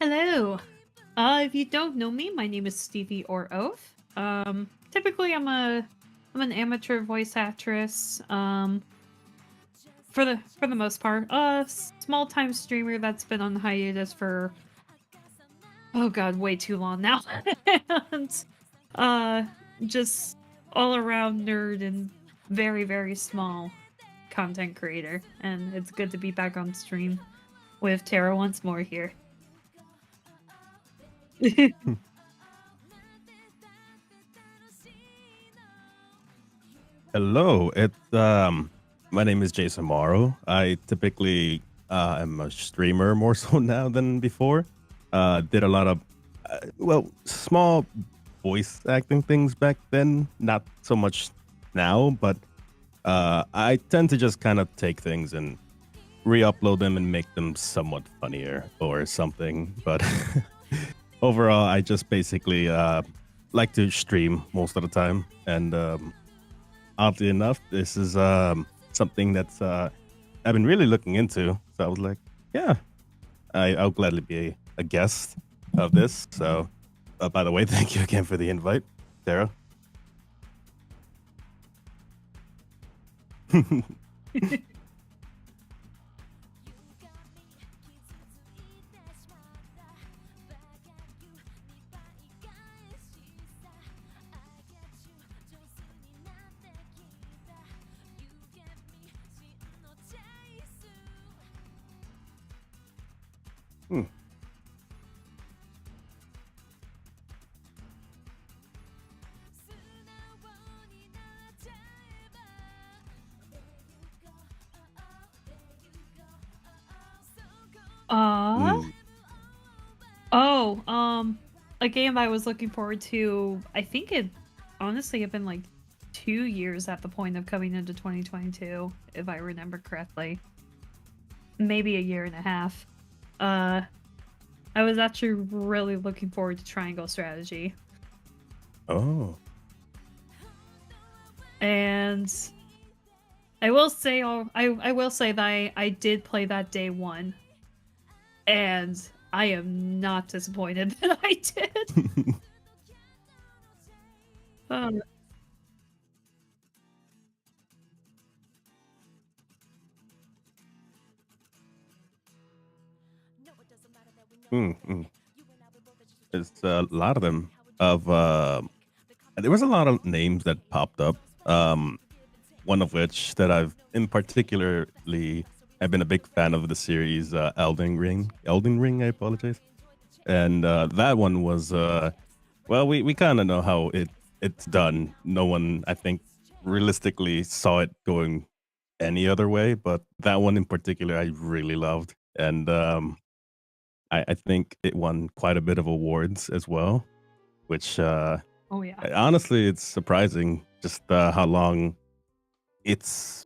Hello. If you don't know me, my name is Stevie or Oath. Typically I'm an amateur voice actress. For the most part, small time streamer that's been on hiatus for oh god, way too long now. And uh just all around nerd and very, very small content creator. And it's good to be back on stream with Tara once more here. Hello, my name is Jason Morrow. I typically am a streamer more so now than before. Did a lot of small voice acting things back then, not so much now, but I tend to just kind of take things and re-upload them and make them somewhat funnier or something. But overall, I just basically like to stream most of the time, and oddly enough, this is something that's I've been really looking into. So I was like, yeah, I'll gladly be a guest of this. So, by the way, thank you again for the invite, Sarah. Hmm. Oh, a game I was looking forward to. I think it honestly had been like 2 years at the point of coming into 2022, if I remember correctly. Maybe a year and a half. I was actually really looking forward to Triangle Strategy. Oh. And I will say, I will say that I did play that day one, and I am not disappointed that I did. um, There's a lot of them. There was a lot of names that popped up. One of which that I've in particularly I've been a big fan of the series Elden Ring. Elden Ring, I apologize. And that one was well, we kind of know how it's done. No one, I think, realistically saw it going any other way, but that one in particular I really loved. And I think it won quite a bit of awards as well, which oh yeah. honestly, it's surprising just how long it's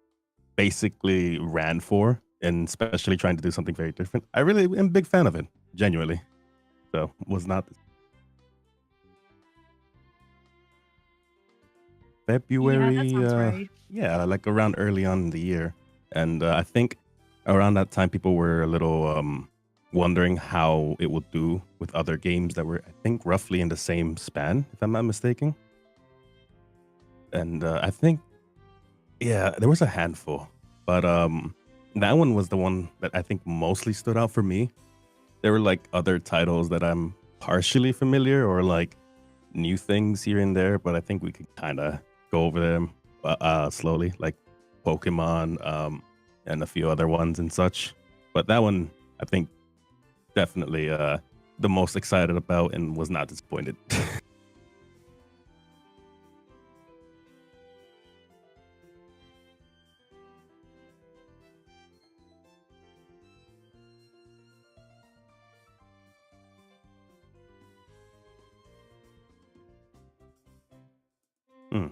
basically ran for, and especially trying to do something very different. I really am a big fan of it, genuinely. So was not February. Yeah, that sounds right. Yeah, like around early on in the year, and I think around that time people were a little wondering how it would do with other games that were, I think, roughly in the same span, if I'm not mistaken. And I think, yeah, there was a handful, but that one was the one that I think mostly stood out for me. There were like other titles that I'm partially familiar or like new things here and there, but I think we could kind of go over them slowly, like Pokemon and a few other ones and such. But that one, I think, definitely the most excited about and was not disappointed. Hmm.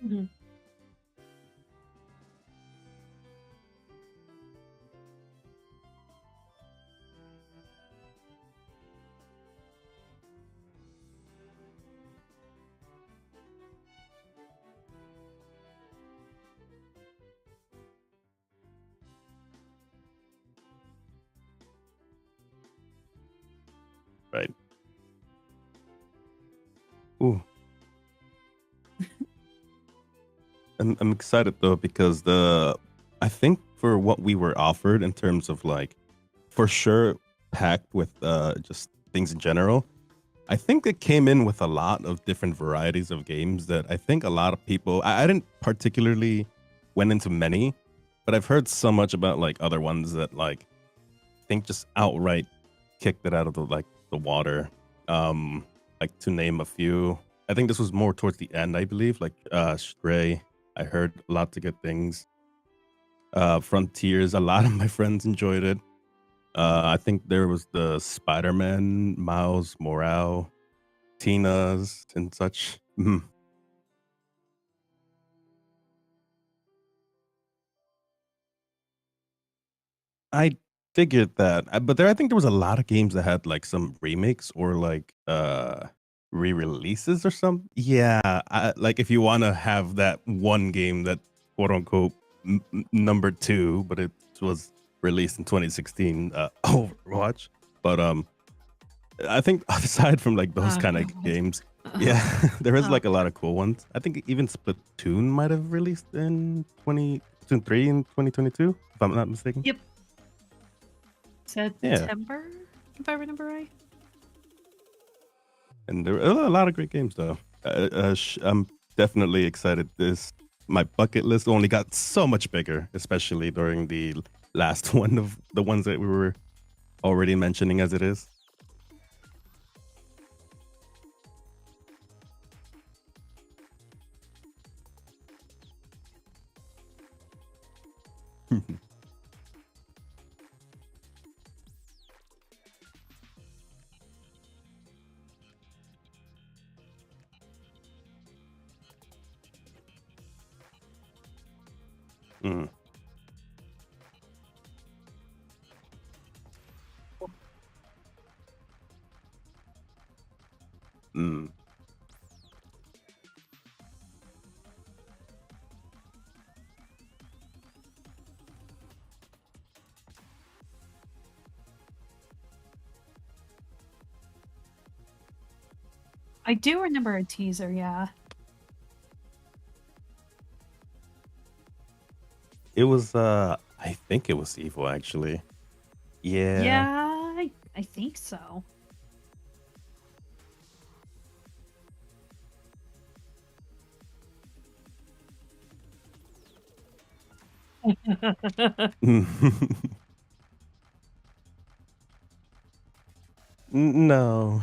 Mhm. Right. Ooh. I'm excited though because I think for what we were offered in terms of like for sure packed with just things in general. I think it came in with a lot of different varieties of games that I think a lot of people I didn't particularly went into many, but I've heard so much about like other ones that like I think just outright kicked it out of the water. Like to name a few. I think this was more towards the end, I believe. Like Stray. I heard lots of good things. Frontiers, a lot of my friends enjoyed it. I think there was the Spider-Man, Miles Morale, Tina's, and such. Mhm. I figured that, but I think there was a lot of games that had like some remakes or like re-releases or something. Yeah, like if you want to have that one game that quote unquote number two, but it was released in 2016, Overwatch. But I think aside from like those Oh kind of god. games, yeah, there is Oh like a lot of cool ones. I think even Splatoon might have released in Splatoon 3 in 2022, if I'm not mistaken. yep. Yeah, September, if I remember right. and there are a lot of great games though. I'm definitely excited. This my bucket list only got so much bigger, especially during the last one of the ones that we were already mentioning as it is. Mm, mm. I do remember a teaser, yeah. It was I think it was Evil actually. Yeah. Yeah, I think so. No.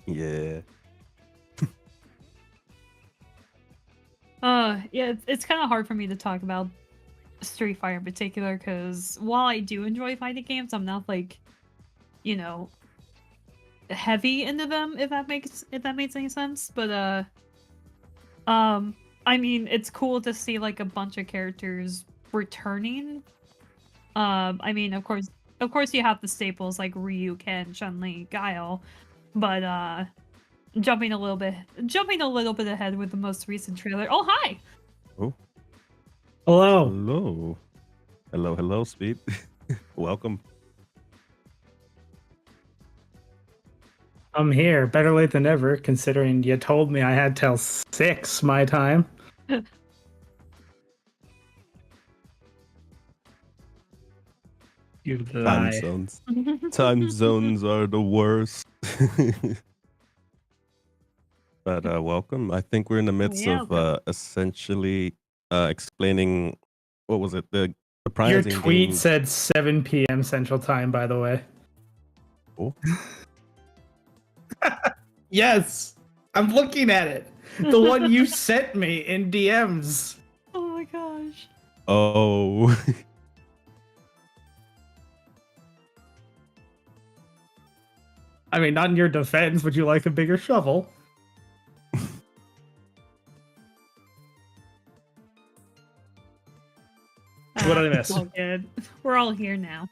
Yeah. Yeah, it's kind of hard for me to talk about Street Fighter in particular because while I do enjoy fighting games, I'm not like, you know, heavy into them if that makes any sense. But um, I mean, it's cool to see like a bunch of characters returning. I mean, of course, you have the staples like Ryu, Ken, Chun-Li, Guile, but jumping a little bit ahead with the most recent trailer. Oh, hi! Oh, Hello. hello. Hello, hello, Speed. Welcome. I'm here. Better late than never, considering you told me I had till 6 my time. You Time lie. zones. Time zones are the worst. But welcome. I think we're in the midst Yeah, of essentially explaining what was it the Your prize in tweet game. said 7 p.m. Central Time, by the way. Oh. Yes, I'm looking at it. The one you sent me in DMs. Oh my gosh. Oh. I mean, not in your defense. Would you like a bigger shovel? What did I miss? It's all good. We're all here now.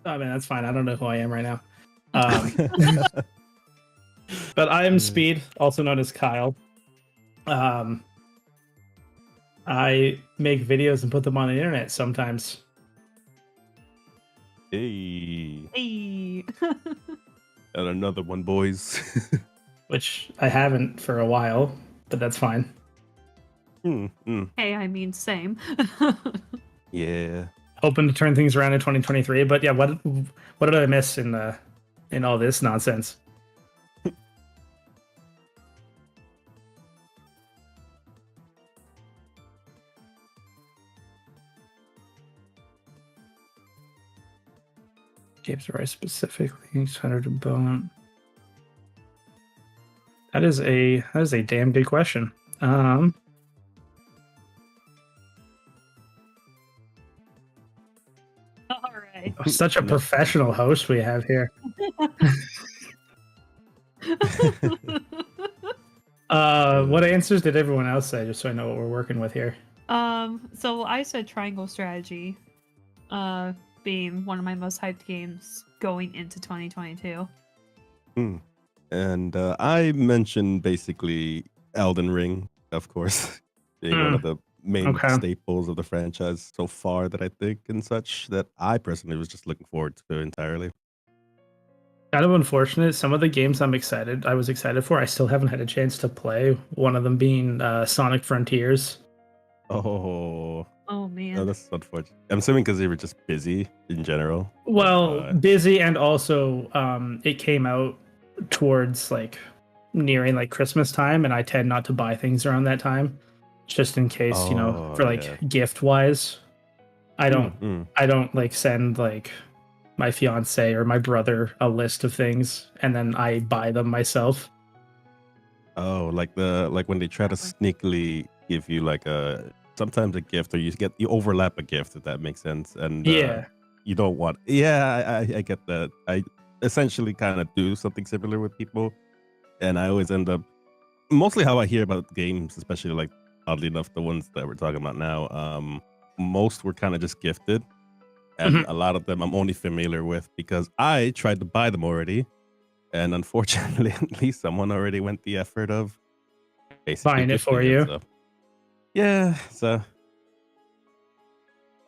Oh man, that's fine. I don't know who I am right now. But I am Speed, also known as Kyle. I make videos and put them on the internet sometimes. Hey. Hey. And another one, boys. Which I haven't for a while, but that's fine. Hey, I mean, same. Yeah. Hoping to turn things around in 2023. But yeah, what did I miss in all this nonsense? Games very specifically centered about. That is a damn good question. All right. Such a professional host we have here. What answers did everyone else say, just so I know what we're working with here? So I said Triangle Strategy, being one of my most hyped games going into 2022. And I mentioned basically Elden Ring, of course, being one of the main staples of the franchise so far that I think and such that I personally was just looking forward to entirely. Kind of unfortunate. Some of the games I was excited for, I still haven't had a chance to play. One of them being Sonic Frontiers. Oh Oh, man. that's unfortunate. I'm assuming because they were just busy in general. Well, busy, and also it came out towards like nearing like Christmas time, and I tend not to buy things around that time, just in case, for like gift wise. I don't like send like my fiance or my brother a list of things and then I buy them myself. Oh, like when they try to sneakily give you like sometimes a gift, or you overlap a gift, if that makes sense. And you don't want. Yeah, I get that. I essentially kind of do something similar with people, and I always end up mostly how I hear about games, especially like oddly enough the ones that we're talking about now. Most were kind of just gifted, and a lot of them I'm only familiar with because I tried to buy them already, and unfortunately, at least someone already went the effort of basically buying it for gifting you. So. Yeah, so.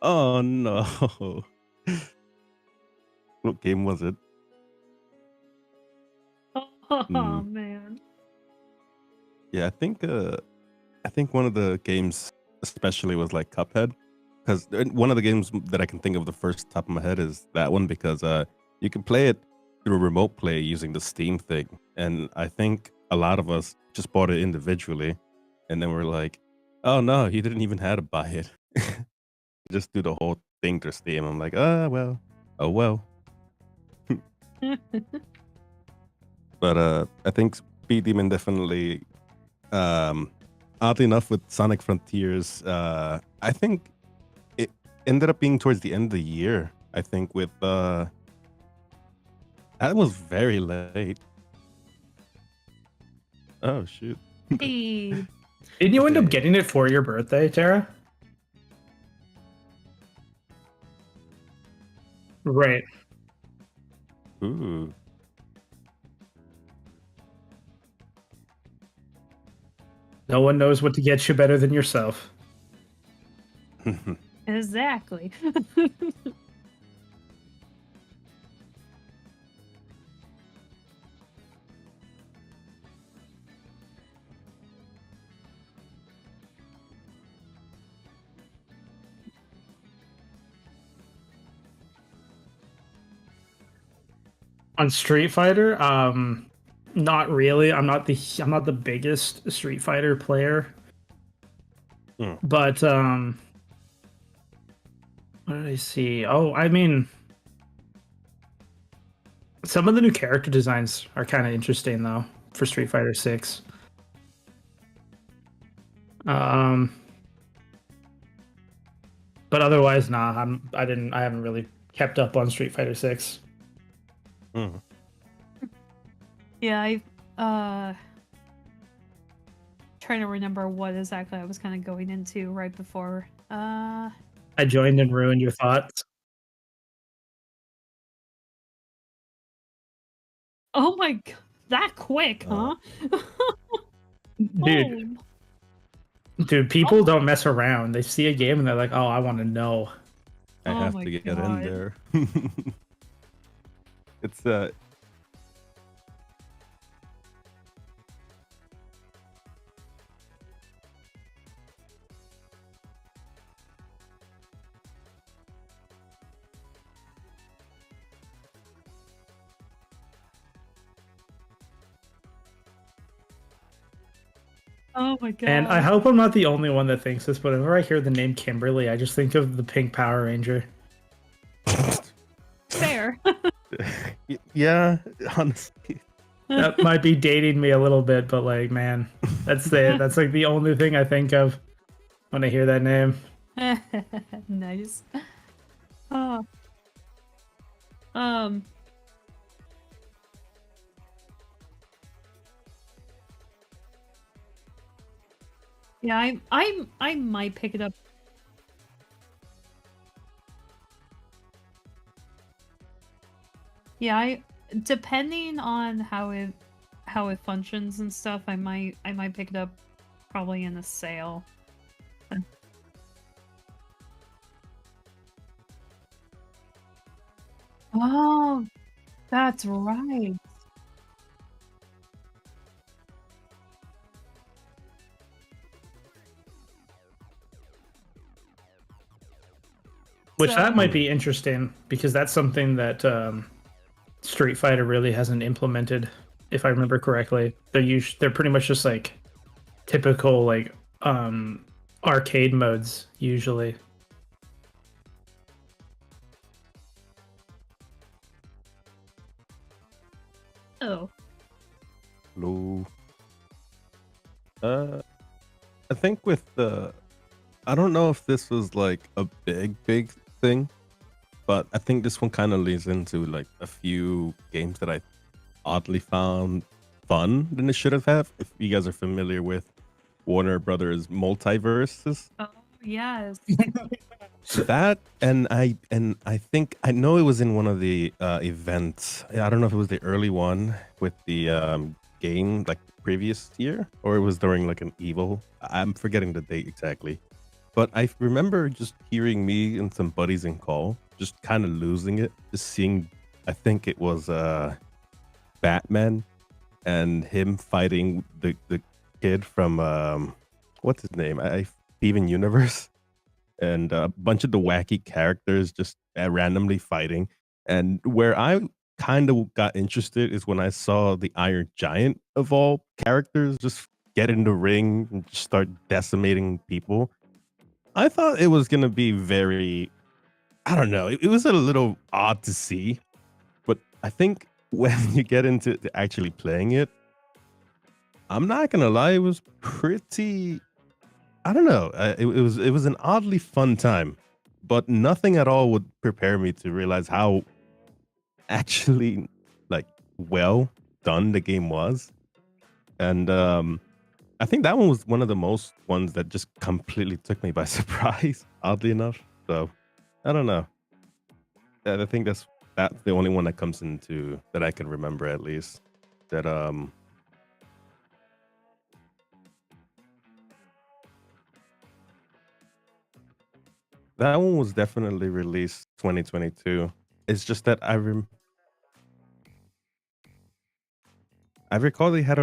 Oh no. What game was it? Oh man. Yeah, I think one of the games especially was like Cuphead, because one of the games that I can think of the first top of my head is that one, because you can play it through remote play using the Steam thing, and I think a lot of us just bought it individually, and then we're like, oh no, he didn't even have to buy it. Just do the whole thing through Steam. I'm like, oh well. But I think SpeedDemon definitely, oddly enough, with Sonic Frontiers, I think it ended up being towards the end of the year. I think with that was very late. Oh shoot! Hey. Didn't you end up getting it for your birthday, Tara? Right. Ooh. No one knows what to get you better than yourself. Exactly. On Street Fighter, not really. I'm not the biggest Street Fighter player. But what did I see? Oh, I mean, some of the new character designs are kind of interesting though for Street Fighter 6. But otherwise, nah. I haven't really kept up on Street Fighter 6. Yeah, trying to remember what exactly I was kind of going into right before. I joined and ruined your thoughts. Oh my god, that quick, huh? Dude. Dude, people don't mess around. They see a game and they're like, "Oh, I want to know." I have to get in there. It's Oh my god. And I hope I'm not the only one that thinks this, but whenever I hear the name Kimberly, I just think of the pink Power Ranger. Fair. yeah, honestly. That might be dating me a little bit, but like, man, that's like the only thing I think of when I hear that name. Nice. Oh. Yeah, I might pick it up. Yeah, depending on how it functions and stuff, I might pick it up probably in a sale. Oh, that's right. Which that might be interesting because that's something that Street Fighter really hasn't implemented, if I remember correctly. They're pretty much just like typical like arcade modes usually. Oh. Hello. I think with the, I don't know if this was like a big thing, but I think this one kind of leads into like a few games that I oddly found fun than it should have had. If you guys are familiar with Warner Brothers Multiverses. Oh yes. That and I think I know it was in one of the events. I don't know if it was the early one with the game like previous year or it was during like an Evo. I'm forgetting the date exactly. But I remember just hearing me and some buddies in call, just kind of losing it, just seeing, I think it was Batman and him fighting the kid from, what's his name? Steven Universe. And a bunch of the wacky characters just randomly fighting. And where I kind of got interested is when I saw the Iron Giant of all characters just get in the ring and just start decimating people. I thought it was going to be very, I don't know, it was a little odd to see, but I think when you get into actually playing it, I'm not going to lie, it was pretty, I don't know, it was an oddly fun time, but nothing at all would prepare me to realize how actually like well done the game was. And I think that one was one of the most ones that just completely took me by surprise, oddly enough. So I don't know. I think that's the only one that comes into that I can remember at least. That that one was definitely released 2022. It's just that I recall they had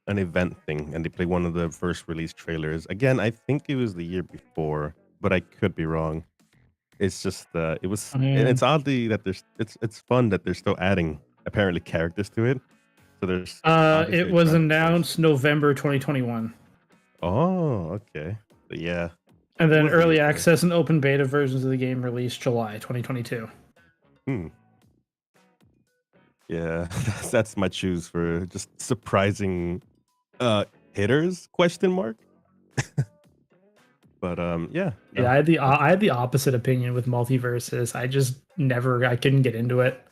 an event thing and they played one of the first release trailers. Again, I think it was the year before, but I could be wrong. It's just it was and Mm. it's oddly that it's fun that they're still adding apparently characters to it. So there's It obviously was trying to push. announced November 2021. Oh, okay. But yeah, And it then was a early year. access and open beta versions of the game released July 2022. Hmm. Yeah, that's my choose for just surprising hitters question mark. But yeah, Yeah, no. I had the opposite opinion with multiverses. I couldn't get into it.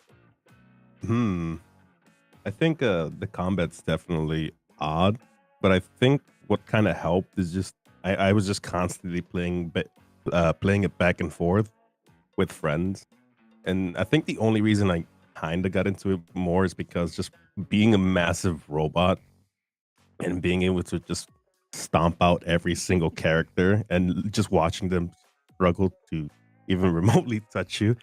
I think the combat's definitely odd, but I think what kind of helped is just I was just constantly playing it back and forth with friends, and I think the only reason I kind of got into it more is because just being a massive robot and being able to just stomp out every single character and just watching them struggle to even remotely touch you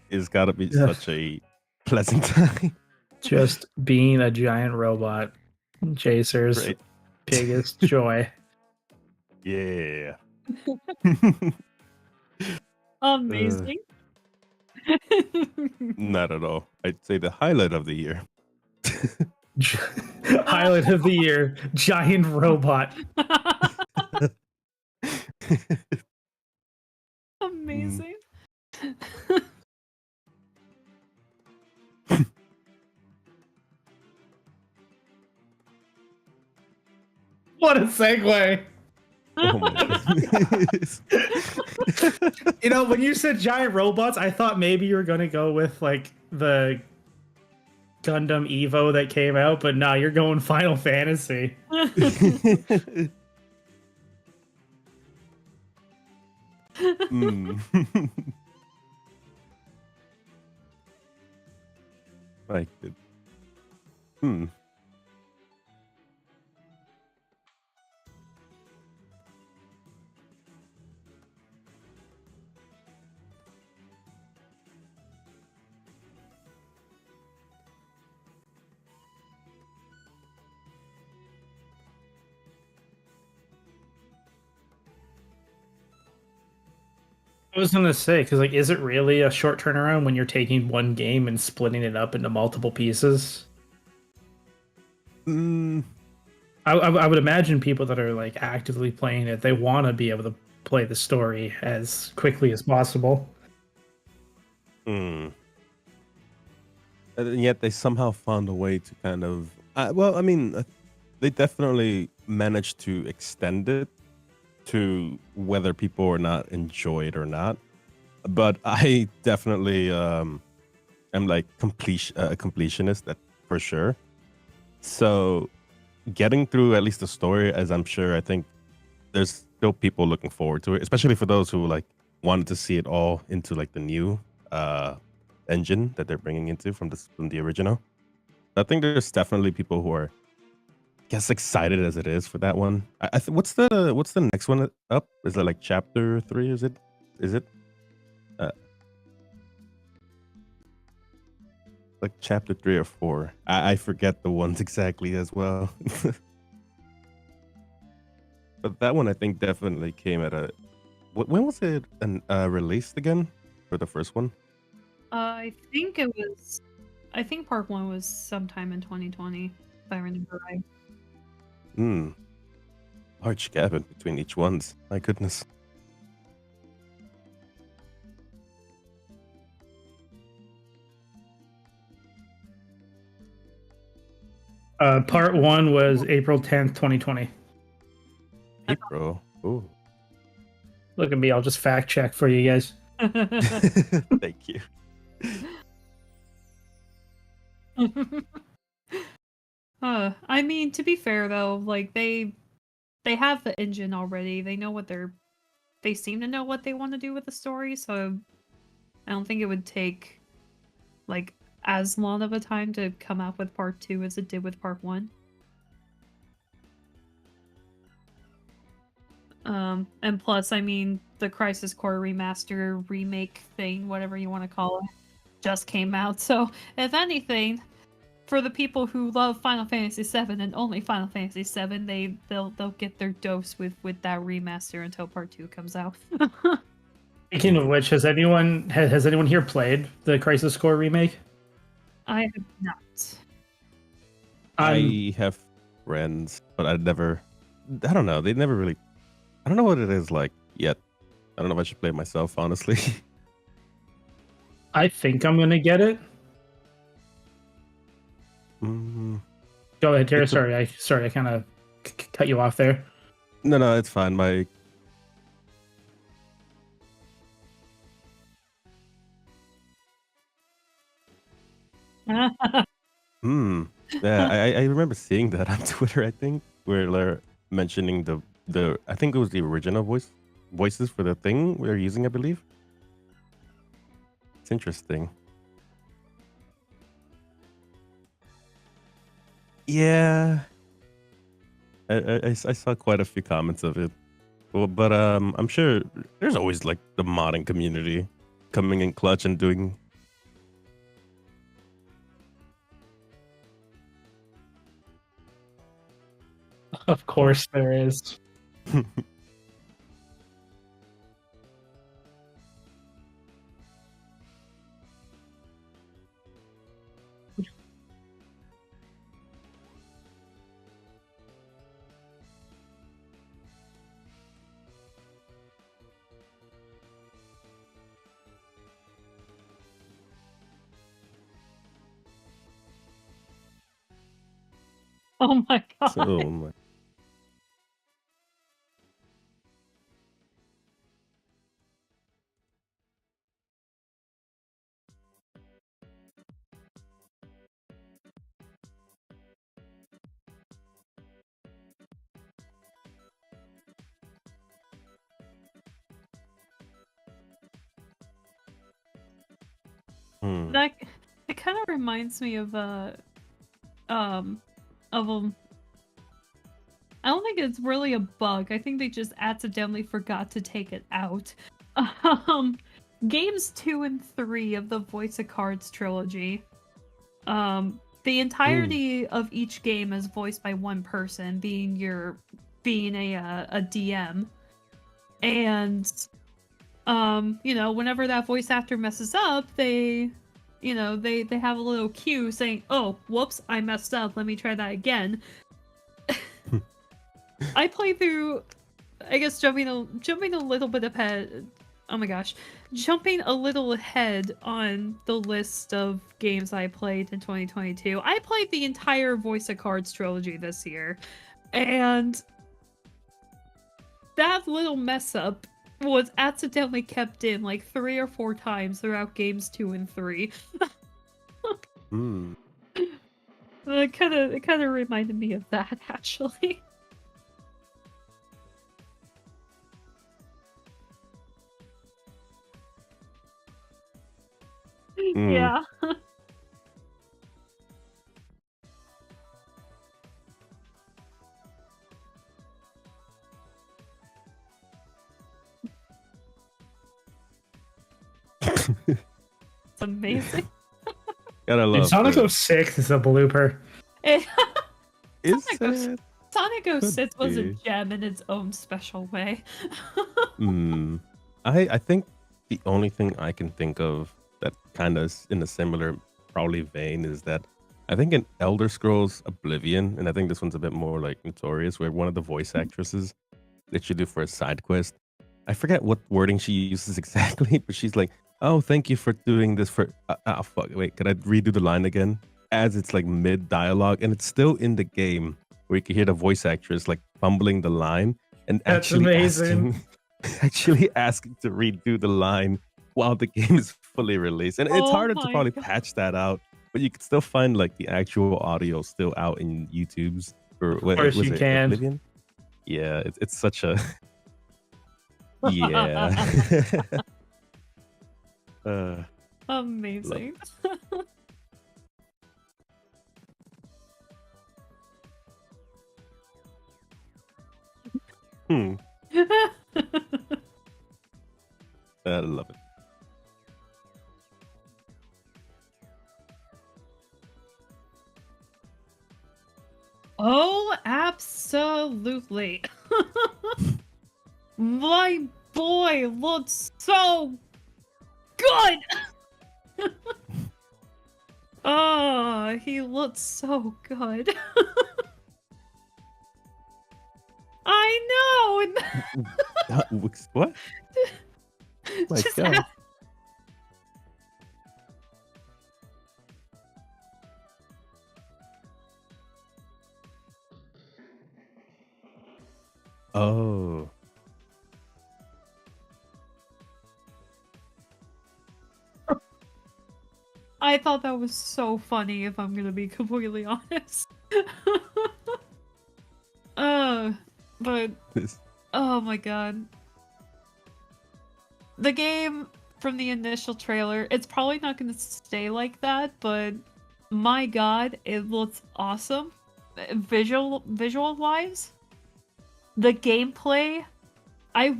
is got to be Yeah. such a pleasant time. Just being a giant robot, Jacer's Right. biggest joy. Yeah. Amazing. Not at all. I'd say the highlight of the year. Highlight of the year, giant robot. Amazing. What a segue. Oh my goodness. You know, when you said giant robots, I thought maybe you were gonna go with like the Gundam Evo that came out, but no, you're going Final Fantasy. Mm. Like it. Hmm. I was gonna say, because like, is it really a short turnaround when you're taking one game and splitting it up into multiple pieces? Mm. I would imagine people that are like actively playing it, they want to be able to play the story as quickly as possible. Mm. And yet they somehow found a way to kind of. Well, I mean, they definitely managed to extend it to whether people or not enjoy it or not. But I definitely am like a completionist, that for sure. So getting through at least the story, as I'm sure, I think there's still people looking forward to it, especially for those who like wanted to see it all into like the new engine that they're bringing into from the original. I think there's definitely people who are, I guess, excited as it is for that one. What's the next one up? Is it like chapter 3? Is it uh, like chapter 3 or 4? I forget the ones exactly as well. But that one I think definitely came at a. When was it released again for the first one? I think it was. I think part 1 was sometime in 2020, if I remember right. Hmm. Large gap in between each ones. My goodness. Part 1 was April 10th, 2020. April. Ooh. Look at me, I'll just fact check for you guys. Thank you. I mean, to be fair though, like they have the engine already. They seem to know what they want to do with the story, so I don't think it would take like as long of a time to come out with part 2 as it did with part 1. And plus, I mean, the Crisis Core remaster, remake thing, whatever you want to call it, just came out. So, if anything, for the people who love Final Fantasy VII and only Final Fantasy VII, they'll get their dose with that remaster until part 2 comes out. Speaking of which, has anyone here played the Crisis Core remake? I have not. I have friends, but I don't know. They never really. I don't know what it is like yet. I don't know if I should play it myself, honestly. I think I'm gonna get it. Mm, Go ahead, Tara. it's a- Sorry, I kind of cut you off there. no, it's fine. My yeah, I remember seeing that on Twitter. I think where they're mentioning the I think it was the original voices for the thing we're using. I believe it's interesting. Yeah, I saw quite a few comments of it. Well, but I'm sure there's always like the modding community coming in clutch and doing. Of course, there is. Oh my god. So That it kind of reminds me of um of a I don't think it's really a bug. I think they just accidentally forgot to take it out. Um, games 2 and 3 of the Voice of Cards trilogy. The entirety of each game is voiced by one person, being a DM, and whenever that voice actor messes up, they have a little cue saying, "Oh, whoops, I messed up. Let me try that again." I played through, I guess, jumping a little bit ahead. Oh my gosh, jumping a little ahead on the list of games I played in 2022. I played the entire Voice of Cards trilogy this year, and that little mess up was accidentally kept in like 3 or 4 times throughout games 2 and 3. It kind of reminded me of that, actually. Yeah. It's amazing. Gotta love Sonic that. 06 is a blooper. Is Sonic 06 was a be. gem in its own special way. I think the only thing I can think of that kind of in a similar probably vein is that I think in Elder Scrolls Oblivion, and I think this one's a bit more like notorious, where one of the voice actresses that you do for a side quest, I forget what wording she uses exactly, but she's like, "Oh, thank you for doing this for." Fuck, wait, could I redo the line again? As it's like mid dialogue, and it's still in the game where you can hear the voice actress like fumbling the line and That's actually amazing. asking to redo the line while the game is fully released. And it's Oh harder to my probably God. patch that out, but you can still find like the actual audio still out in YouTube's or what course was you it can. Oblivion? Yeah, it's such a yeah. Amazing. I love it. Oh, absolutely. My boy looks so good. Oh, he looks so good. I know. What? My Just God. Oh. I thought that was so funny, if I'm gonna be completely honest. But This. oh my god. The game from the initial trailer, it's probably not gonna stay like that, but my god, it looks awesome. Visual wise. The gameplay, I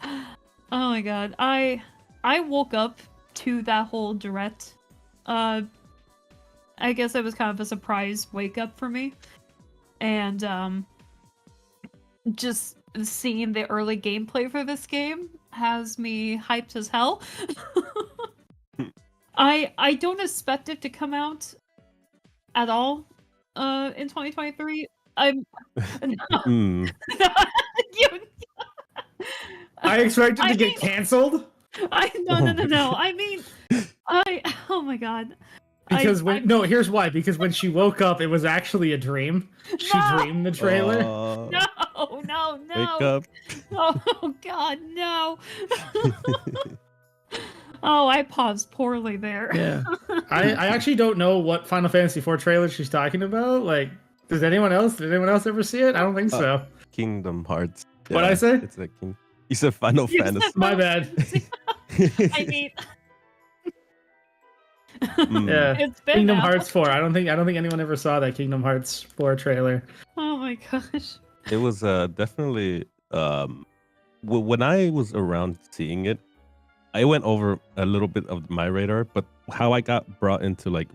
oh my god, I woke up to that whole direct. I guess it was kind of a surprise wake up for me. And just seeing the early gameplay for this game has me hyped as hell. I don't expect it to come out at all in 2023. I'm Mm. you, I expected to I get mean- canceled no. I mean, oh my god. because here's why. Because when she woke up, it was actually a dream. She No! dreamed the trailer. No. Wake up. Oh god, no. Oh, I paused poorly there. Yeah, I actually don't know what Final Fantasy IV trailer she's talking about. Like, did anyone else ever see it? I don't think so. Kingdom Hearts. What'd I say? It's a king. You said Final You Fantasy. said My bad. I mean, Yeah, it's been Kingdom out. Hearts 4. I don't think anyone ever saw that Kingdom Hearts 4 trailer. Oh my gosh. It was definitely when I was around seeing it, I went over a little bit of my radar, but how I got brought into like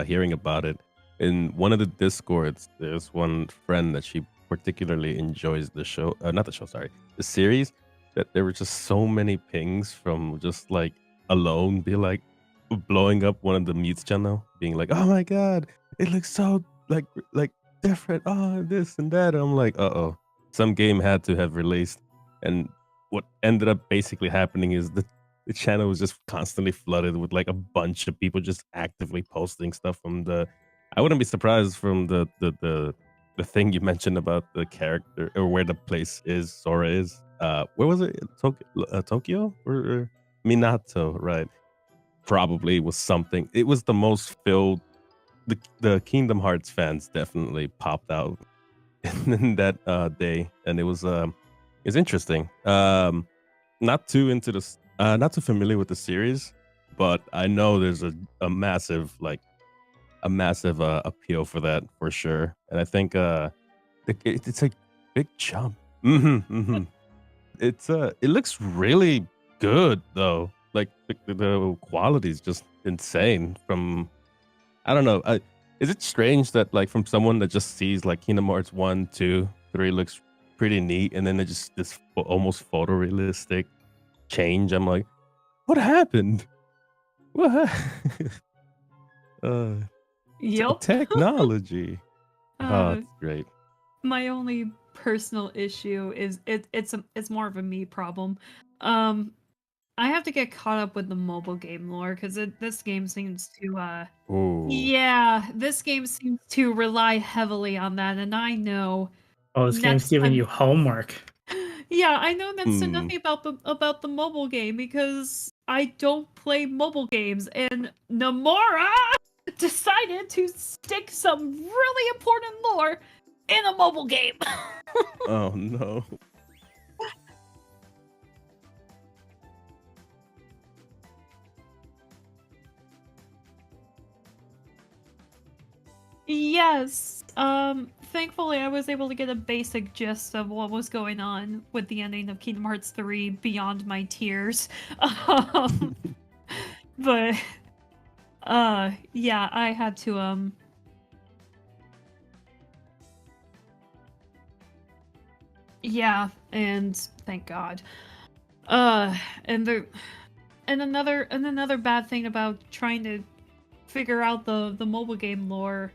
hearing about it in one of the discords, there's one friend that she particularly enjoys the show, not the show, sorry, the series. That there were just so many pings from just like alone, be like blowing up one of the mutes channel, being like, "Oh my god, it looks so like different. Oh, this and that." And I'm like, "Uh-oh, some game had to have released." And what ended up basically happening is the channel was just constantly flooded with like a bunch of people just actively posting stuff from the. I wouldn't be surprised from the thing you mentioned about the character or where the place is. Sora is. Where was it? Tokyo or Minato? Right. Probably was something. It was the most filled. The Kingdom Hearts fans definitely popped out in that day, and it was interesting. Not too into this. Not too familiar with the series, but I know there's a massive appeal for that for sure, and I think it's a big jump. It looks really good though. Like the quality is just insane. From I don't know. Is it strange that like from someone that just sees like Kingdom Hearts 1, 2, 3 looks pretty neat, and then it just this almost photorealistic change? I'm like, what happened? What? Yep. Technology. Oh, that's great. My only personal issue is it's more of a me problem. I have to get caught up with the mobile game lore because this game seems to Ooh. yeah, this game seems to rely heavily on that, and I know. Oh, this game's giving you homework. Yeah, I know next to nothing about the mobile game because I don't play mobile games, and Nomura decided to stick some really important lore in a mobile game. Oh no. Yes. Thankfully I was able to get a basic gist of what was going on with the ending of Kingdom Hearts 3 beyond my tears. But yeah, I had to Yeah, and thank God. Uh, and the and another bad thing about trying to figure out the mobile game lore,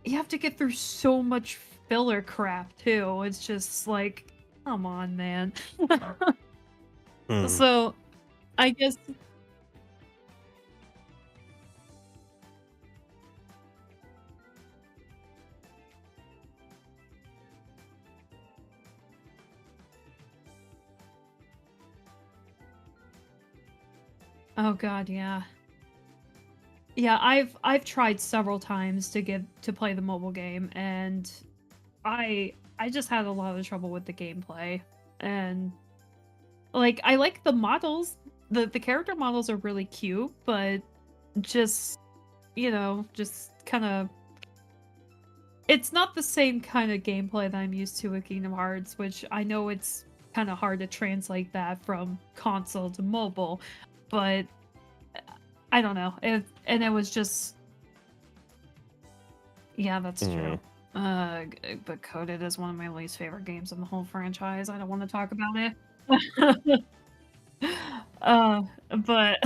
you have to get through so much filler crap too. It's just like, come on, man. Hmm. So, I guess. Oh God, yeah. Yeah, I've tried several times to play the mobile game, and I just had a lot of trouble with the gameplay. And like, I like the models. The character models are really cute, but just, just kind of, it's not the same kind of gameplay that I'm used to with Kingdom Hearts, which I know it's kind of hard to translate that from console to mobile, but I don't know. And it was just, yeah, that's true. But Coded is one of my least favorite games in the whole franchise. I don't want to talk about it. But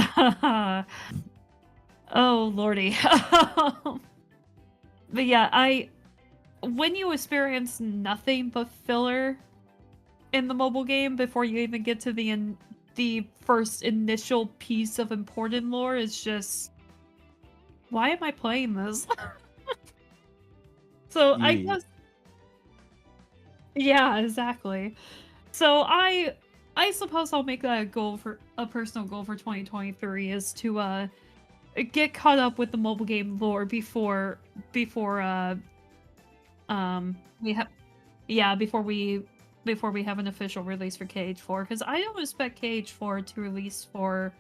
oh lordy. But yeah, when you experience nothing but filler in the mobile game before you even get to the first initial piece of important lore, it's just, why am I playing this? So I Yeah. guess, yeah, exactly. So I suppose I'll make that a personal goal for 2023, is to get caught up with the mobile game lore before we have, yeah, before we have an official release for KH4, because I don't expect KH4 to release for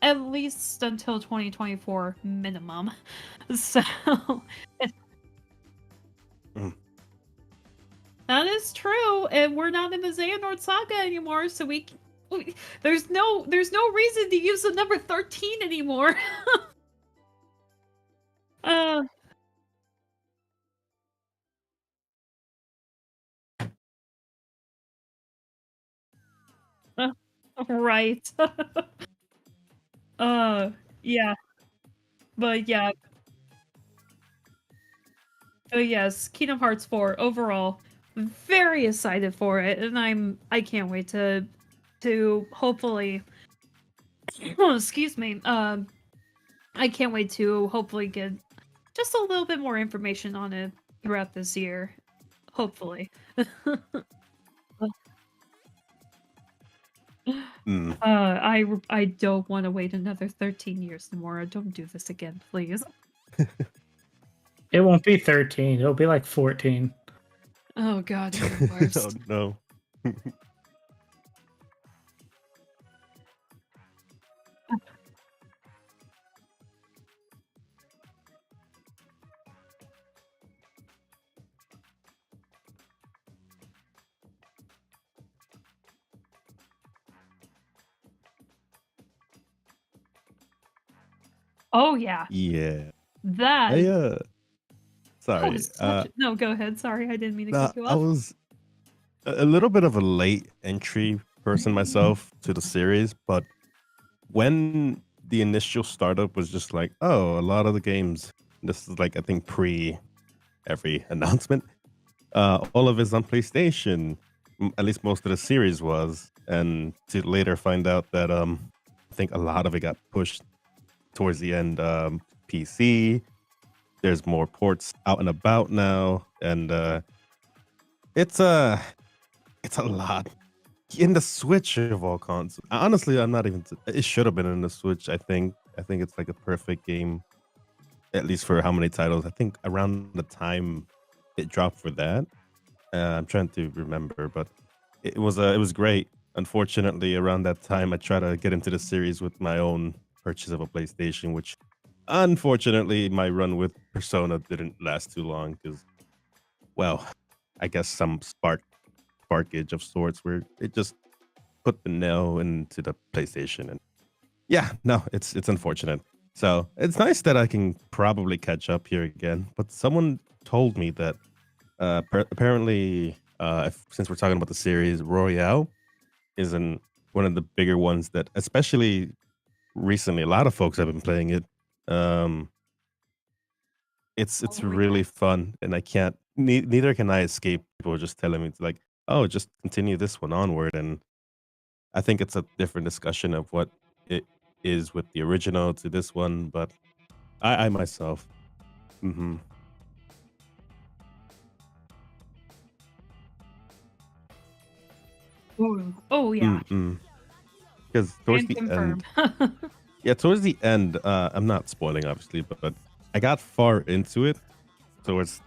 at least until 2024 minimum. So Mm. that is true, and we're not in the Xehanort Saga anymore, so there's no reason to use the number 13 anymore. uh, uh, right. uh, yeah, but yeah, so yes, Kingdom Hearts 4 overall, very excited for it, and I can't wait to hopefully, oh, excuse me, I can't wait to hopefully get just a little bit more information on it throughout this year, hopefully. Mm. I don't want to wait another 13 years more. Don't do this again, please. It won't be 13. It'll be like 14. Oh God, you're the Oh worst. no. Oh yeah, Yeah. that. I Oh, sorry. no, go ahead. Sorry, I didn't mean to Nah, cut you I off. was a little bit of a late entry person myself to the series, but when the initial startup was just like, oh, a lot of the games, this is like I think pre every announcement, all of it's on PlayStation. At least most of the series was, and to later find out that I think a lot of it got pushed towards the end, PC. There's more ports out and about now, and it's a it's a lot in the Switch of all consoles. Honestly, I'm not even. It should have been in the Switch. I think it's like a perfect game, at least for how many titles. I think around the time it dropped for that. I'm trying to remember, but it was great. Unfortunately, around that time, I tried to get into the series with my own purchase of a PlayStation, which unfortunately my run with Persona didn't last too long because, well, I guess some sparkage of sorts where it just put the nail into the PlayStation, and yeah, no, it's unfortunate. So it's nice that I can probably catch up here again. But someone told me that apparently since we're talking about the series, Royale isn't one of the bigger ones that, especially recently, a lot of folks have been playing it. It's Oh, really yeah. fun, and I can't. Neither can I escape people just telling me to like, oh, just continue this one onward. And I think it's a different discussion of what it is with the original to this one, but I myself, hmm Ooh. Oh, yeah. mm because towards Can the confirm. end, yeah, towards the end, I'm not spoiling obviously, but I got far into it towards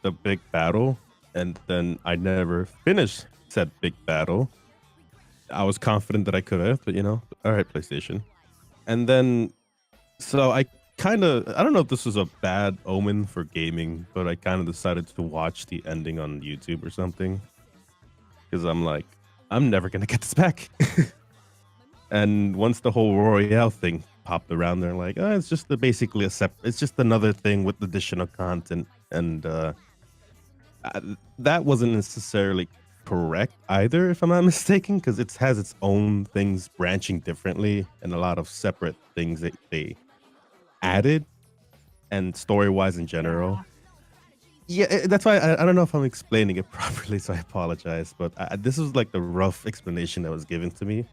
the big battle, and then I never finished said big battle. I was confident that I could have, but all right, PlayStation. And then, so I don't know if this was a bad omen for gaming, but I kind of decided to watch the ending on YouTube or something because I'm like, I'm never gonna get this back. And once the whole Royale thing popped around, they're like, oh, it's just basically it's just another thing with additional content, and uh, that wasn't necessarily correct either, if I'm not mistaken, because it has its own things branching differently and a lot of separate things that they added, and story wise in general. Yeah. Yeah, that's why I don't know if I'm explaining it properly, so I apologize. But this was like the rough explanation that was given to me.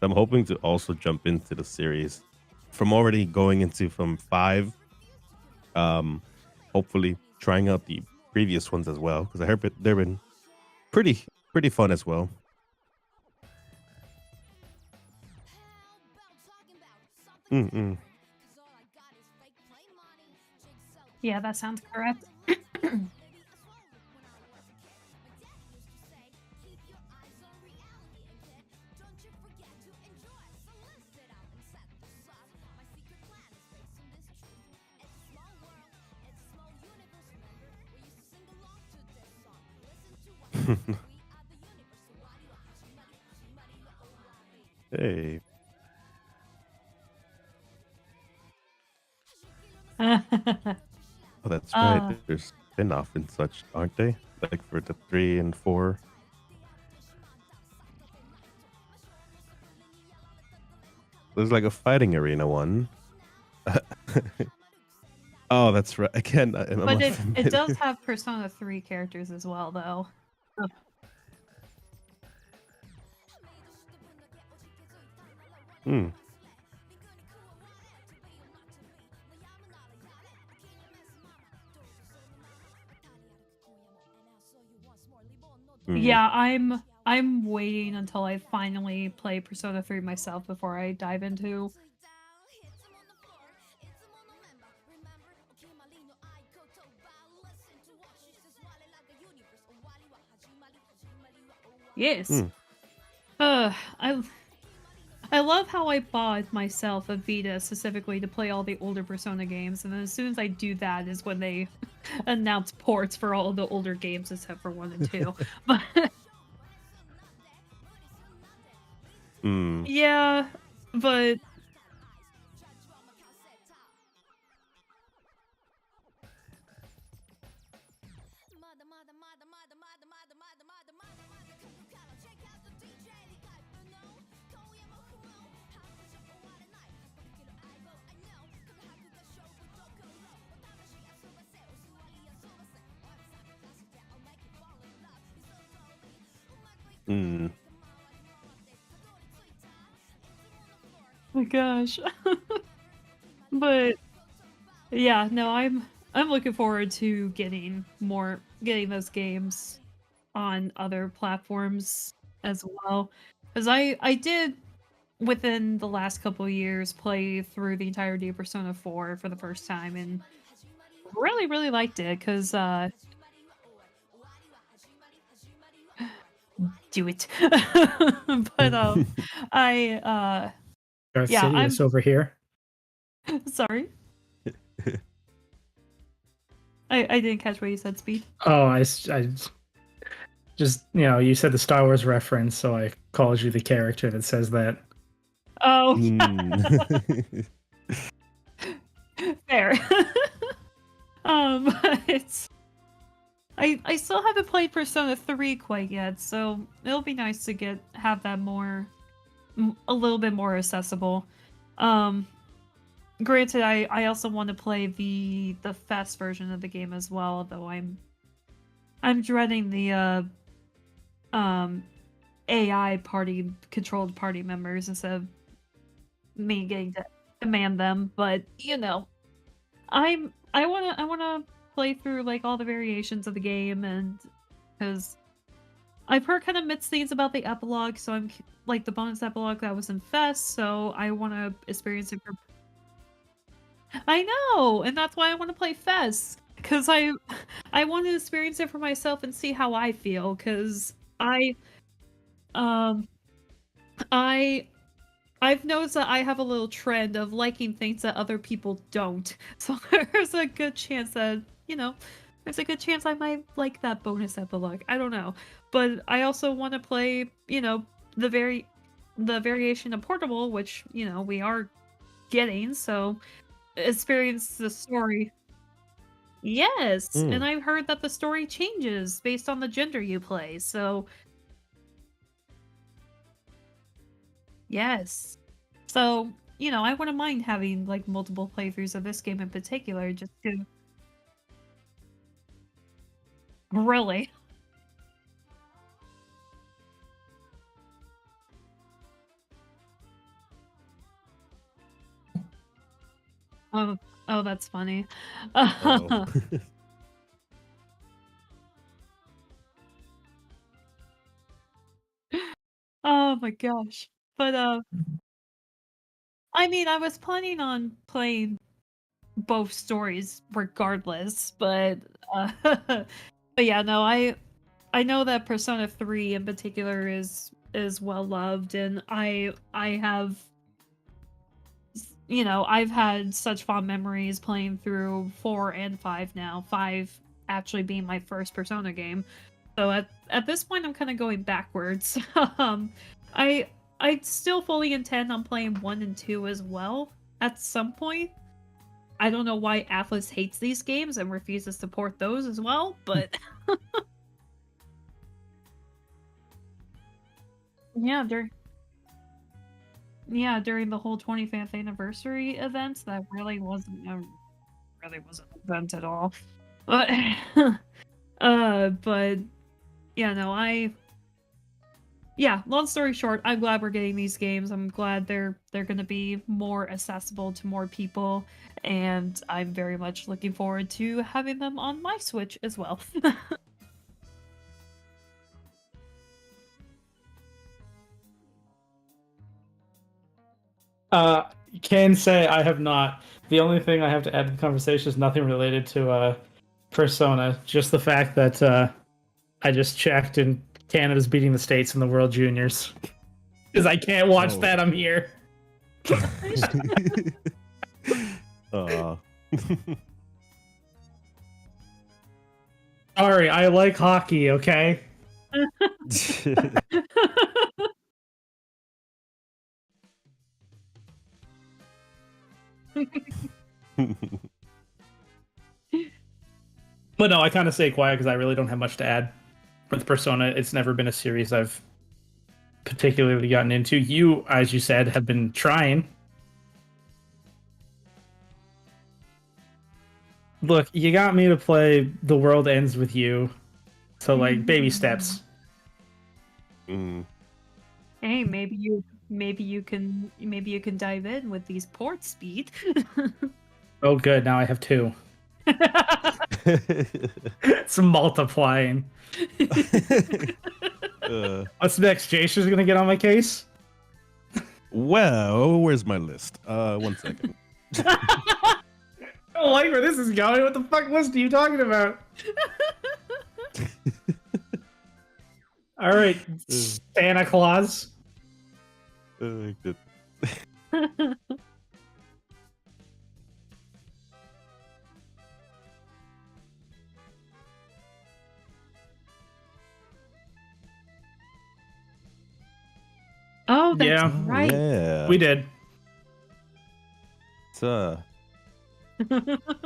I'm hoping to also jump into the series from already going into from 5. Hopefully trying out the previous ones as well because I heard they've been pretty fun as well. Mm-mm. Yeah, that sounds correct. Hey, oh, that's right. uh, There's spin-off and such, aren't they? Like for the 3 and 4. There's like a fighting arena one. Oh, that's right. Again, I'm but not it does familiar. have Persona 3 characters as well, though. Hmm. Mm. Yeah, I'm waiting until I finally play Persona 3 myself before I dive into. Yes. Mm. Uh, I I love how I bought myself a Vita specifically to play all the older Persona games, and then as soon as I do that is when they announce ports for all the older games except for 1 and 2. But Mm. yeah, but Mm. my gosh. But yeah, no, I'm looking forward to getting those games on other platforms as well. Because I did within the last couple of years play through the entirety of Persona 4 for the first time and really, really liked it because do it. But I Darth yeah, Sidious over here. sorry. I didn't catch what you said, Speed. Oh, I just, you said the Star Wars reference, so I called you the character that says that. Oh, Mm. fair. It's I still haven't played Persona 3 quite yet, so it'll be nice to have that a little bit more accessible. Granted, I also want to play the fast version of the game as well, though I'm dreading the AI controlled party members instead of me getting to command them. But I wanna play through like all the variations of the game, and because I've heard kind of mixed things about the epilogue, so I'm like the bonus epilogue that was in Fest, so I want to experience it for. I know, and that's why I want to play Fest, because I want to experience it for myself and see how I feel, because um I I've noticed that I have a little trend of liking things that other people don't. So there's a good chance that, there's a good chance I might like that bonus epilogue. I don't know. But I also want to play, the variation of Portable, which, we are getting, so experience the story. Yes, and I've heard that the story changes based on the gender you play, so yes. So, I wouldn't mind having like multiple playthroughs of this game in particular, just to really. Oh, oh, that's funny. Oh. Oh my gosh. But I mean, I was planning on playing both stories regardless, but but yeah, no, I know that Persona 3 in particular is well loved, and I have I've had such fond memories playing through 4 and 5 now. 5 actually being my first Persona game. So at this point I'm kind of going backwards. I I still fully intend on playing 1 and 2 as well at some point. I don't know why Atlas hates these games and refuses to port those as well, but yeah, during the whole 25th anniversary events, that really wasn't an event at all. But but yeah, no, long story short, I'm glad we're getting these games. I'm glad they're going to be more accessible to more people, and I'm very much looking forward to having them on my Switch as well. Can say I have not. The only thing I have to add to the conversation is nothing related to Persona. Just the fact that I just checked and Canada's beating the States in the World Juniors. Because I can't watch that, I'm here. Sorry, I like hockey, okay? But no, I kind of stay quiet because I really don't have much to add. With Persona, it's never been a series I've particularly gotten into. You, as you said, have been trying. Look, you got me to play The World Ends With You. So, like, baby steps. Hey, maybe you can dive in with these port speed. Oh, good. Now I have 2. It's multiplying. What's next? Jacer's gonna get on my case? Well, where's my list? 1 second. I don't like where this is going. What the fuck list are you talking about? All right, Santa Claus. Oh, that's right. Yeah. We did. It's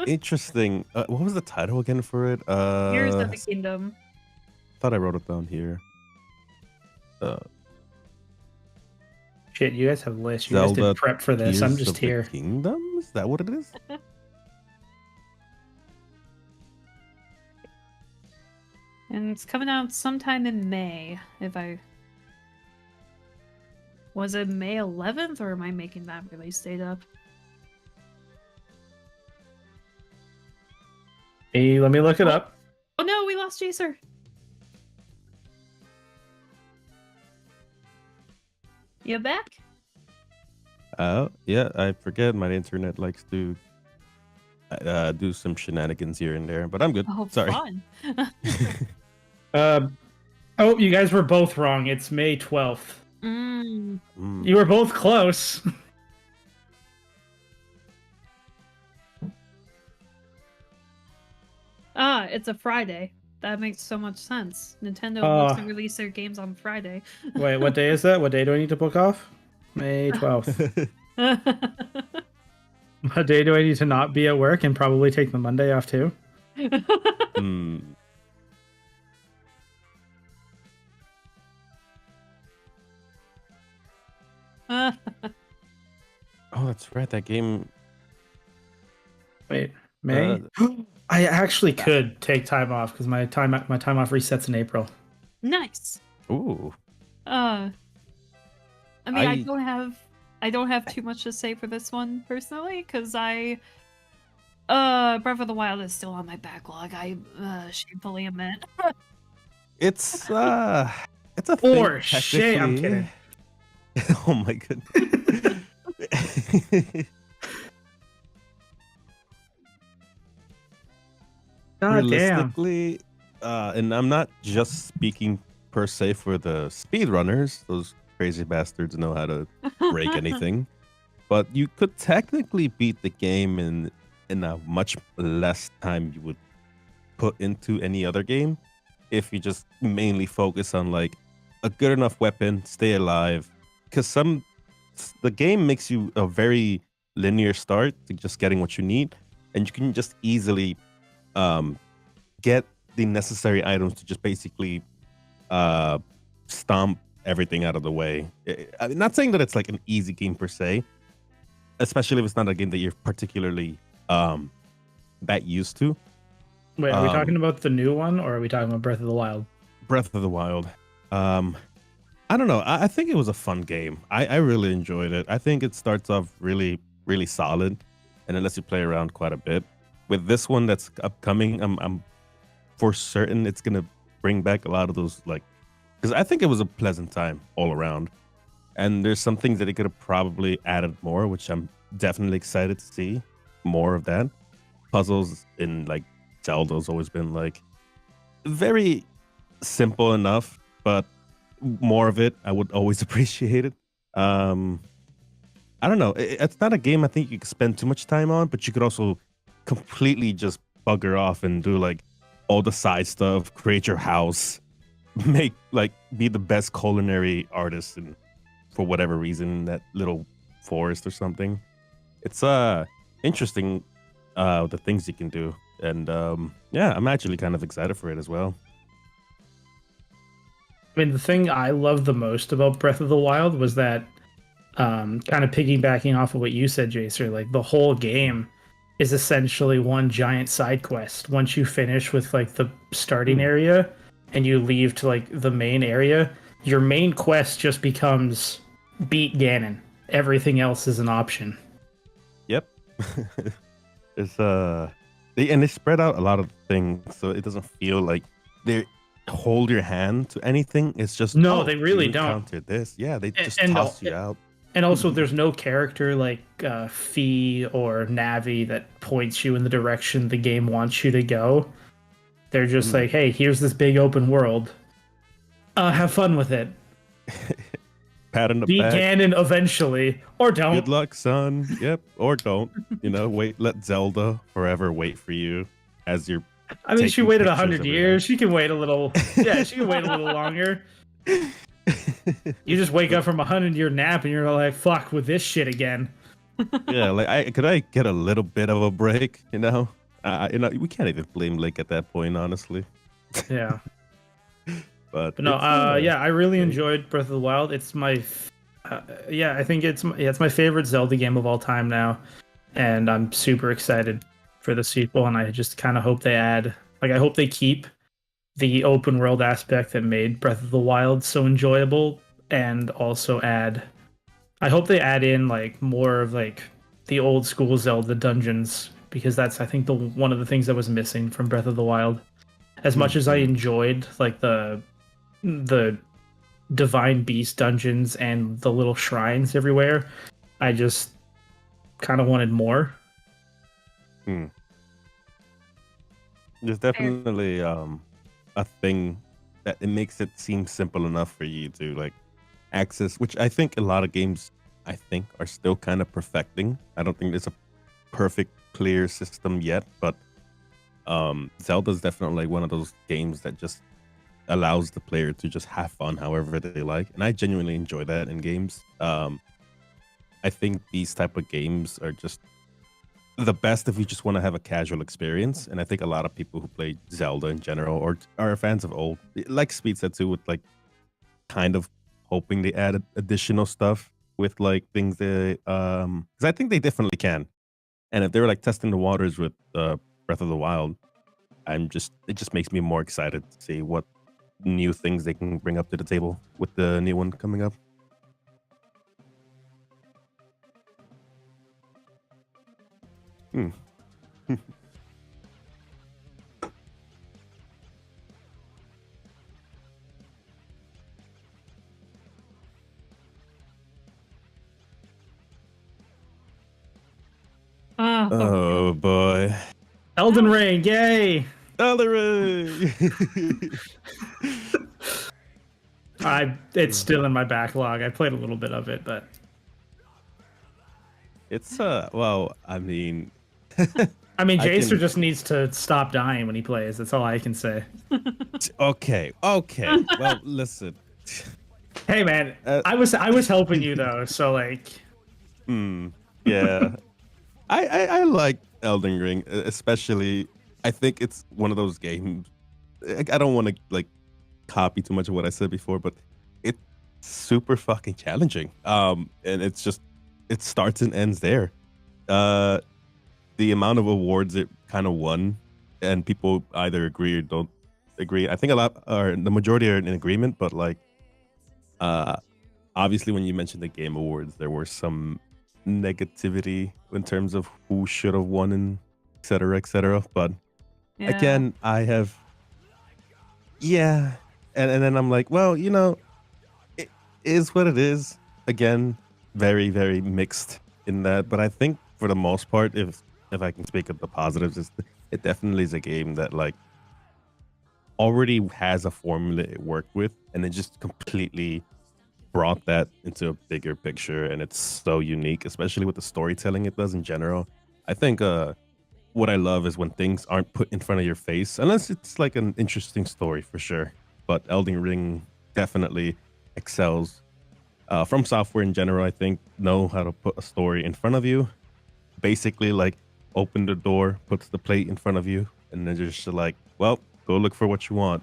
Interesting. What was the title again for it? Here's the Kingdom. Thought I wrote it down here. Shit, you guys have lists. You guys Zelda did prep for this. Tears I'm just of the here. Kingdom? Is that what it is? And it's coming out sometime in May, if I... Was it May 11th, or am I making that release date up? Hey, let me look it up. Oh no, we lost Jacer! You back? Yeah, I forget my internet likes to do some shenanigans here and there, but I'm good. Oh, Sorry. fun. Oh, you guys were both wrong. It's May 12th. You were both close. It's a Friday. That makes so much sense. Nintendo loves to release their games on Friday. Wait, what day is that? What day do I need to book off? May 12th. What day do I need to not be at work and probably take the Monday off too? Oh, that's right. That game. Wait, May? I actually could take time off because my time off resets in April. Nice. Ooh. I mean, I don't have too much to say for this one personally, because Breath of the Wild is still on my backlog. I shamefully admit. It's a For thing, shame, I'm kidding. Oh my goodness. Realistically, and I'm not just speaking per se for the speedrunners, those crazy bastards know how to break anything, but you could technically beat the game in a much less time you would put into any other game if you just mainly focus on like a good enough weapon, stay alive, because the game makes you a very linear start to just getting what you need, and you can just easily get the necessary items to just basically stomp everything out of the way. I'm not saying that it's like an easy game per se, especially if it's not a game that you're particularly that used to. Wait, are we talking about the new one or are we talking about Breath of the Wild? Breath of the Wild. I don't know. I think it was a fun game. I really enjoyed it. I think it starts off really, really solid, and it lets you play around quite a bit. With this one that's upcoming, I'm for certain it's gonna bring back a lot of those, like, because I think it was a pleasant time all around, and there's some things that it could have probably added more, which I'm definitely excited to see more of that. Puzzles in like Zelda's always been like very simple enough, but more of it I would always appreciate it. I don't know. It's not a game I think you could spend too much time on, but you could also completely just bugger off and do like all the side stuff, create your house, be the best culinary artist, and for whatever reason in that little forest or something. It's interesting the things you can do, and yeah, I'm actually kind of excited for it as well. I mean, the thing I loved the most about Breath of the Wild was that, kind of piggybacking off of what you said, Jacer, like the whole game is essentially one giant side quest. Once you finish with like the starting area and you leave to like the main area, your main quest just becomes beat Ganon. Everything else is an option. Yep. It's they spread out a lot of things, so it doesn't feel like they hold your hand to anything. It's just they really don't encounter this. Yeah, they just toss you out. And also, there's no character like Fee or Navi that points you in the direction the game wants you to go. They're just like, hey, here's this big open world. Have fun with it. Pat on the Beat back. Ganon eventually, or don't. Good luck, son. Yep, or don't. Wait. Let Zelda forever wait for you as you're. I mean, she waited 100 years. She can wait a little. Yeah, she can wait a little longer. You just wake up from a 100-year nap and you're like, fuck with this shit again. Yeah, like could I get a little bit of a break? We can't even blame Link at that point, honestly. Yeah. But But no, it's yeah, I really great. enjoyed Breath of the Wild. It's yeah, I think it's my favorite Zelda game of all time now, and I'm super excited for the sequel. And I just kind of hope I hope they keep the open world aspect that made Breath of the Wild so enjoyable, and also I hope they add in like more of like the old school Zelda dungeons, because that's I think the one of the things that was missing from Breath of the Wild. As much as I Mhm. enjoyed like the divine beast dungeons and the little shrines everywhere, I just kind of wanted more. Hmm. There's Fair. definitely a thing that it makes it seem simple enough for you to like access, which I think a lot of games I think are still kind of perfecting. I don't think there's a perfect clear system yet, but Zelda's definitely one of those games that just allows the player to just have fun however they like, and I genuinely enjoy that in games. I think these type of games are just the best if you just want to have a casual experience. And I think a lot of people who play Zelda in general or are fans of old, like Speed said too, with like kind of hoping they added additional stuff with like things they because I think they definitely can. And if they were like testing the waters with Breath of the Wild, it just makes me more excited to see what new things they can bring up to the table with the new one coming up. Hmm. Oh, Oh boy. Elden Ring, yay! Ellery! It's still in my backlog. I played a little bit of it, but It's well, I mean I mean, I Jacer can just needs to stop dying when he plays. That's all I can say. okay. Well, listen. Hey, man, Uh, I was helping you though, so like, hmm, yeah. I like Elden Ring, especially I think it's one of those games. I don't want to like copy too much of what I said before, but it's super fucking challenging. And it's just it starts and ends there. Uh, the amount of awards it kind of won, and people either agree or don't agree. I think a lot or the majority are in agreement, but like, uh, obviously when you mentioned the Game Awards, there were some negativity in terms of who should have won and et cetera, et cetera. But yeah. again, I have, yeah. And then I'm like, well, it is what it is. Again, very, very mixed in that. But I think for the most part, if I can speak of the positives, it definitely is a game that like already has a formula it worked with, and it just completely brought that into a bigger picture, and it's so unique, especially with the storytelling it does in general. I think what I love is when things aren't put in front of your face, unless it's like an interesting story for sure. But Elden Ring definitely excels. From software in general, I think know how to put a story in front of you. Basically, like open the door, puts the plate in front of you, and then just like, well, go look for what you want.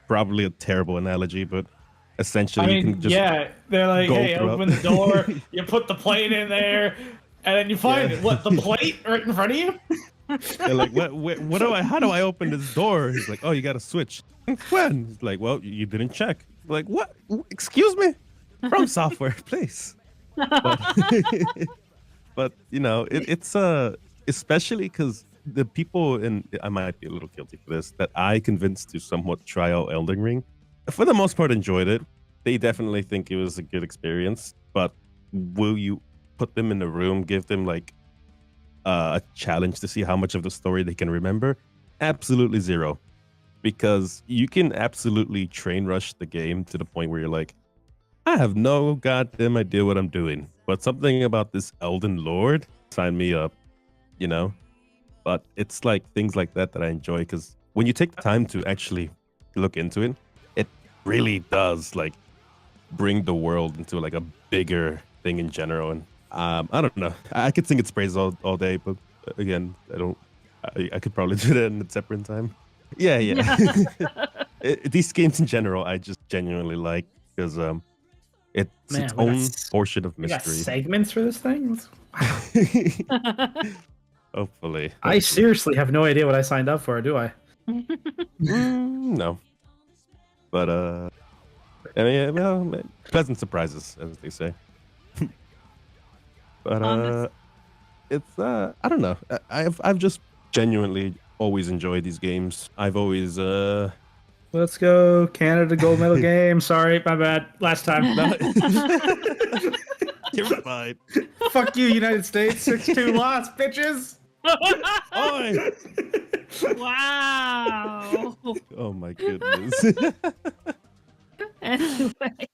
Probably a terrible analogy, but I essentially you can mean, just yeah, they're like, go hey, throughout. open the door, you put the plate in there, and then you find Yeah. it. What, the plate right in front of you? They're like, what do I, how do I open this door? He's like, oh, you got to switch. When? He's like, well, you didn't check. Like, what? Excuse me? From software, please. But, but it's especially because the people, and I might be a little guilty for this, that I convinced to somewhat try out Elden Ring, for the most part, enjoyed it. They definitely think it was a good experience, but will you put them in the room, give them like a challenge to see how much of the story they can remember? Absolutely zero. Because you can absolutely train rush the game to the point where you're like, I have no goddamn idea what I'm doing. But something about this Elden Lord, sign me up, you know? But it's like things like that that I enjoy, because when you take the time to actually look into it, it really does like bring the world into like a bigger thing in general. And I don't know. I could sing its praise all day, but again, I don't. I could probably do that in a separate time. Yeah, yeah. These games in general, I just genuinely like because it's its Man, own portion of we got mystery. segments for this thing. Hopefully. I seriously have no idea what I signed up for, do I? No. But I mean, well, pleasant surprises, as they say. But it's I don't know. I've just genuinely always enjoyed these games. I've always Let's go, Canada gold medal game. Sorry, my bad. Last time. You're fine. Fuck you, United States. 6-2 loss, bitches. Oi! Wow. Oh my goodness. Anyway.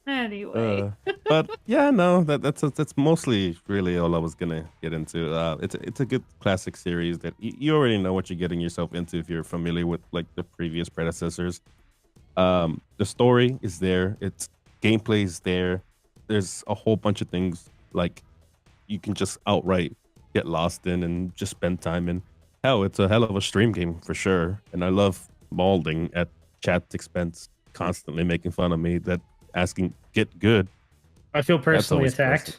Anyway. But yeah, no, that's mostly really all I was gonna get into. It's a good classic series that you already know what you're getting yourself into if you're familiar with like the previous predecessors. The story is there, its gameplay is there. There's a whole bunch of things like you can just outright get lost in and just spend time in. Hell, it's a hell of a stream game for sure. And I love mauling at chat's expense, constantly making fun of me, that asking get good. I feel personally always attacked.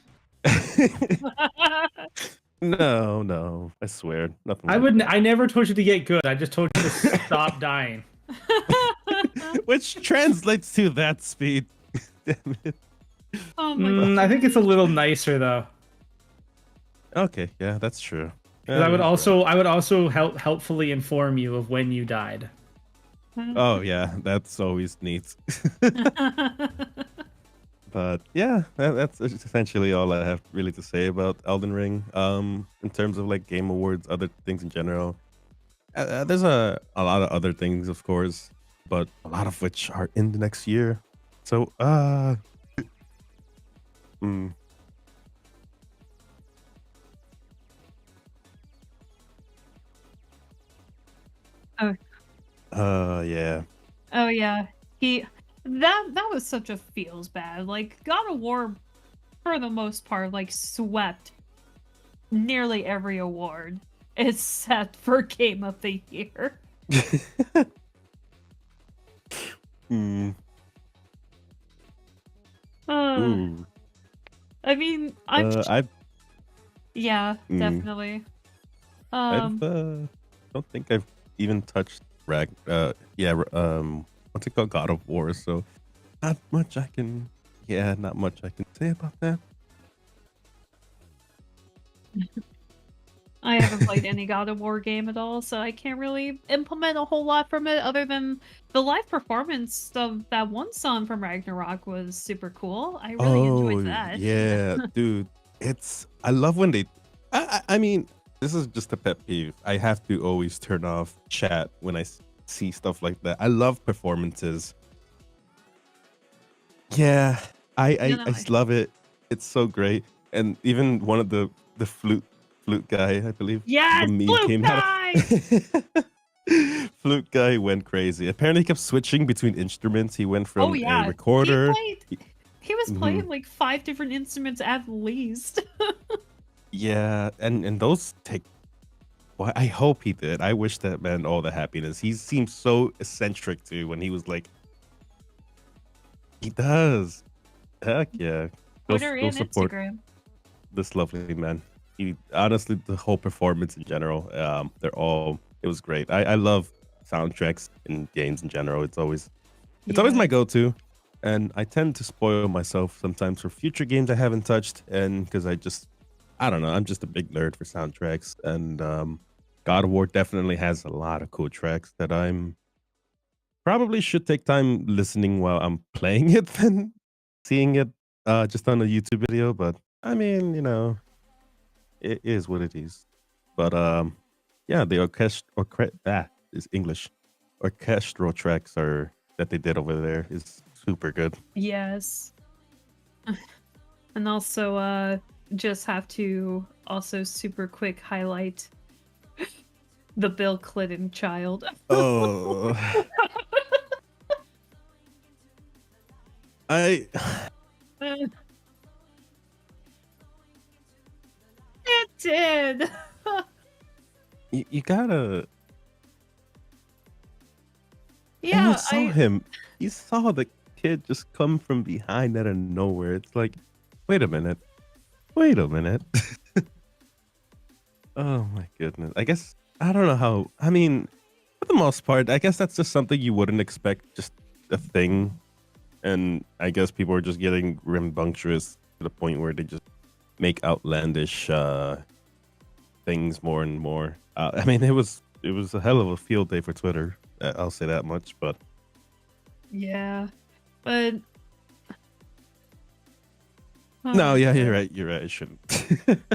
No, I swear, nothing. I never told you to get good. I just told you to stop dying. Which translates to that speed. Damn it. Oh my God. I think it's a little nicer though. Okay, yeah, that's true. 'Cause I would also helpfully inform you of when you died. Oh yeah, that's always neat. But yeah, that's essentially all I have really to say about Elden Ring. In terms of like Game Awards, other things in general, there's a lot of other things, of course, but a lot of which are in the next year. So yeah. Oh yeah. That was such a feels bad. Like God of War for the most part like swept nearly every award except for Game of the Year. Ooh. I mean, yeah, definitely. I don't think I've even touched what's it called, God of War, so not much I can say about that. I haven't played any God of War game at all, so I can't really implement a whole lot from it other than the live performance of that one song from Ragnarok was super cool. I really enjoyed that. Yeah, dude. I love when they I mean, this is just a pet peeve. I have to always turn off chat when I see stuff like that. I love performances. Yeah, I love it. It's so great. And even one of the flute guy, I believe. Yes, the meme flute came guy! out. Flute guy went crazy. Apparently, he kept switching between instruments. He went from a recorder. He was playing like 5 different instruments at least. Yeah, and those take. Well, I hope he did. I wish that man all the happiness. He seems so eccentric too when he was like. He does. Heck yeah. Twitter and Instagram. This lovely man. He honestly, the whole performance in general, it was great. I love soundtracks in games in general. It's always my go-to, and I tend to spoil myself sometimes for future games I haven't touched, and because I don't know, I'm just a big nerd for soundtracks, and God of War definitely has a lot of cool tracks that I'm probably should take time listening while I'm playing it than seeing it just on a YouTube video. But I mean, it is what it is. But yeah, the orchestral tracks that they did over there is super good. Yes. And also just have to also super quick highlight the Bill Clinton child. Oh. I Uh, it did. you gotta. And you Yeah, saw him. You saw the kid just come from behind out of nowhere. It's like, wait a minute. Wait a minute. Oh my goodness. I guess I don't know how. I mean, for the most part, I guess that's just something you wouldn't expect. Just a thing, and I guess people are just getting rambunctious to the point where they just make outlandish things more and more. I mean, it was a hell of a field day for Twitter. I'll say that much. But yeah, but no, oh, yeah, you're God. right. You're right. I shouldn't.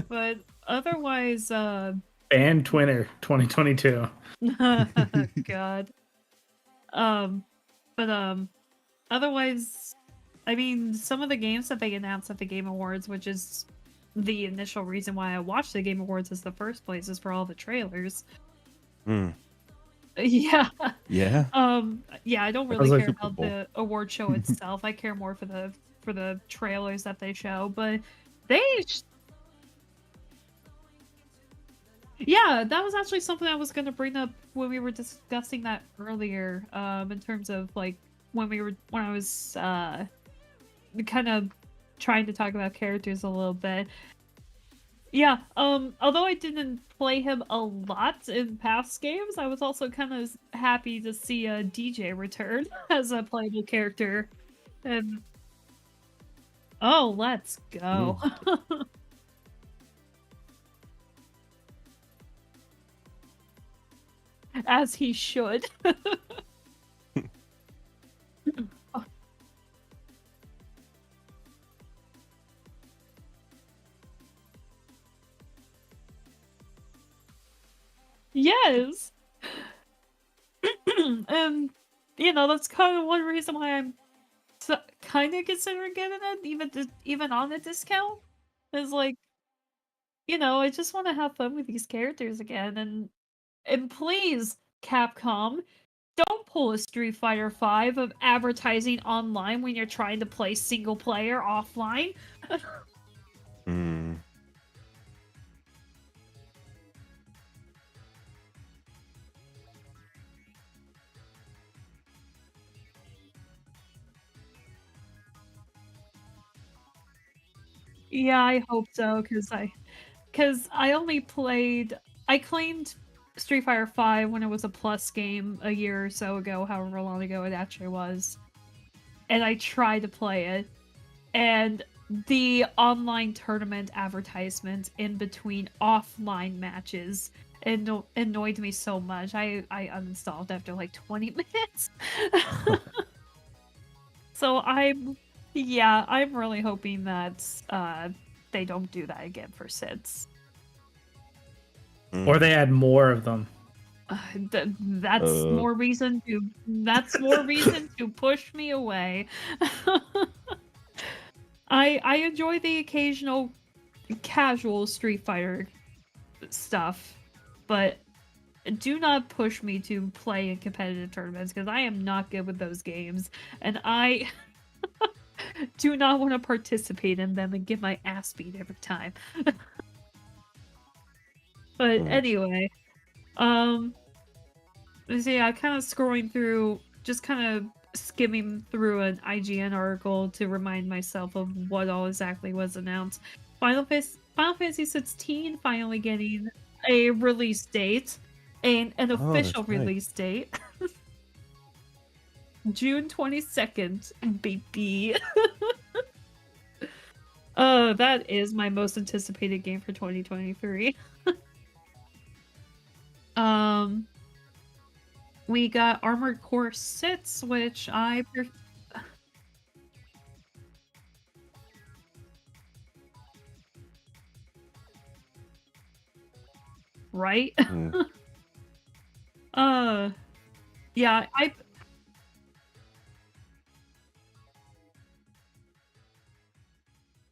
But otherwise, Ban Twitter 2022. God. Um, but otherwise, I mean, some of the games that they announced at the Game Awards, which is the initial reason why I watched the Game Awards is the first place, is for all the trailers. Hmm. Yeah. Yeah. Yeah, I don't That really was like care Super about Bowl. the award show itself. I care more for the trailers that they show, but they yeah, that was actually something I was going to bring up when we were discussing that earlier, in terms of like when I was kind of trying to talk about characters a little bit. Yeah, although I didn't play him a lot in past games, I was also kind of happy to see a DJ return as a playable character. And oh, let's go. As he should. Yes. And that's kind of one reason why I'm kind of considering getting it, even on a discount. Is like, I just want to have fun with these characters again, and please, Capcom, don't pull a Street Fighter 5 of advertising online when you're trying to play single player offline. Hmm. Yeah, I hope so, because I claimed Street Fighter 5 when it was a Plus game a year or so ago, however long ago it actually was. And I tried to play it, and the online tournament advertisement in between offline matches annoyed me so much. I uninstalled after like 20 minutes. So I'm really hoping that they don't do that again for SIDS. Or they add more of them. That's more reason to push me away. I enjoy the occasional casual Street Fighter stuff, but do not push me to play in competitive tournaments because I am not good with those games, and I do not want to participate in them and get my ass beat every time. But anyway, so yeah, kind of scrolling through, just kind of skimming through an IGN article to remind myself of what all exactly was announced. Final Fantasy 16 finally getting a release date, an official release date. June 22nd, baby. That is my most anticipated game for 2023. We got Armored Core 6, which right? Yeah,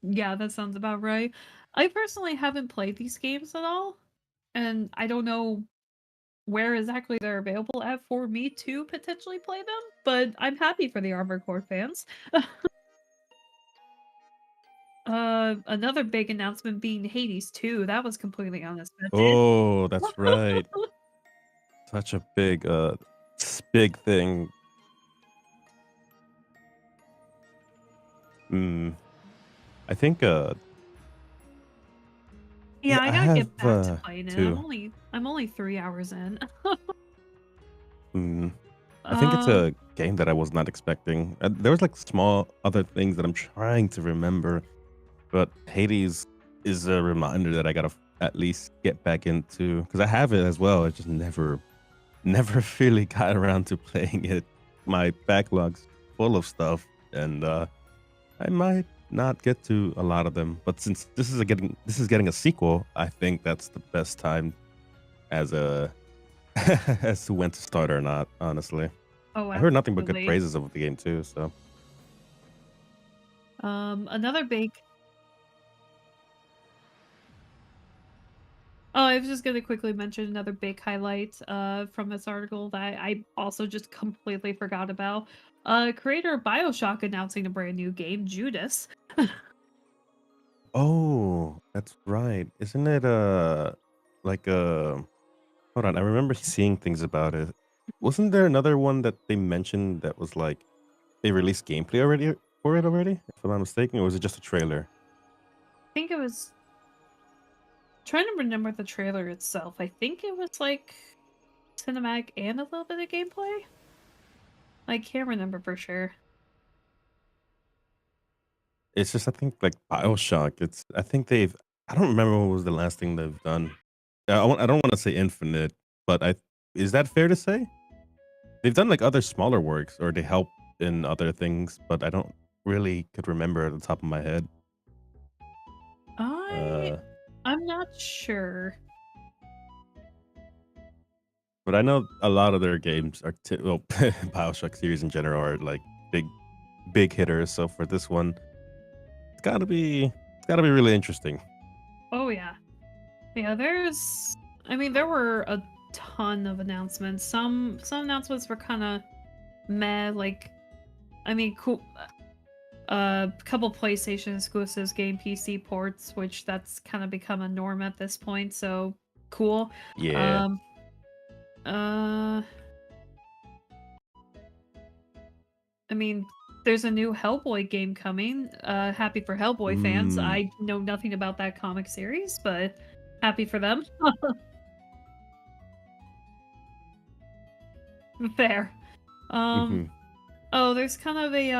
yeah, that sounds about right. I personally haven't played these games at all, and I don't know where exactly they're available at for me to potentially play them, but I'm happy for the Armored Core fans. Another big announcement being Hades 2. That was completely unexpected. Oh, that's right. Such a big thing. I think Yeah, yeah, I I gotta have get back to playing it. two. I'm only 3 hours in. I think it's Um, a game that I was not expecting. There was like small other things that I'm trying to remember, but Hades is a reminder that I gotta at least get back into because I have it as well. I just never really got around to playing it. My backlog's full of stuff, and I might not get to a lot of them. But since this is getting a sequel, I think that's the best time as a as to when to start or not. Honestly, oh, I heard nothing but good absolutely. praises of the game too. So Another big. Oh, I was just gonna quickly mention another big highlight from this article that I also just completely forgot about. Creator of BioShock announcing a brand new game, Judas. oh, that's right. Isn't it like hold on, I remember seeing things about it. Wasn't there another one that they mentioned that was like they released gameplay already for it already? If I'm not mistaken, or was it just a trailer? I think it was trying to remember the trailer itself. I think it was like cinematic and a little bit of gameplay. I can't remember for sure. It's just I think like BioShock. I think they've I don't remember what was the last thing they've done. I don't want to say Infinite, but I is that fair to say? They've done like other smaller works or they help in other things, but I don't really could remember at the top of my head. I Uh, I'm not sure. but I know a lot of their games are well, BioShock series in general are like big hitters. So for this one, it's gotta be really interesting. Oh yeah. Yeah, I mean there were a ton of announcements. Some announcements were kind of meh, like I mean cool a couple PlayStation exclusives game PC ports, which that's kind of become a norm at this point, so cool. Yeah. Um uh I mean there's a new Hellboy game coming. Happy for Hellboy fans. Mm. I know nothing about that comic series, but happy for them. Fair. Um, Hmm. oh, there's kind of a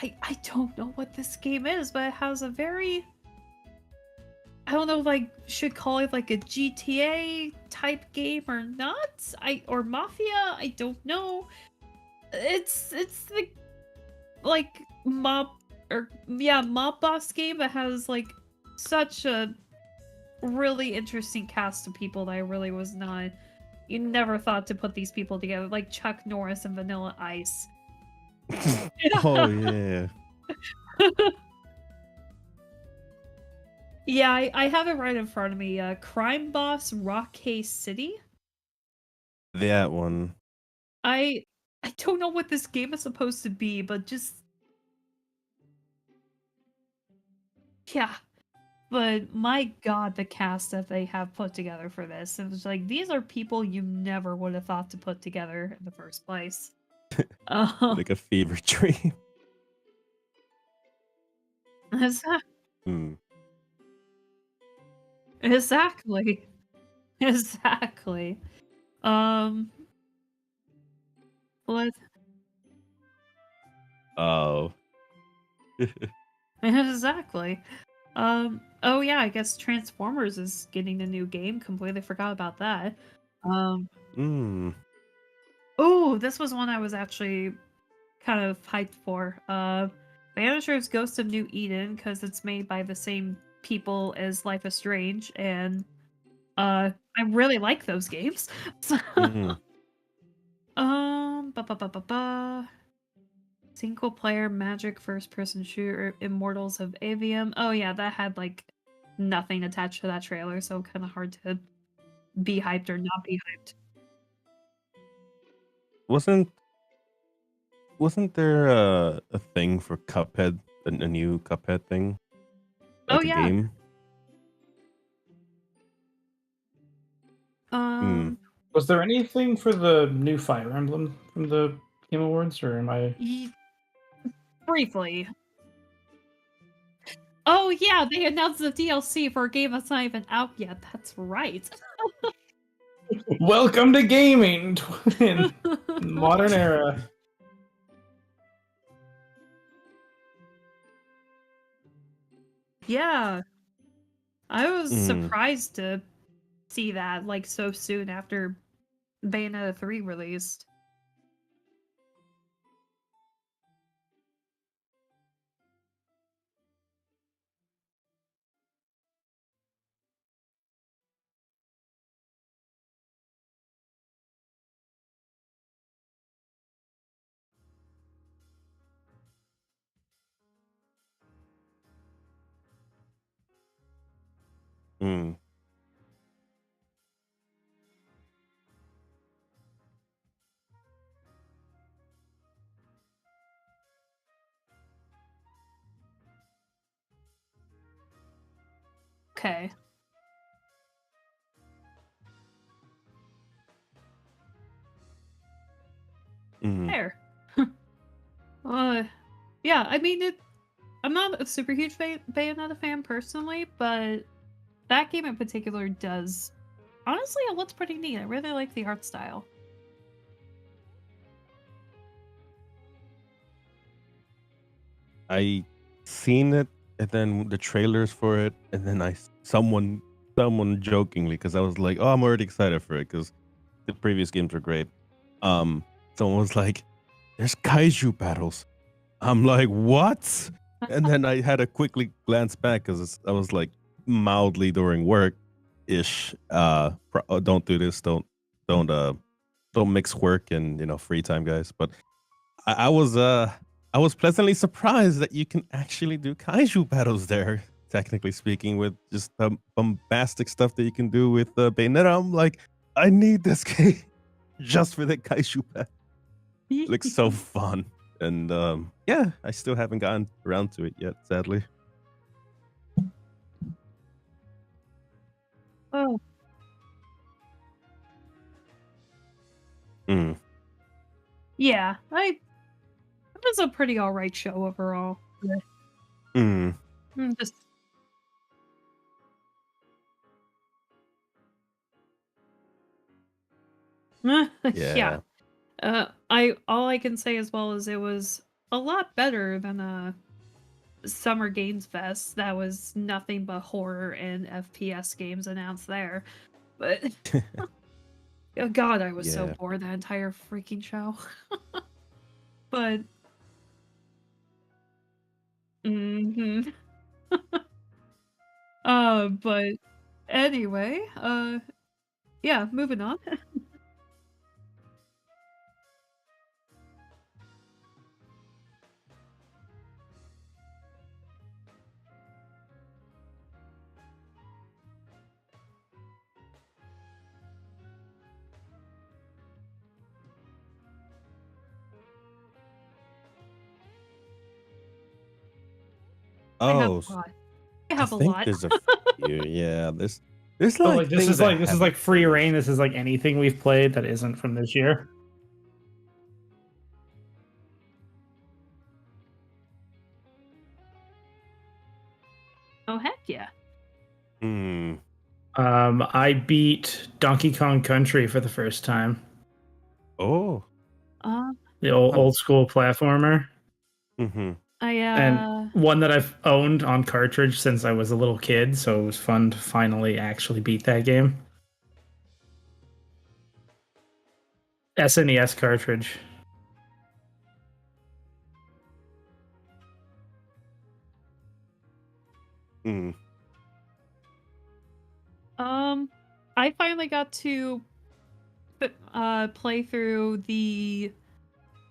I don't know what this game is, but it has a very I don't know, like should call it like a GTA type game or not? Or Mafia? I don't know. It's the like mob or yeah, mob boss game that has like such a really interesting cast of people that I really was not you never thought to put these people together, like Chuck Norris and Vanilla Ice. Oh yeah. Yeah, I have it right in front of me. Crime Boss Rockay City. That one. I I don't know what this game is supposed to be, but just yeah. But my god, the cast that they have put together for this. It was like these are people you never would have thought to put together in the first place. Uh, Like a fever dream. exa- Hmm. exactly. Exactly. Um let Oh. exactly. Oh yeah, I guess Transformers is getting a new game. Completely forgot about that. Um, Mm. oh, this was one I was actually kind of hyped for. Vanisher's Ghost of New Eden, because it's made by the same people as Life is Strange, and I really like those games. So, Mm. ba ba ba ba ba. Single player magic first person shooter Immortals of Avium. Oh yeah, that had like nothing attached to that trailer, so kind of hard to be hyped or not be hyped. Wasn't wasn't there a thing for Cuphead a new Cuphead thing, Oh like a yeah. game. Was there anything for the new Fire Emblem from the Game Awards, or am I? Briefly. Oh yeah, they announced the DLC for a game that's not even out yet. That's right. Welcome to gaming in modern era. Yeah. I was surprised to see that like so soon after Bayonetta 3 released. Mm. Okay. There. Yeah, I mean I'm not a super huge Bayonetta fan personally, but that game in particular does honestly it looks pretty neat. I really like the art style. I seen it, and then the trailers for it, and then someone jokingly, because I was like, oh, I'm already excited for it because the previous games were great. Someone was like, there's kaiju battles. I'm like, what? And then I had to quickly glance back because I was like mildly during work ish. Don't do this. Don't mix work and free time, guys. But I was pleasantly surprised that you can actually do kaiju battles there. Technically speaking, with just bombastic stuff that you can do with Bayonetta. I'm like, I need this game just for the kaiju battle. It looks so fun. And yeah, I still haven't gotten around to it yet, sadly. Oh. Yeah, it was a pretty alright show overall. Just yeah. All I can say as well is it was a lot better than Summer Games Fest. That was nothing but horror and FPS games announced there. But oh god, I was so bored that entire freaking show. But but anyway, yeah, moving on. I have Oh, a lot. I think there's a few. Yeah, there's So like like this is like free reign. This is like anything we've played that isn't from this year. Oh heck yeah. I beat Donkey Kong Country for the first time. Oh. The old school platformer. And one that I've owned on cartridge since I was a little kid, so it was fun to finally actually beat that game. SNES cartridge. I finally got to play through the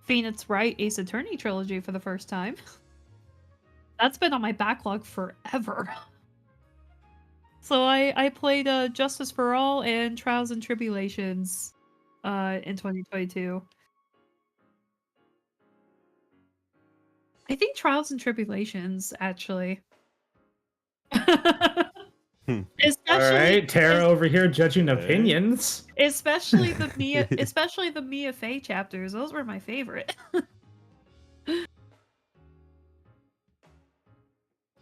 Phoenix Wright Ace Attorney trilogy for the first time. That's been on my backlog forever. So I played Justice for All and Trials and Tribulations in 2022. I think Trials and Tribulations, actually. All Especially, right, Tara es- over here judging Okay. opinions. especially the Mia Fey chapters. Those were my favorite.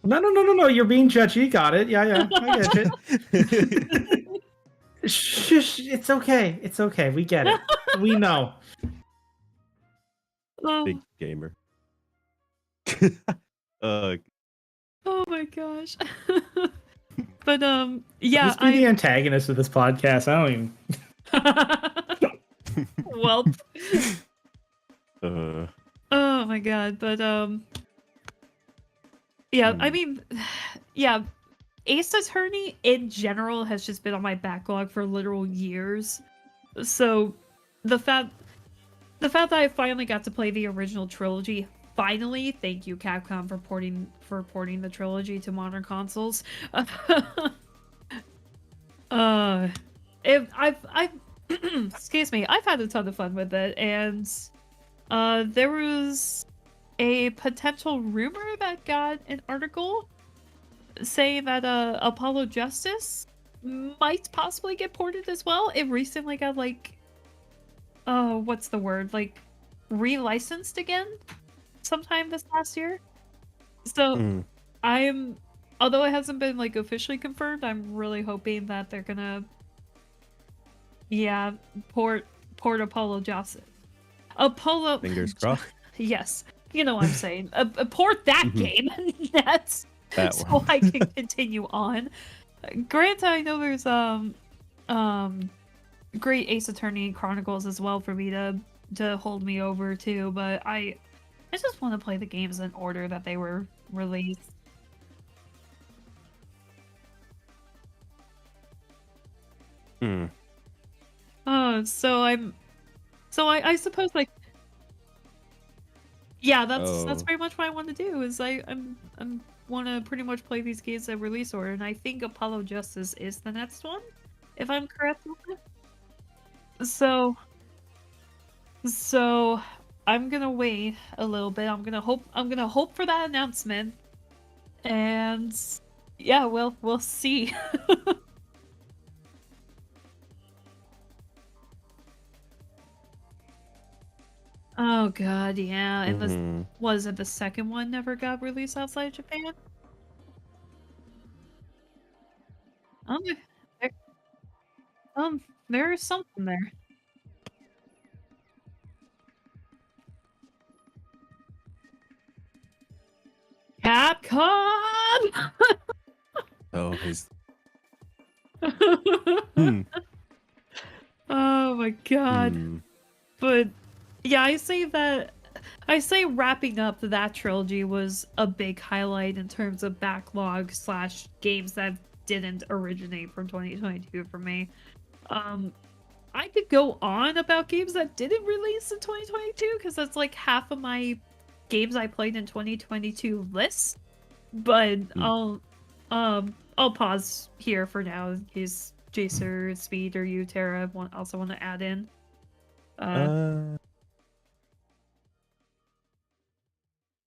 No. You're being judgy. Got it. Yeah. I get it. Shush. It's okay. It's okay. We get it. We know. Big Oh, gamer. oh my gosh. But yeah, Who's be the antagonist of this podcast? I don't even. well, uh, oh my god, but yeah, I Hmm. mean, yeah, Ace Attorney in general has just been on my backlog for literal years. So the fact that I finally got to play the original trilogy, finally, thank you Capcom for porting the trilogy to modern consoles. I've excuse me, I've had a ton of fun with it, and there was a potential rumor that got an article saying that Apollo Justice might possibly get ported as well. It recently got like what's the word? Like relicensed again sometime this last year. So hmm. I'm although it hasn't been like officially confirmed, I'm really hoping that they're gonna yeah, port Apollo Justice. Apollo Fingers crossed. yes. You know what I'm saying. Port that Mhm. game. That's That so one. I can continue on. Granted, I know there's great Ace Attorney Chronicles as well for me to hold me over too, but I just want to play the games in order that they were released. Hmm. Oh, so I suppose like yeah, that's Oh. pretty much what I want to do is I'm want to pretty much play these games at release order, and I think Apollo Justice is the next one, if I'm correct. So So I'm gonna wait a little bit. I'm gonna hope for that announcement. And yeah, we'll see. Oh god, yeah. And this Hmm. was it the second one never got released outside Japan? Um there, um there is something there. Capcom. Oh, he's. Hmm. Oh my god. Hmm. But yeah, I say wrapping up that trilogy was a big highlight in terms of backlog slash games that didn't originate from 2022 for me. Um, I could go on about games that didn't release in 2022 because that's like half of my games I played in 2022 list. But Hmm. I'll pause here for now in case Jacer, Speed, or you, Tara, also want to add in. Uh, Uh.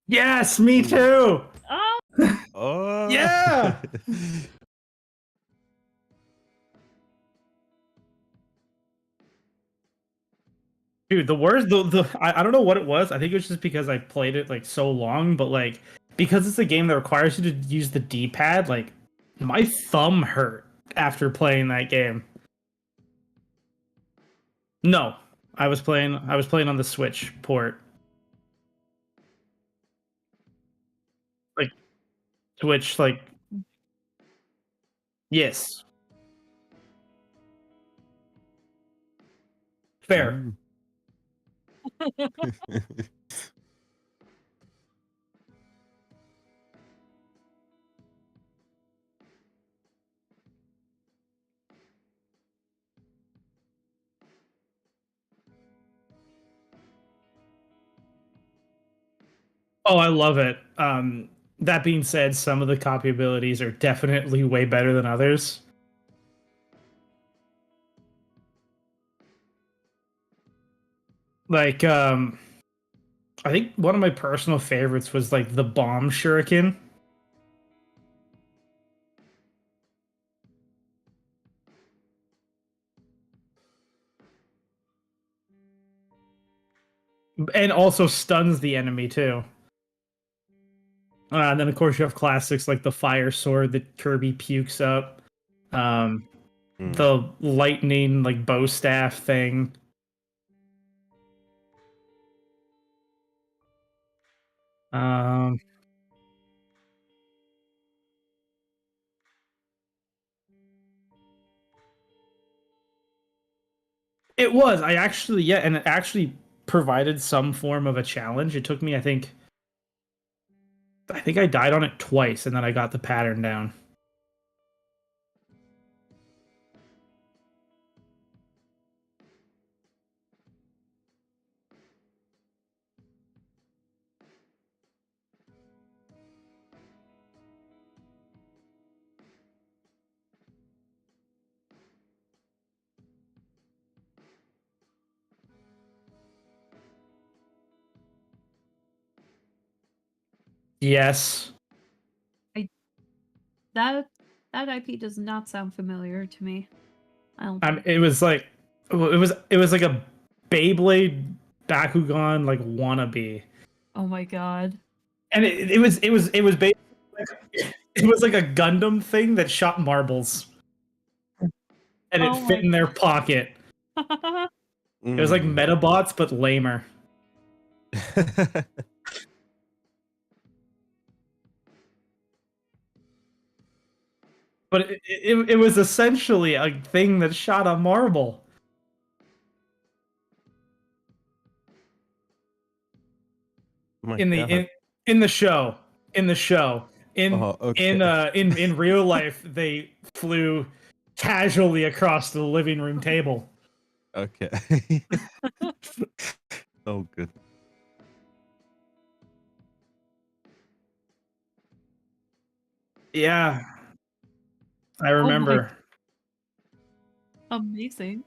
Yes, me Ooh. too. oh, Oh. Yeah. Dude, the worst, I don't know what it was. I think it was just because I played it like so long, but like because it's a game that requires you to use the D-pad, like my thumb hurt after playing that game. No, I was playing on the Switch port. Like Switch, like yes, fair. Hmm. Oh, I love it. That being said, some of the copy abilities are definitely way better than others. Like I think one of my personal favorites was like the bomb shuriken. And also stuns the enemy too. And then of course you have classics like the fire sword that Kirby pukes up. The lightning like bow staff thing. It was. I actually, yeah, and it actually provided some form of a challenge. It took me, I think I died on it twice, and then I got the pattern down. Yes. That IP does not sound familiar to me. It was like a Beyblade Bakugan like wannabe. Oh my god. And it was basically it was like a Gundam thing that shot marbles. And it fit in their pocket. It was like Metabots but lamer. But it was essentially a thing that shot a marble. In the show. In real life, they flew casually across the living room table. Okay. Oh, good. Yeah. I remember. Oh, amazing.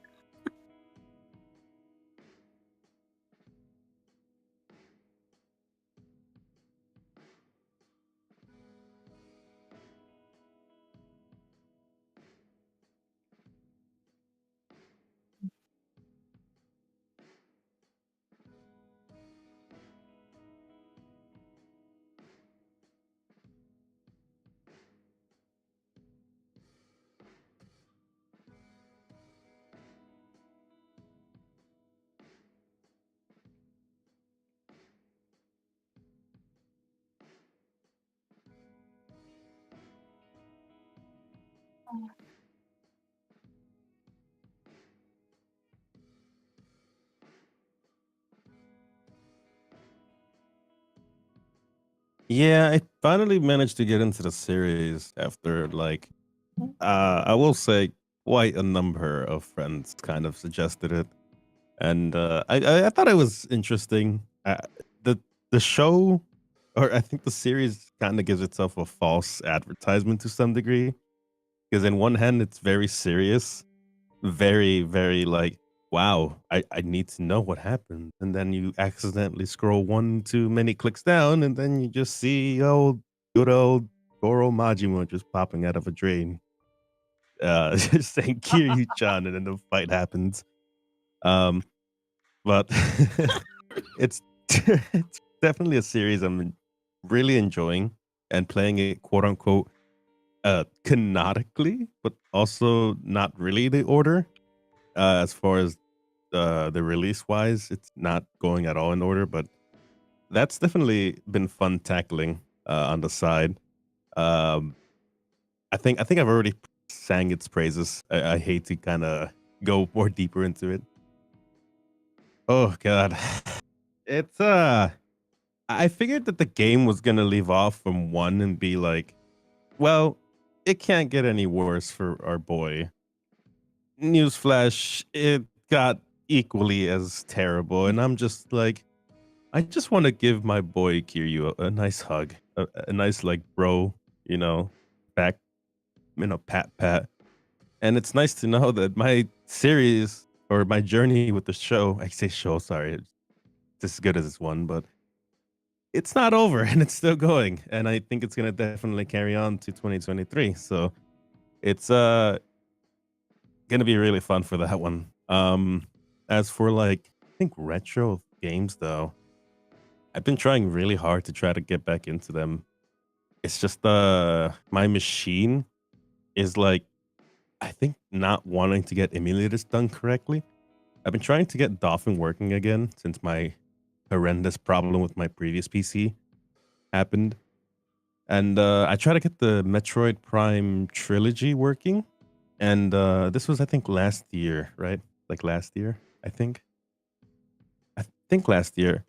Yeah, I finally managed to get into the series after like I will say quite a number of friends kind of suggested it. And I thought it was interesting. The the show, or I think the series, kind of gives itself a false advertisement to some degree, because in one hand it's very serious, very like, wow, I need to know what happened, and then you accidentally scroll one too many clicks down, and then you just see good old Goro Majima just popping out of a drain, just saying Kiryu-chan, and then the fight happens. But it's it's definitely a series I'm really enjoying and playing it, quote unquote, canonically, but also not really the order. As far as the release wise, it's not going at all in order, but that's definitely been fun tackling on the side. Um, I think I've already sang its praises. I hate to kind of go more deeper into it. Oh god. It's I figured that the game was gonna leave off from one and be like, well, it can't get any worse for our boy. Newsflash, it got equally as terrible, and I'm just like, I just want to give my boy Kiryu a nice hug, a nice like bro, back, pat. And it's nice to know that my series or my journey with the show, I say show, sorry, it's as good as this one, but it's not over and it's still going. And I think it's gonna definitely carry on to 2023. So it's gonna be really fun for that one. As for like I think retro games though, I've been trying really hard to try to get back into them. It's just my machine is like I think not wanting to get emulators done correctly. I've been trying to get Dolphin working again since my horrendous problem with my previous PC happened. And I tried to get the Metroid Prime trilogy working. And this was, I think, last year, right? Like last year, I think. I think last year.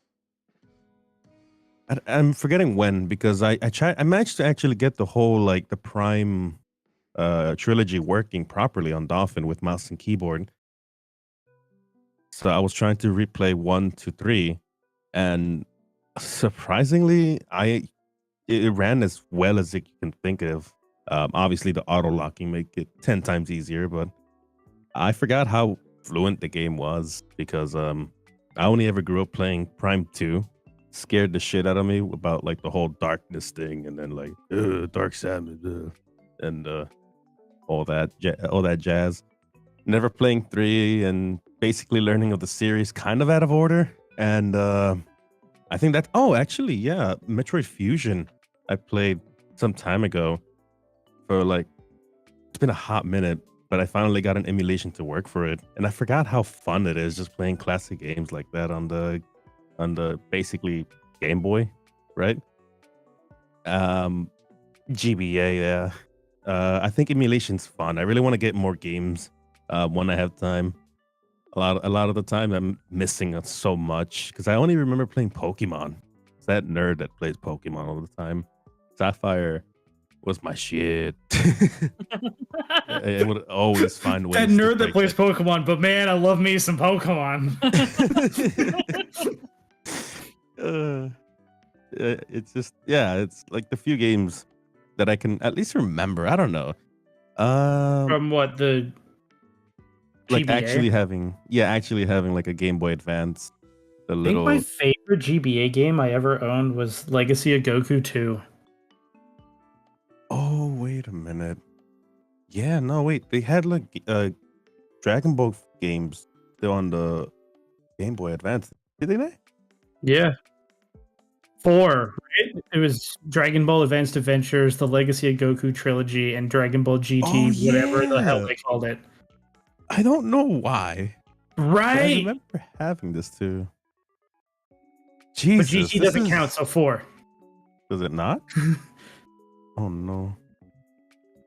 I'm forgetting when because I managed to actually get the whole like the Prime trilogy working properly on Dolphin with mouse and keyboard. So I was trying to replay 1 to 3, and surprisingly, it ran as well as you can think of. Obviously, the auto locking make it 10 times easier, but I forgot how fluent the game was because I only ever grew up playing Prime 2. Scared the shit out of me about like the whole darkness thing, and then like Dark Salmon and all that jazz. Never playing 3 and basically learning of the series kind of out of order. And I think that actually, yeah, Metroid Fusion I played some time ago for like it's been a hot minute, but I finally got an emulation to work for it. And I forgot how fun it is just playing classic games like that on the basically Game Boy, right? GBA, yeah. I think emulation's fun. I really want to get more games when I have time. A lot of the time I'm missing it so much because I only remember playing Pokemon. It's that nerd that plays Pokemon all the time. Sapphire was my shit. I would always find ways. That nerd that plays Pokemon, but man, I love me some Pokemon. It's just it's like the few games that I can at least remember. I don't know. From what the like GBA? actually having like a Game Boy Advance. I think my favorite GBA game I ever owned was Legacy of Goku 2. Oh, wait a minute. Yeah, no, wait. They had like Dragon Ball games still on the Game Boy Advance. Did they? Yeah. 4, right? It was Dragon Ball Advanced Adventures, the Legacy of Goku trilogy, and Dragon Ball GT, whatever the hell they called it. I don't know why. Right. I remember having this too. Jesus, but GT doesn't count, so 4. Does it not? Oh no.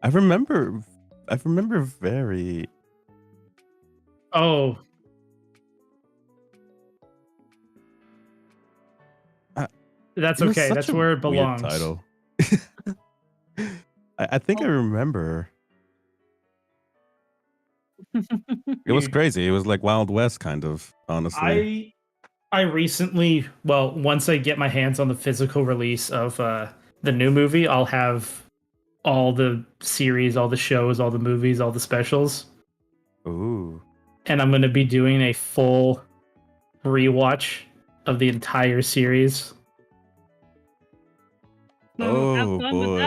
I remember very. Oh. That's okay. That's where it belongs. Title. I think I remember. It was crazy. It was like Wild West, kind of. Honestly, I recently, once I get my hands on the physical release of the new movie, I'll have all the series, all the shows, all the movies, all the specials. Ooh. And I'm going to be doing a full rewatch of the entire series. So have fun with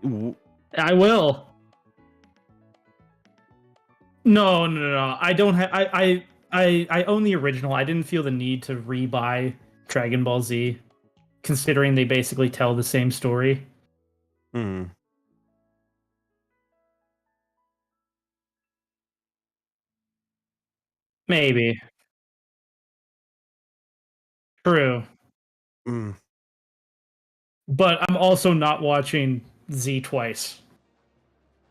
that. I will. No. I don't have. I own the original. I didn't feel the need to rebuy Dragon Ball Z, considering they basically tell the same story. Hmm. Maybe. True. Mm. But I'm also not watching Z twice.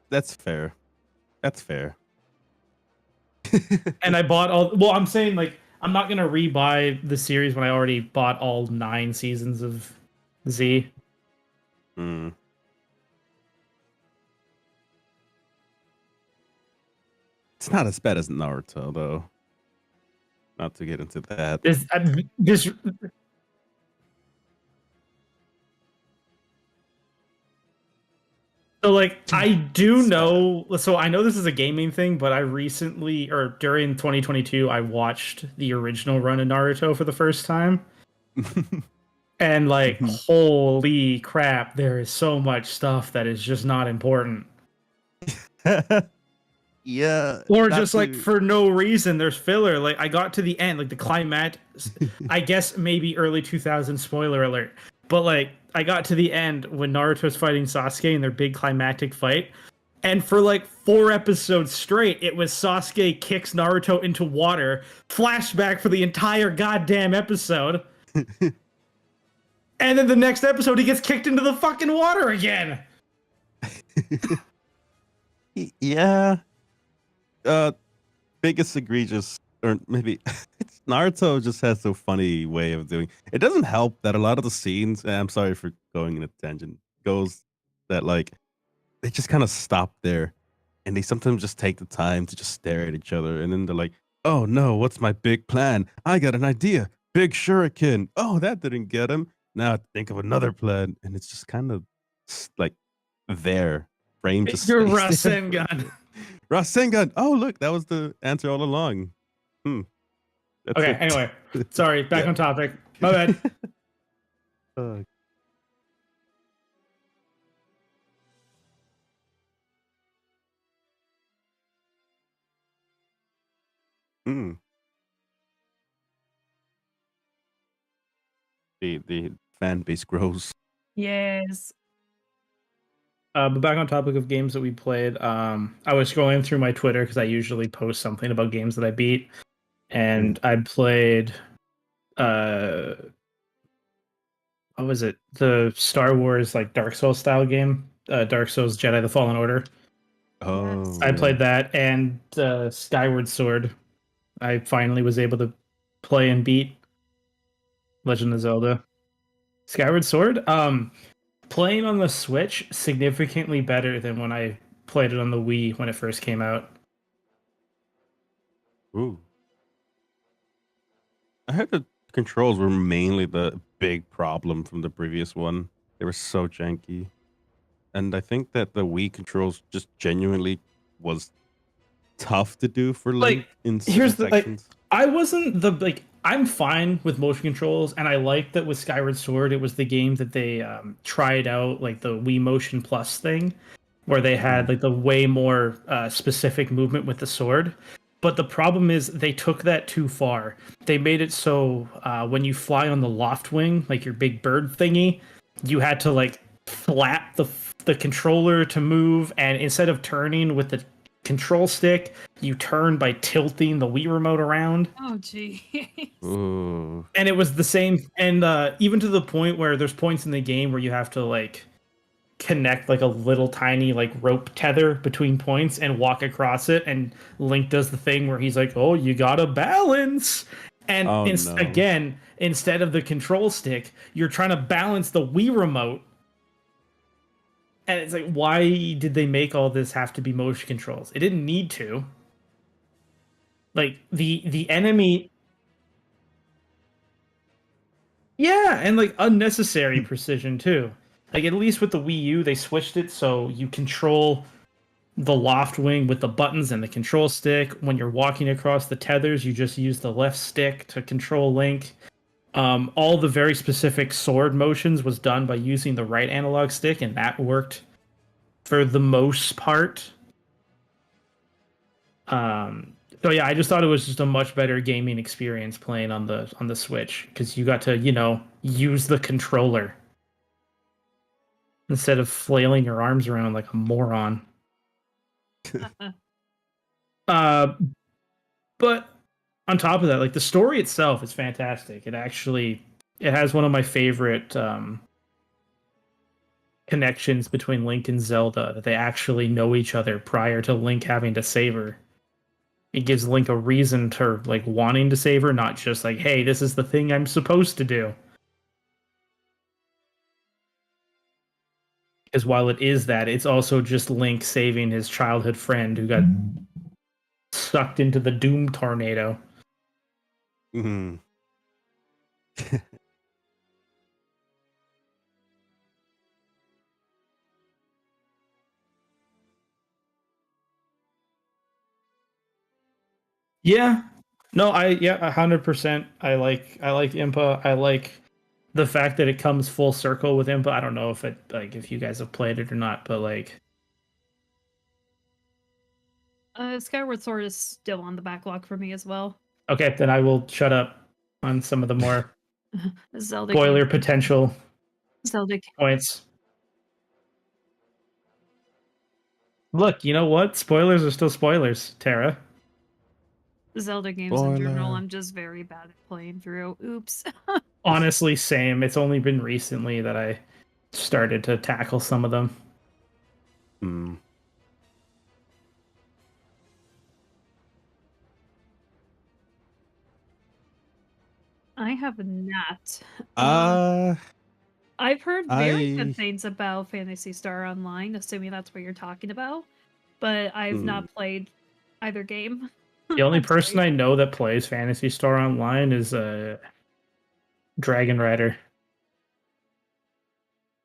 That's fair. That's fair. And I bought all. Well, I'm saying like I'm not gonna rebuy the series when I already bought all 9 seasons of Z. Hmm. It's not as bad as Naruto, though. Not to get into that. This So like I do know, so I know this is a gaming thing, but I recently or during 2022 I watched the original run of Naruto for the first time. And like, holy crap, there is so much stuff that is just not important. Yeah. Or just like for no reason, there's filler. Like I got to the end, like the climax. I guess maybe early 2000s spoiler alert. But like I got to the end when Naruto's fighting Sasuke in their big climactic fight, and for like 4 episodes straight, it was Sasuke kicks Naruto into water, flashback for the entire goddamn episode. And then the next episode, he gets kicked into the fucking water again. Yeah. Biggest egregious, or maybe it's Naruto just has a funny way of doing. It doesn't help that a lot of the scenes, and I'm sorry for going in a tangent, goes that like they just kind of stop there, and they sometimes just take the time to just stare at each other, and then they're like, "Oh no, what's my big plan? I got an idea, big shuriken. Oh, that didn't get him. Now I have to think of another plan," and it's just kind of like there, frame just Your stays there. Rasengan. Rasengan. Oh, look, that was the answer all along. That's Okay, it. anyway. Sorry, back Yeah. on topic. My bad. Uh, mm. The fan base grows. Yes. But back on topic of games that we played, I was scrolling through my Twitter because I usually post something about games that I beat, and I played, what was it? The Star Wars like Dark Souls style game, Dark Souls Jedi: The Fallen Order. Oh, I yeah. played that, and Skyward Sword. I finally was able to play and beat Legend of Zelda. Skyward Sword. Playing on the Switch significantly better than when I played it on the Wii when it first came out. Ooh. I heard the controls were mainly the big problem from the previous one. They were so janky. And I think that the Wii controls just genuinely was tough to do for Link in here's certain the like sections. I wasn't the like I'm fine with motion controls, and I like that with Skyward Sword it was the game that they tried out like the Wii Motion Plus thing, where they had like the way more specific movement with the sword. But the problem is they took that too far. They made it so when you fly on the loft wing, like your big bird thingy, you had to like flap the controller to move, and instead of turning with the control stick, you turn by tilting the Wii remote around. Oh, gee. Ooh. And it was the same, and even to the point where there's points in the game where you have to like connect like a little tiny like rope tether between points and walk across it, and Link does the thing where he's like, oh, you gotta balance, and Oh, no. again, instead of the control stick, you're trying to balance the Wii remote. And it's like, why did they make all this have to be motion controls? It didn't need to. Like the enemy, yeah, and like unnecessary precision too. Like at least with the Wii U, they switched it so you control the loft wing with the buttons and the control stick. When you're walking across the tethers, you just use the left stick to control Link. All the very specific sword motions was done by using the right analog stick, and that worked for the most part. So yeah, I just thought it was just a much better gaming experience playing on the Switch, because you got to, use the controller instead of flailing your arms around like a moron. But on top of that, like the story itself is fantastic. It has one of my favorite connections between Link and Zelda, that they actually know each other prior to Link having to save her. It gives Link a reason to like wanting to save her, not just like, hey, this is the thing I'm supposed to do. Because while it is that, it's also just Link saving his childhood friend who got sucked into the Doom tornado. Mm-hmm. Yeah. No, 100%. I like Impa. I like the fact that it comes full circle with him, but I don't know if it like if you guys have played it or not, but like Skyward Sword is still on the backlog for me as well. okay, then I will shut up on some of the more Zelda spoiler games. potential Zelda points. Look, you know what? Spoilers are still spoilers, Tara. Zelda games in general, Spoiler. I'm just very bad at playing through. Oops. Honestly, same. It's only been recently that I started to tackle some of them. Hmm. I have not. Uh, I've heard very good I things about Phantasy Star Online, assuming that's what you're talking about, but I've not played either game. The only I'm person sorry. I know that plays Phantasy Star Online is Dragon Rider.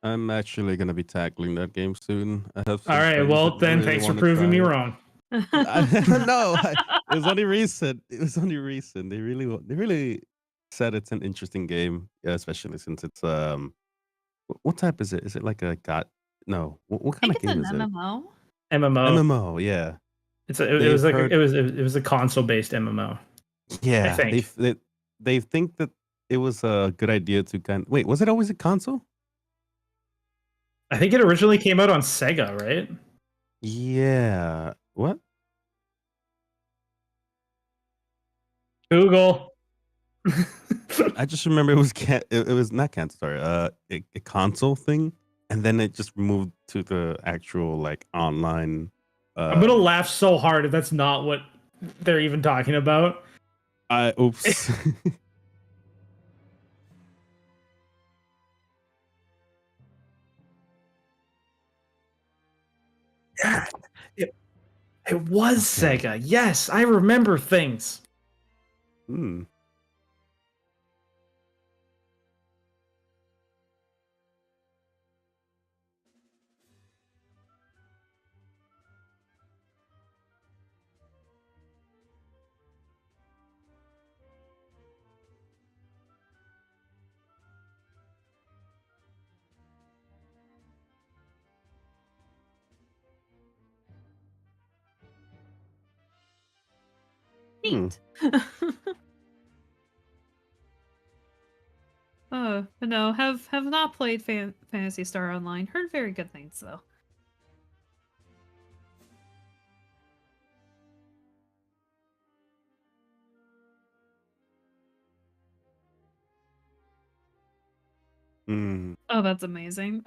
I'm actually gonna be tackling that game soon. I have All some right, friends well that then, really thanks for want to proving try me it. wrong. No, it was only recent. It was only recent. They really said it's an interesting game, yeah, especially since it's what type is it? Is it like a god? No, what I kind think of it's game an is it? MMO. MMO. MMO, yeah. It was They've like heard, it was a console based MMO. I yeah. think. They think that it was a good idea to wait. Was it always a console? I think it originally came out on Sega, right? Yeah. What? Google. I just remember it was it was not cancel. Sorry, a console thing, and then it just moved to the actual like online. I'm gonna laugh so hard if that's not what they're even talking about. Oops. Yeah, it was Okay. Sega. Yes, I remember things. Hmm. Neat. But no, have not played Phantasy Star Online. Heard very good things though. Hmm. Oh, that's amazing.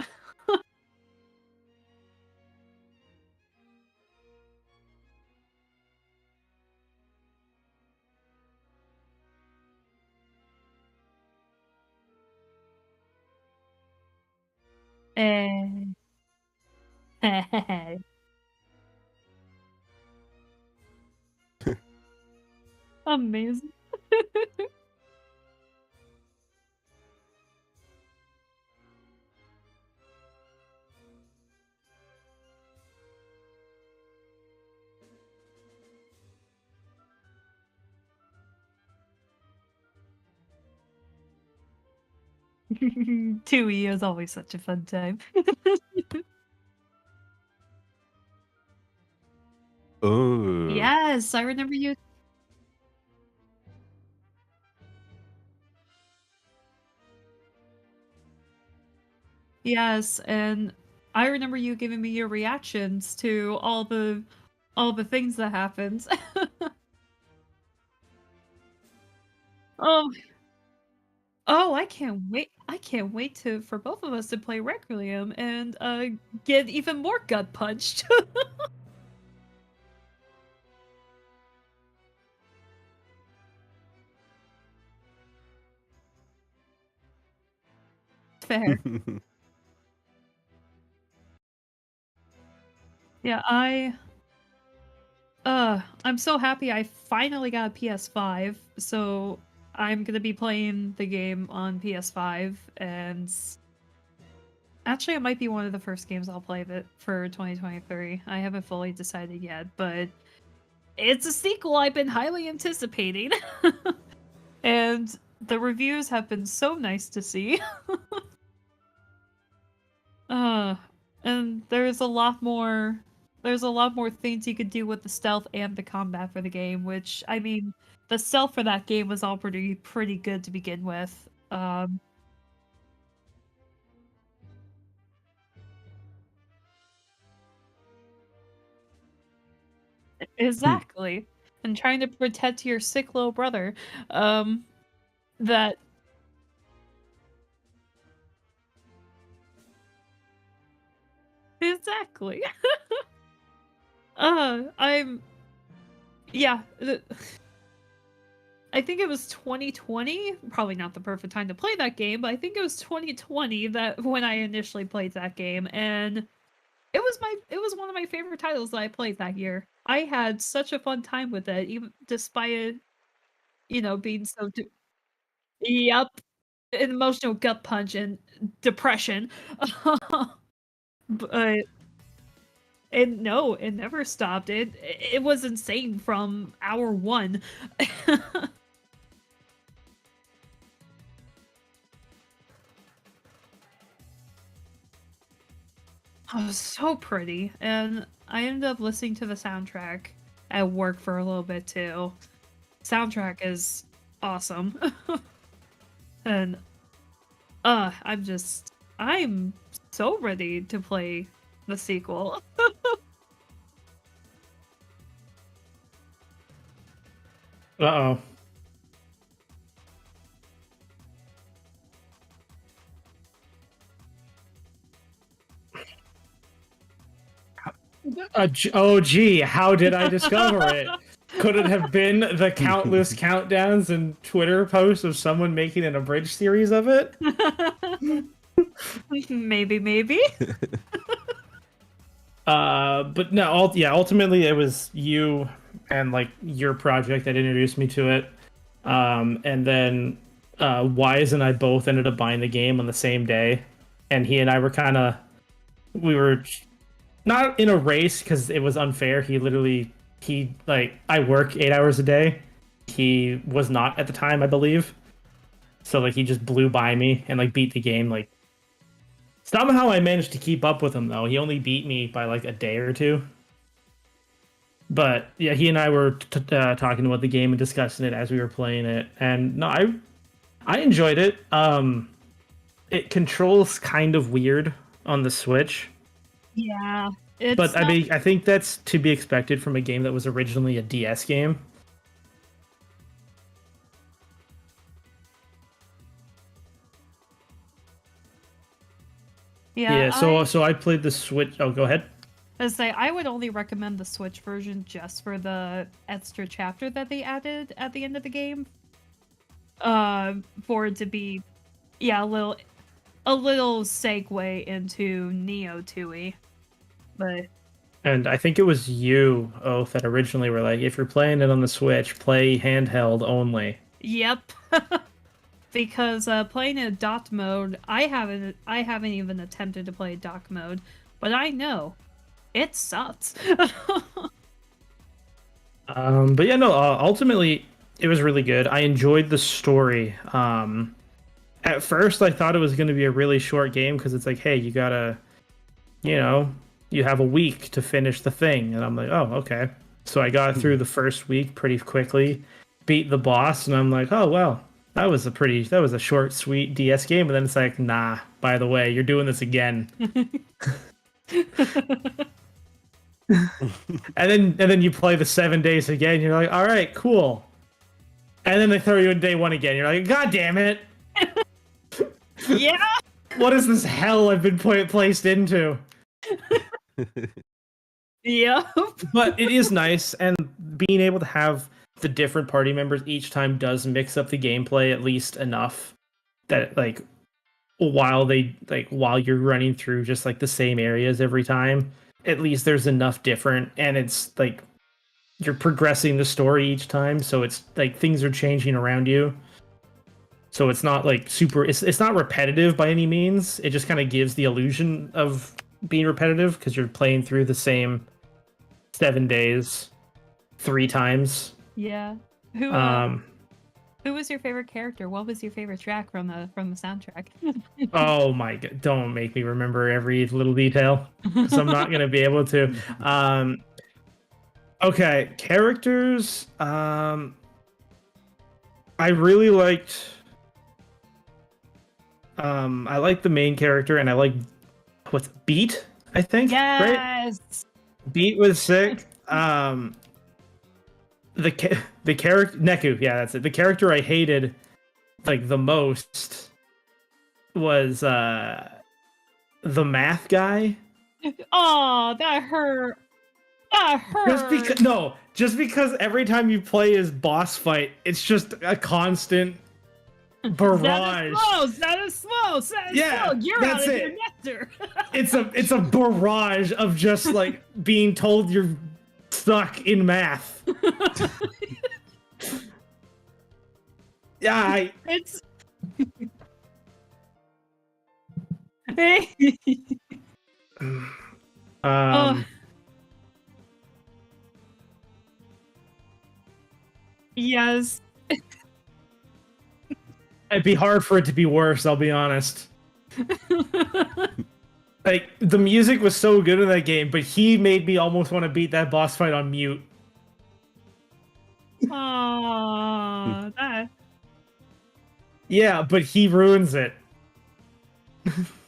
Eh. Amazing. Tui is always such a fun time. Oh. Yes, I remember you. Yes, and I remember you giving me your reactions to all the things that happens. Oh, oh, I can't wait. I can't wait to for both of us to play Requiem and get even more gut punched. Fair. Yeah, I'm so happy I finally got a PS5, so I'm gonna be playing the game on PS5, and actually it might be one of the first games I'll play that for 2023. I haven't fully decided yet, but it's a sequel I've been highly anticipating. And the reviews have been so nice to see. And there's a lot more things you could do with the stealth and the combat for the game, which, I mean, the stealth for that game was all pretty good to begin with. Exactly. And trying to protect your sick little brother. That exactly. I'm yeah. I think it was 2020. Probably not the perfect time to play that game, but I think it was 2020 that when I initially played that game, and it was one of my favorite titles that I played that year. I had such a fun time with it, even despite it, being so yep, an emotional gut punch and depression. But no, it never stopped. It was insane from hour one. Oh, so pretty. And I ended up listening to the soundtrack at work for a little bit too. Soundtrack is awesome. And I'm so ready to play the sequel. Uh-oh. Oh, gee, how did I discover it? Could it have been the countless countdowns and Twitter posts of someone making an abridged series of it? Maybe. But no, ultimately it was you and like your project that introduced me to it. And then Wise and I both ended up buying the game on the same day, and he and I were we were not in a race because it was unfair. He like, I work 8 hours a day. He was not at the time, I believe. So like he just blew by me and like beat the game. Like somehow I managed to keep up with him though. He only beat me by like a day or two. But yeah, he and I were talking about the game and discussing it as we were playing it, and no, I enjoyed it. It controls kind of weird on the Switch. Yeah. But I mean, I think that's to be expected from a game that was originally a DS game. Yeah. So I played the Switch. Oh, go ahead. I would only recommend the Switch version just for the extra chapter that they added at the end of the game. For it to be, yeah, a little segue into Neo Tooie. But And I think it was you, Oath, that originally were like, if you're playing it on the Switch, play handheld only. yep. Because playing in dock mode, I haven't even attempted to play dock mode, but I know it sucks. But yeah, no. Ultimately, it was really good. I enjoyed the story. At first, I thought it was going to be a really short game because it's like, hey, you gotta, you have a week to finish the thing, and I'm like, oh, okay. So I got through the first week pretty quickly, beat the boss, and I'm like, oh well, that was a short, sweet DS game. And then it's like, nah. By the way, you're doing this again. and then you play the 7 days again. You're like, all right, cool. And then they throw you in day one again. You're like, god damn it! Yeah. What is this hell I've been placed into? Yep. But it is nice, and being able to have the different party members each time does mix up the gameplay at least enough that like while you're running through just like the same areas every time, at least there's enough different, and it's like you're progressing the story each time, so it's like things are changing around you. So it's not like it's not repetitive by any means. It just kind of gives the illusion of being repetitive because you're playing through the same 7 days 3 times. Yeah. Who was your favorite character? What was your favorite track from the soundtrack? Oh my god! Don't make me remember every little detail, so I'm not gonna be able to. Okay, characters. I really liked. I liked the main character, and I liked what's Beat. I think right. Yes. Beat was sick. The character Neku, yeah, that's it. The character I hated like the most was the math guy. Oh, that hurt. That hurt. Just because every time you play his boss fight, it's just a constant barrage. That is slow. You're that's out of it. your nectar. It's a barrage of just like being told you're stuck in math. Yeah, It's. Yes. It'd be hard for it to be worse, I'll be honest. Like, the music was so good in that game, but he made me almost want to beat that boss fight on mute. Oh, that. Yeah, but he ruins it.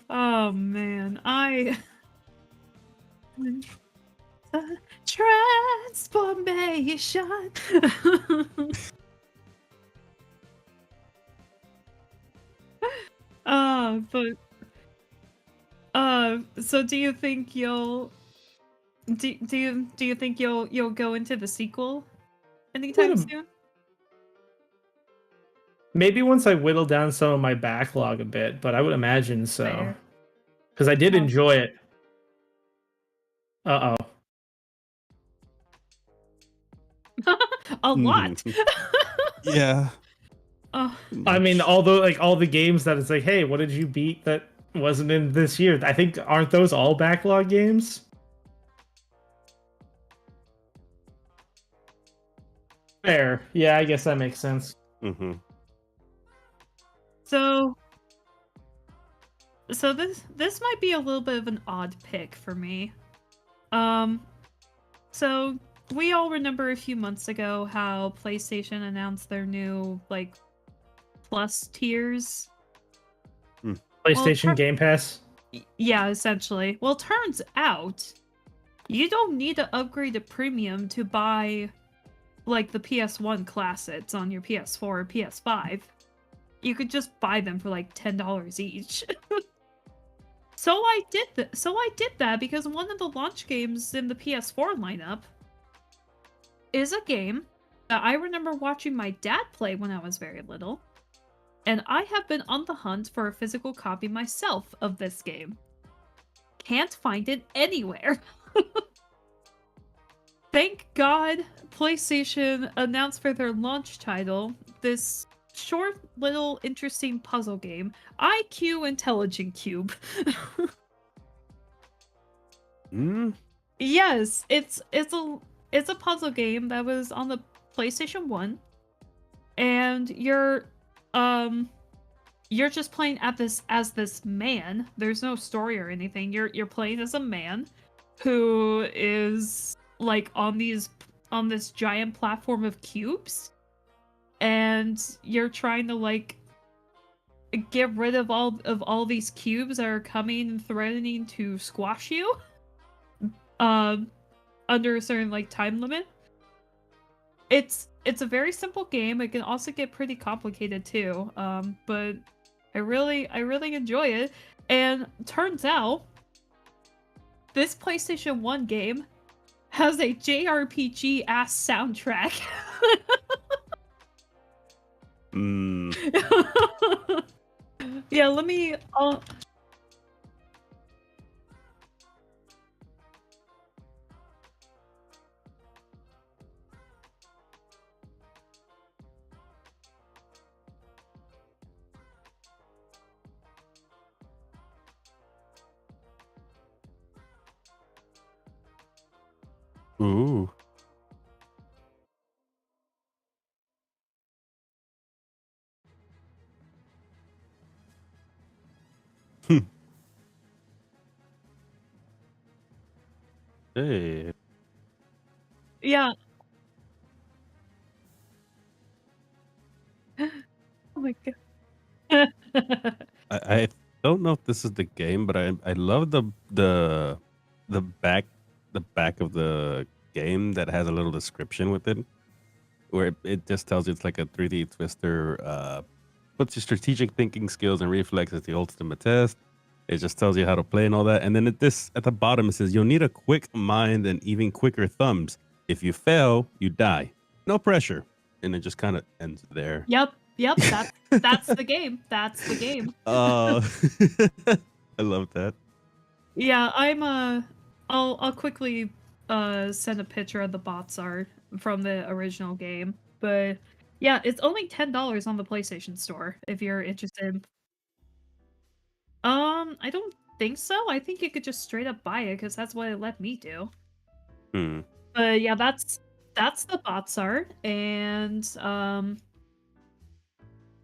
Oh man, transformation. But so do you think you'll do you think you'll go into the sequel anytime soon? Maybe once I whittle down some of my backlog a bit, but I would imagine so. Because I did Oh. enjoy it. Uh-oh. A lot. Yeah. I mean, although like all the games that it's like, hey, what did you beat that wasn't in this year? I think aren't those all backlog games? Fair. Yeah, I guess that makes sense. Mm-hmm. So this might be a little bit of an odd pick for me. So we all remember a few months ago how PlayStation announced their new like plus tiers. PlayStation Game Pass? Yeah, essentially. Well, turns out you don't need to upgrade to premium to buy like the PS1 classics on your PS4 or PS5. You could just buy them for like $10 each. So I did that because one of the launch games in the PS4 lineup is a game that I remember watching my dad play when I was very little. And I have been on the hunt for a physical copy myself of this game. Can't find it anywhere. Thank God PlayStation announced for their launch title this short little interesting puzzle game, IQ Intelligent Cube. Yes, it's a puzzle game that was on the PlayStation 1, and you're just playing as this man. There's no story or anything. You're playing as a man who is like on this giant platform of cubes, and you're trying to like get rid of all these cubes that are coming and threatening to squash you under a certain like time limit. It's a very simple game. It can also get pretty complicated too, but I really enjoy it. And turns out this PlayStation 1 game has a JRPG ass soundtrack. Yeah, let me Ooh. Hey. Yeah. Oh my god. I don't know if this is the game, but I love the back of the game that has a little description with it, where it just tells you it's like a 3D twister. Puts your strategic thinking skills and reflexes the ultimate test. It just tells you how to play and all that. And then at the bottom it says you'll need a quick mind and even quicker thumbs. If you fail, you die. No pressure. And it just kind of ends there. Yep. That's the game. That's the game. I love that. Yeah, I'll quickly send a picture of the bots art from the original game. But yeah, it's only $10 on the PlayStation Store if you're interested. I don't think so. I think you could just straight up buy it because that's what it let me do. But yeah, that's the bots art, and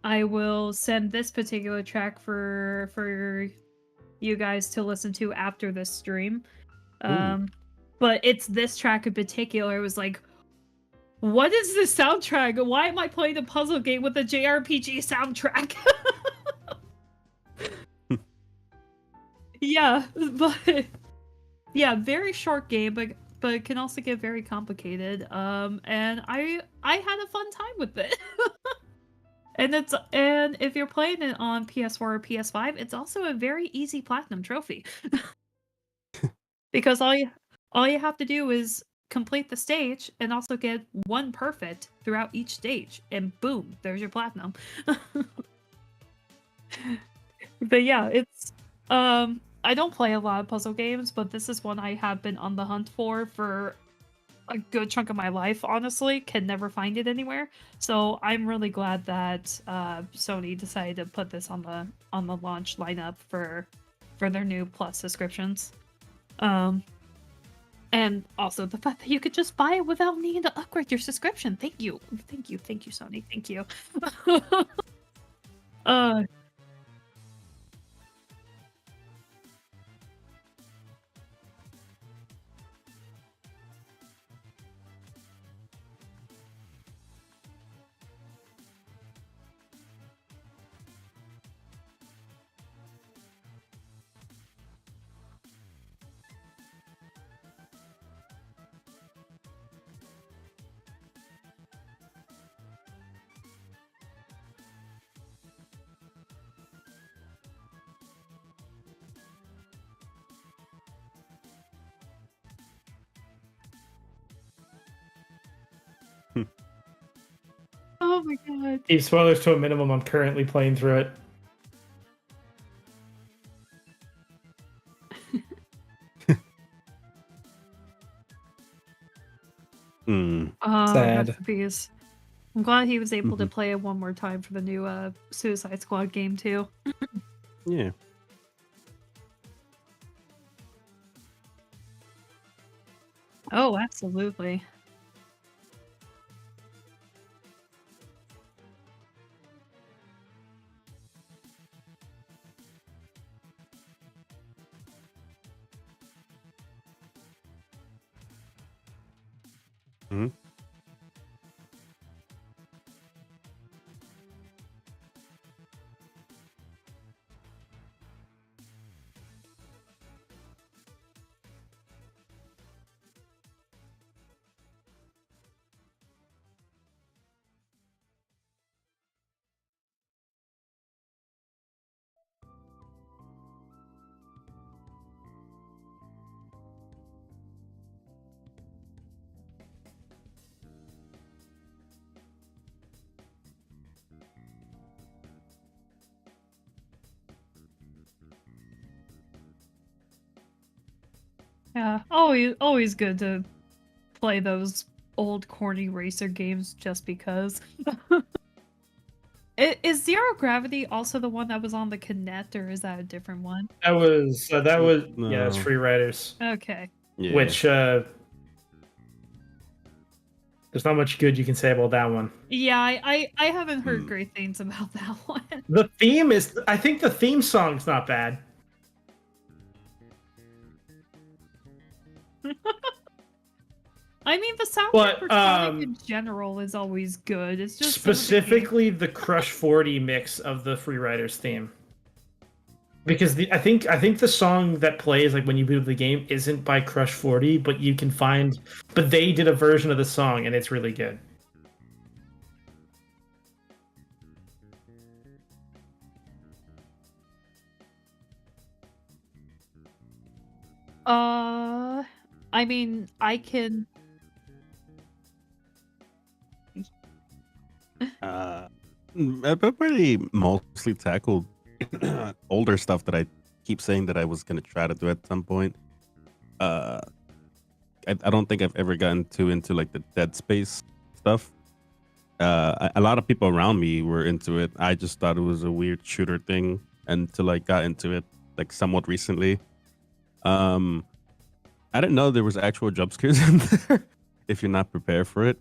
I will send this particular track for you guys to listen to after this stream. But it's this track in particular. It was like, what is this soundtrack? Why am I playing a puzzle game with a JRPG soundtrack? Yeah, but yeah, very short game, but it can also get very complicated. And I had a fun time with it. And if you're playing it on PS4 or PS5, it's also a very easy platinum trophy. Because all you have to do is complete the stage and also get one perfect throughout each stage, and boom, there's your platinum. But yeah, it's I don't play a lot of puzzle games, but this is one I have been on the hunt for a good chunk of my life, honestly. Can never find it anywhere. So I'm really glad that Sony decided to put this on the launch lineup for their new Plus subscriptions. And also the fact that you could just buy it without needing to upgrade your subscription. Thank you, Sony. Thank you. Oh my god. Keep spoilers to a minimum. I'm currently playing through it. Sad. Recipes. I'm glad he was able to play it one more time for the new Suicide Squad game too. Yeah. Oh, absolutely. Yeah, always good to play those old corny racer games just because. Is Zero Gravity also the one that was on the Kinect, or is that a different one? That was No. yeah, it's Free Riders. Okay. Yeah. Which there's not much good you can say about that one. Yeah, I haven't heard great things about that one. The theme is, I think the theme song's not bad. I mean, the soundtrack But for Sonic in general is always good. It's just specifically the Crush 40 mix of the Free Riders theme. Because I think the song that plays like when you boot the game isn't by Crush 40, but they did a version of the song and it's really good. I mean, I can. I've pretty mostly tackled older stuff that I keep saying that I was gonna try to do at some point. I don't think I've ever gotten too into like the Dead Space stuff. A lot of people around me were into it. I just thought it was a weird shooter thing until I got into it like somewhat recently. I didn't know there was actual jump scares in there if you're not prepared for it.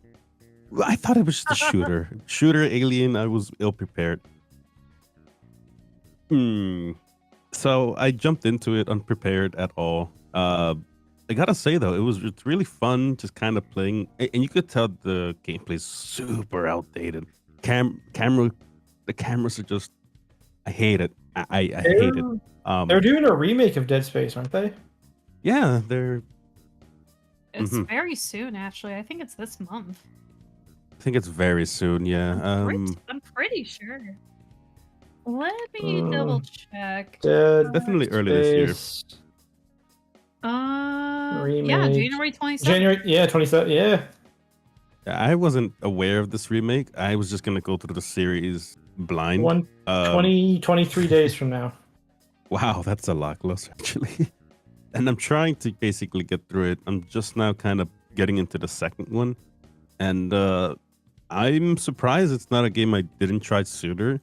I thought it was just a shooter alien. I was ill prepared. So I jumped into it unprepared at all. I gotta say though, it's really fun just kind of playing, and you could tell the gameplay is super outdated. The cameras are just, I hate it. I hate it. They're doing a remake of Dead Space, aren't they? Yeah, It's very soon, actually. I think it's this month. I think it's very soon. Yeah. I'm pretty sure. Let me double check. Definitely early this year. Yeah, January 27th. 27th. Yeah. I wasn't aware of this remake. I was just gonna go through the series blind. 23 days from now. Wow, that's a lot closer actually. And I'm trying to basically get through it. I'm just now kind of getting into the second one, and I'm surprised it's not a game I didn't try sooner,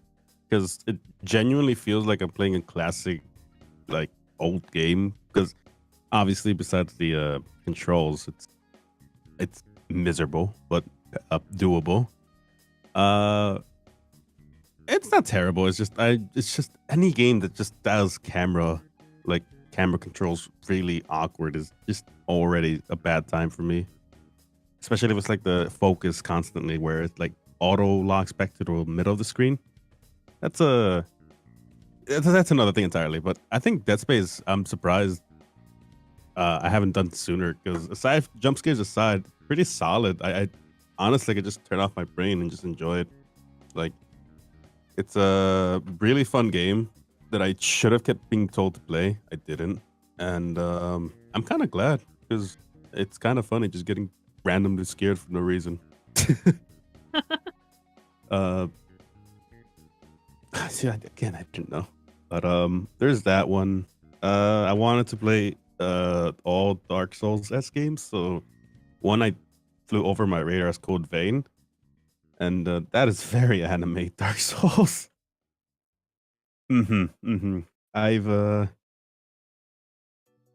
because it genuinely feels like I'm playing a classic, like old game. Because obviously, besides the controls, it's miserable but doable. It's not terrible. It's just any game that just does camera controls really awkward is just already a bad time for me. Especially if it's like the focus constantly, where it like auto locks back to the middle of the screen. That's another thing entirely. But I think Dead Space, I'm surprised I haven't done sooner, because aside jump scares aside, pretty solid. I honestly could just turn off my brain and just enjoy it. Like, it's a really fun game that I should have kept being told to play. I didn't, and I'm kind of glad, because it's kind of funny just getting randomly scared for no reason. See, again, I didn't know, but there's that one. I wanted to play all Dark Souls-esque games, so one I flew over my radar is Code Vein, and that is very anime Dark Souls. I've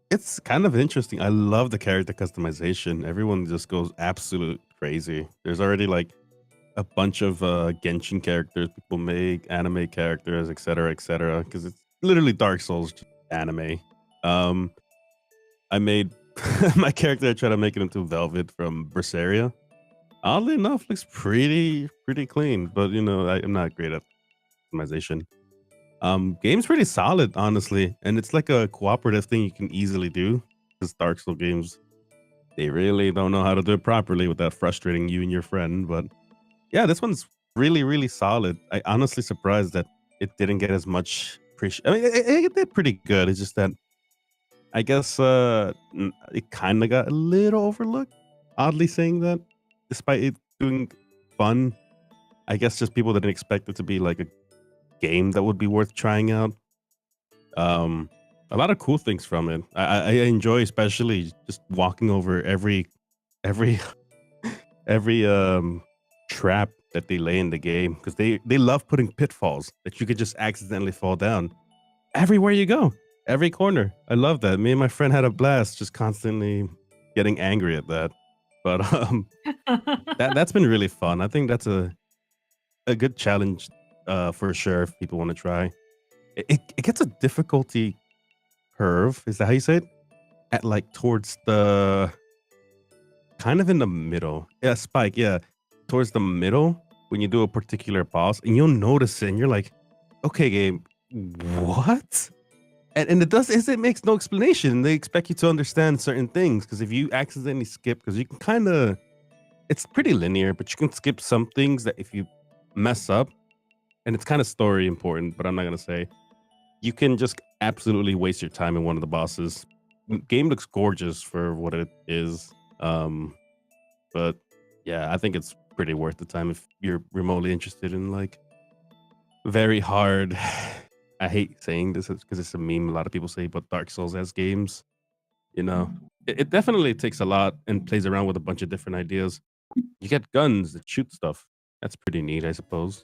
it's kind of interesting. I love the character customization. Everyone just goes absolute crazy. There's already like a bunch of Genshin characters people make, anime characters, etc., because it's literally Dark Souls anime. I made my character, I tried to make it into Velvet from Berseria. Oddly enough, looks pretty clean, but you know, I'm not great at customization. Game's pretty solid, honestly, and it's like a cooperative thing you can easily do, because Dark Souls games, they really don't know how to do it properly without frustrating you and your friend. But yeah, this one's really solid. I honestly surprised that it didn't get as much appreciation. I mean, it did pretty good. It's just that I guess it kind of got a little overlooked. Oddly saying that, despite it doing fun, I guess just people didn't expect it to be like a game that would be worth trying out. A lot of cool things from it. I enjoy, especially just walking over every trap that they lay in the game, because they love putting pitfalls that you could just accidentally fall down everywhere you go, every corner. I love that. Me and my friend had a blast just constantly getting angry at that. But that's been really fun. I think that's a good challenge for sure if people want to try. It gets a difficulty curve. Is that how you say it? at like towards the kind of in the middle. Yeah, Spike, yeah. Towards the middle when you do a particular boss and you'll notice it and you're like, okay, game, what? And it does is it makes no explanation. They expect you to understand certain things because if you accidentally skip, because you can kind of it's pretty linear, but you can skip some things that if you mess up, and it's kind of story important, but I'm not gonna say you can just absolutely waste your time in one of the bosses. Game looks gorgeous for what it is. But yeah, I think it's pretty worth the time if you're remotely interested in like very hard. I hate saying this because it's a meme a lot of people say, but Dark Souls as games, you know, it definitely takes a lot and plays around with a bunch of different ideas. You get guns that shoot stuff. That's pretty neat, I suppose.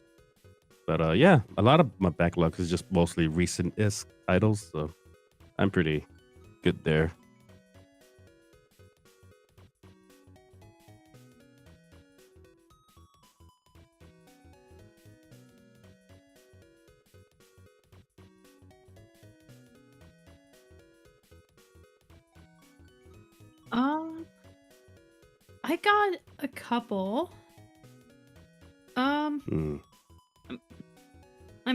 But yeah, a lot of my backlog is just mostly recent-ish titles, so I'm pretty good there. I got a couple. I'm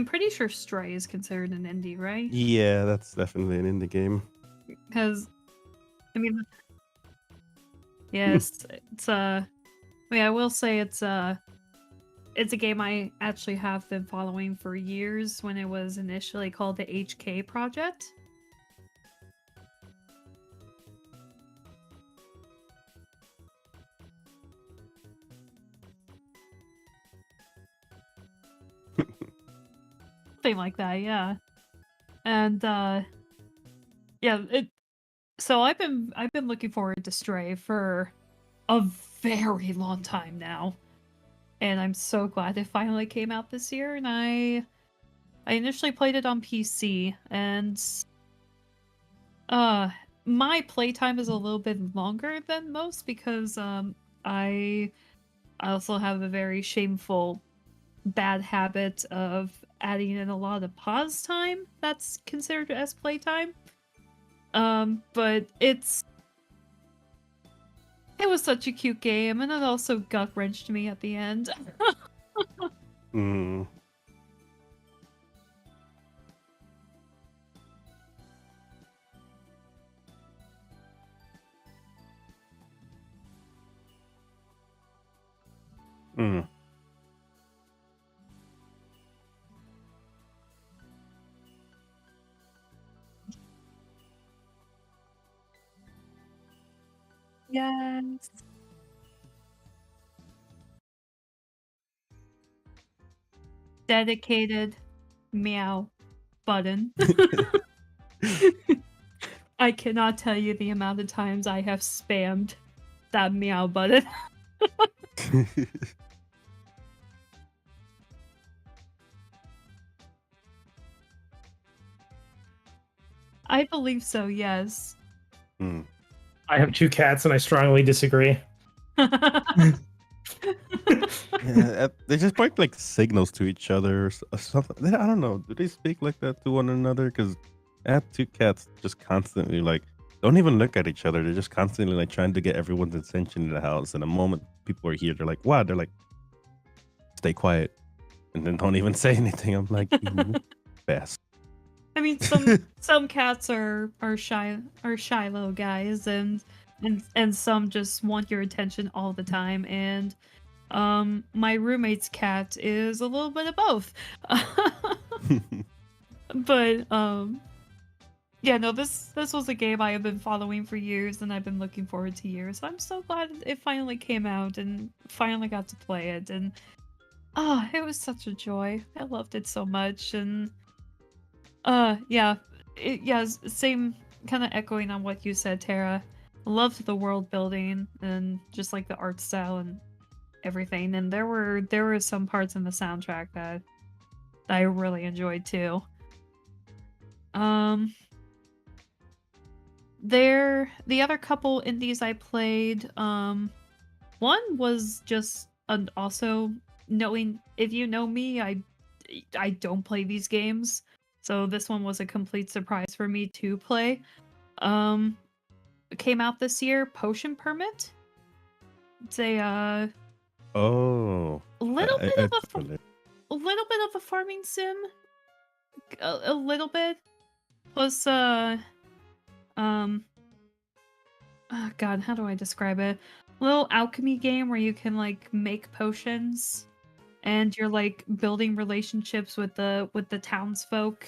pretty sure Stray is considered an indie, right? Yeah, that's definitely an indie game. Because, I mean, yes, it's I mean, I will say it's a game I actually have been following for years when it was initially called the HK Project. Something like that, yeah. And yeah, so I've been looking forward to Stray for a very long time now. And I'm so glad it finally came out this year. And I initially played it on PC, and my playtime is a little bit longer than most because I also have a very shameful bad habit of adding in a lot of pause time that's considered as playtime. But it was such a cute game, and it also gut-wrenched me at the end. Yes. Dedicated meow button. I cannot tell you the amount of times I have spammed that meow button. I believe so, yes. I have 2 cats and I strongly disagree. Yeah, they just point like signals to each other or something. I don't know. Do they speak like that to one another? Because I have 2 cats just constantly like don't even look at each other. They're just constantly like trying to get everyone's attention in the house. And the moment people are here, they're like, "What?" They're like, "Stay quiet," and then don't even say anything. I'm like, "Best." I mean, some cats are shy little guys, and some just want your attention all the time. And my roommate's cat is a little bit of both. But yeah, no, this was a game I have been following for years, and I've been looking forward to years. I'm so glad it finally came out and finally got to play it. And it was such a joy. I loved it so much. And yeah, same kind of echoing on what you said, Tara. Loved the world building and just like the art style and everything. And there were some parts in the soundtrack that I really enjoyed too. The other couple indies I played, one was just also knowing, if you know me, I don't play these games, so this one was a complete surprise for me to play. came out this year, Potion Permit. It's a Oh, little bit of a familiar. a little bit of a farming sim, a little bit. Plus, oh God, how do I describe it? Little alchemy game where you can like make potions, and you're like building relationships with the townsfolk.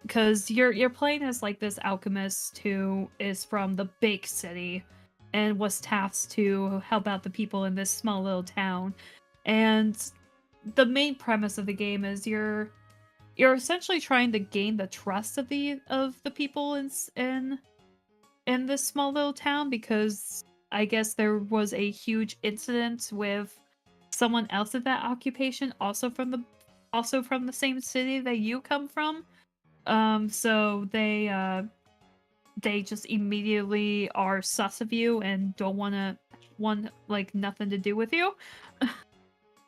Because you're playing as like this alchemist who is from the big city, and was tasked to help out the people in this small little town. And the main premise of the game is you're essentially trying to gain the trust of the people in this small little town, because I guess there was a huge incident with someone else at that occupation, also from the same city that you come from. So they just immediately are sus of you and don't want like nothing to do with you.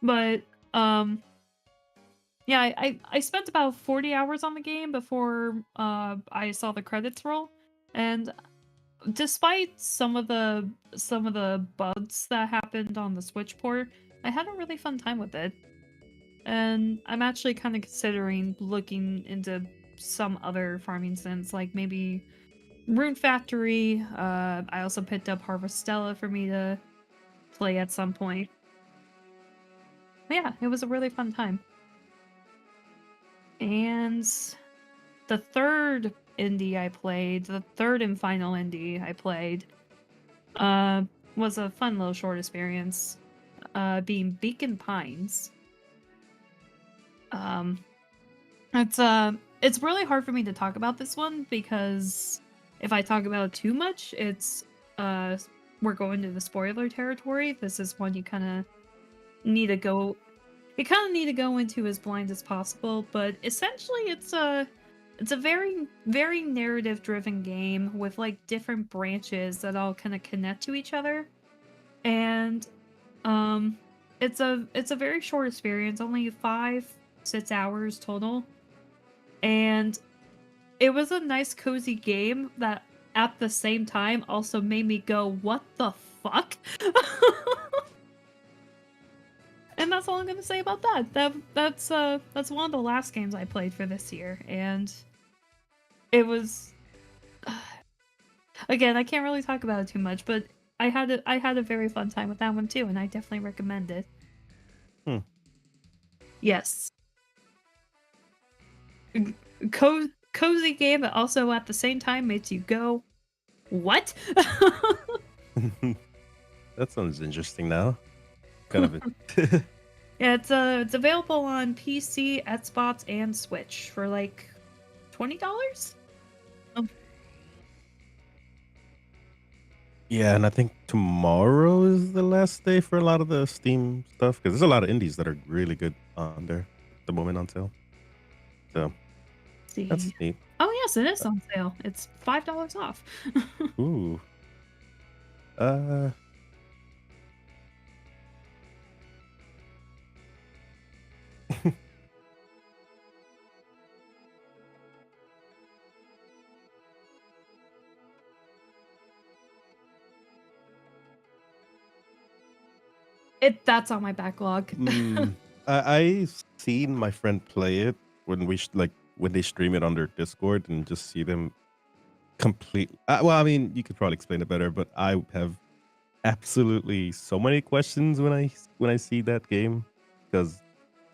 But yeah, I spent about 40 hours on the game before I saw the credits roll, and despite some of the bugs that happened on the Switch port, I had a really fun time with it. And I'm actually kind of considering looking into some other farming sims, like maybe Rune Factory. I also picked up Harvestella for me to play at some point. But yeah, it was a really fun time. And the third indie I played, the third and final indie I played, was a fun little short experience, being Beacon Pines. It's really hard for me to talk about this one because if I talk about it too much, we're going to the spoiler territory. This is one you kind of need to go into as blind as possible, but essentially it's a very, very narrative driven game with like different branches that all kind of connect to each other. And it's a very short experience, only 5-6 hours total. And it was a nice cozy game that at the same time also made me go, what the fuck? And that's all I'm gonna say about that. That's one of the last games I played for this year, and it was again, I can't really talk about it too much, but I had a very fun time with that one too, and I definitely recommend it. Yes. Cozy game, but also at the same time makes you go, what? That sounds interesting now. Kind of it. Yeah, it's available on PC, Xbox, and Switch for like $20. Yeah, and I think tomorrow is the last day for a lot of the Steam stuff because there's a lot of indies that are really good on there at the moment on sale. So that's See. neat. Oh yes, it is on sale. It's $5 off. Ooh. Uh. That's on my backlog. I've seen my friend play it when when they stream it on their Discord and just see them complete. Well, I mean, you could probably explain it better, but I have absolutely so many questions when I see that game because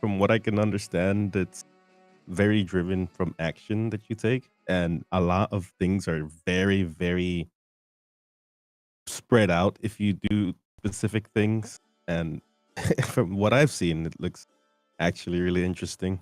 from what I can understand, it's very driven from action that you take, and a lot of things are very, very spread out if you do specific things. And from what I've seen, it looks actually really interesting.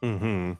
Mm-hmm.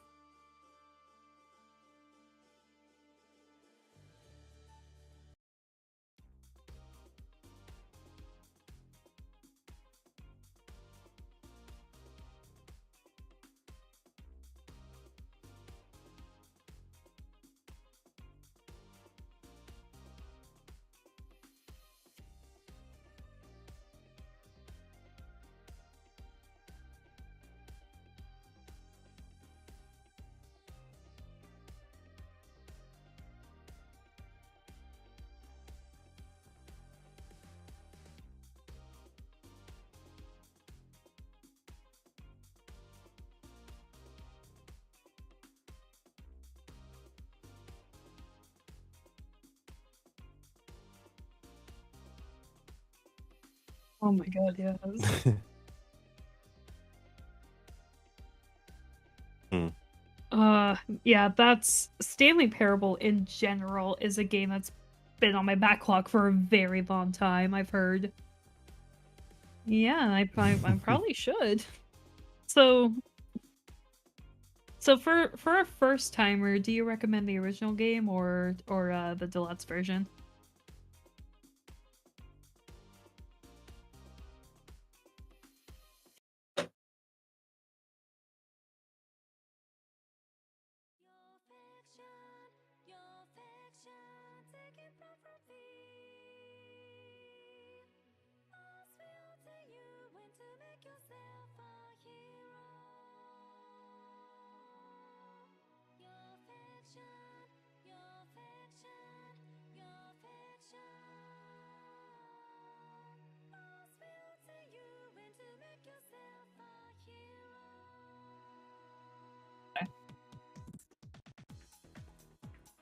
Oh my god, yes. Yeah, that's Stanley Parable in general is a game that's been on my backlog for a very long time, I've heard. Yeah, I probably should. So for a first timer, do you recommend the original game or the deluxe version?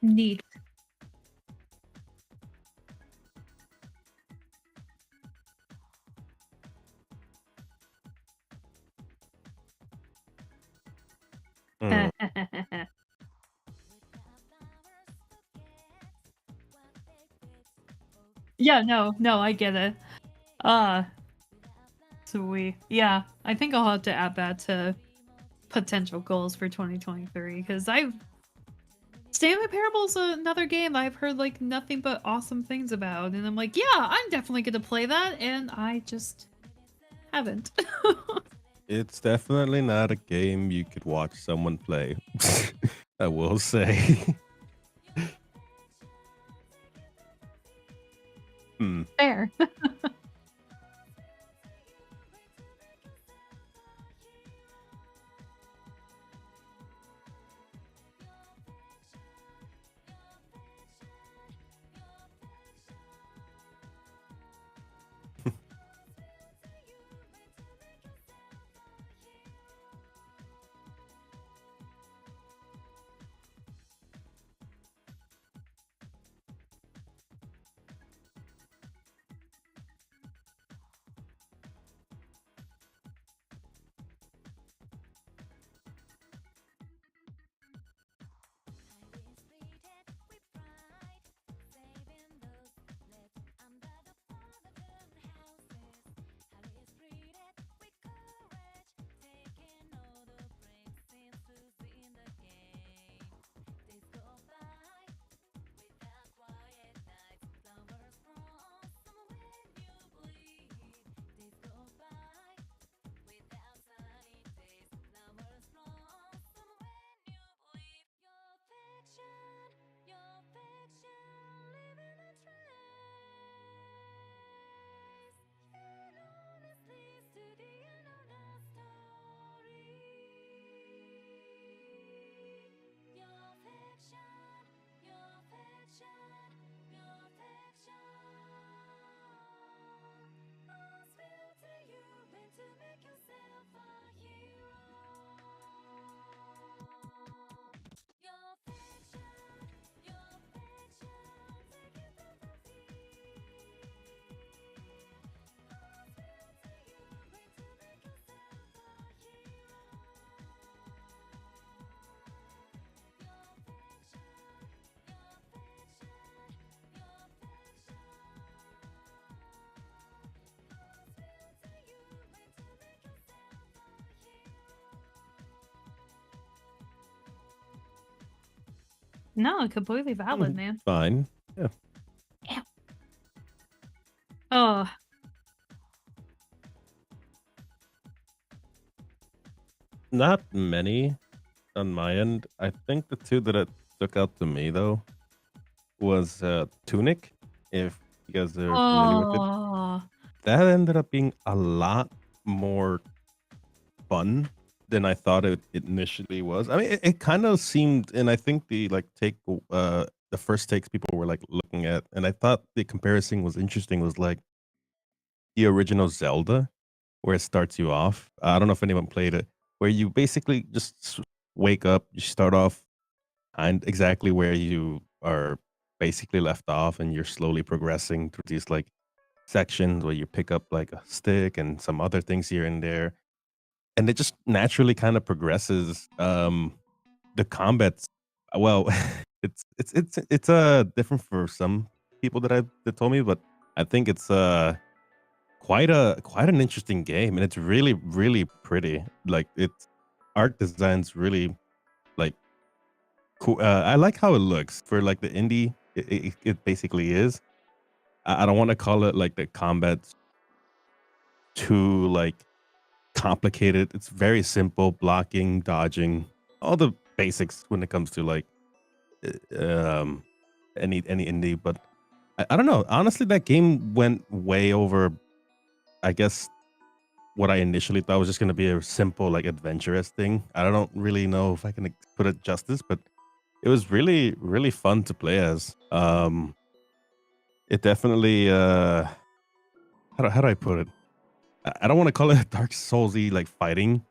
Neat. Mm. Yeah, no, I get it. Uh, Sweet. Yeah, I think I'll have to add that to potential goals for 2023 because Stanley Parable's another game I've heard like nothing but awesome things about, and I'm like, yeah, I'm definitely gonna play that, and I just haven't. It's definitely not a game you could watch someone play. I will say. Hmm. Fair. No, completely valid, man. Fine. Yeah. Oh, Not many on my end. I think the two that it stuck out to me though was Tunic. If you guys are familiar with it, oh, that ended up being a lot more fun than I thought it initially was. I mean, it kind of seemed, and I think the the first takes people were like looking at, and I thought the comparison was interesting. Was like the original Zelda, where it starts you off. I don't know if anyone played it, where you basically just wake up, you start off and exactly where you are basically left off, and you're slowly progressing through these like sections where you pick up like a stick and some other things here and there, and it just naturally kind of progresses. The combat's well, it's different for some people that told me, but I think it's quite an interesting game, and it's really pretty. Like its art design's really like cool. I like how it looks for like the indie. It basically is. I don't want to call it like the combat's too like complicated. It's very simple, blocking, dodging, all the basics when it comes to like um any indie. But I don't know. Honestly, that game went way over. I guess what I initially thought was just going to be a simple like adventurous thing. I don't really know if I can put it justice, but it was really fun to play as. It definitely how do I put it? I don't want to call it a Dark Soulsy like fighting